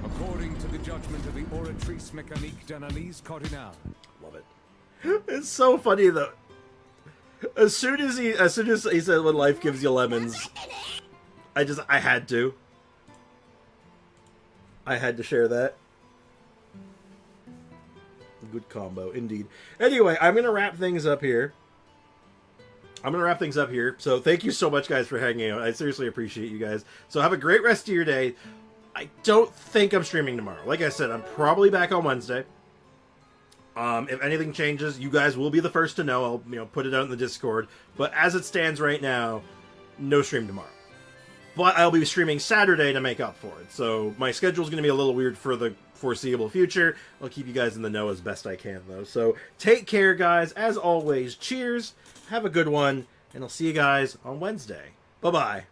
According to the judgment of the oratrice mécanique d'analyse cardinale. Love it. It's so funny though. As soon as he said when life gives you lemons, I had to share that. Good combo, indeed. Anyway, I'm going to wrap things up here. I'm going to wrap things up here. So thank you so much, guys, for hanging out. I seriously appreciate you guys. So have a great rest of your day. I don't think I'm streaming tomorrow. Like I said, I'm probably back on Wednesday. If anything changes, you guys will be the first to know. I'll put it out in the Discord. But as it stands right now, no stream tomorrow. But I'll be streaming Saturday to make up for it. So my schedule's going to be a little weird for the foreseeable future. I'll keep you guys in the know as best I can, though. So take care, guys. As always, cheers. Have a good one. And I'll see you guys on Wednesday. Bye-bye.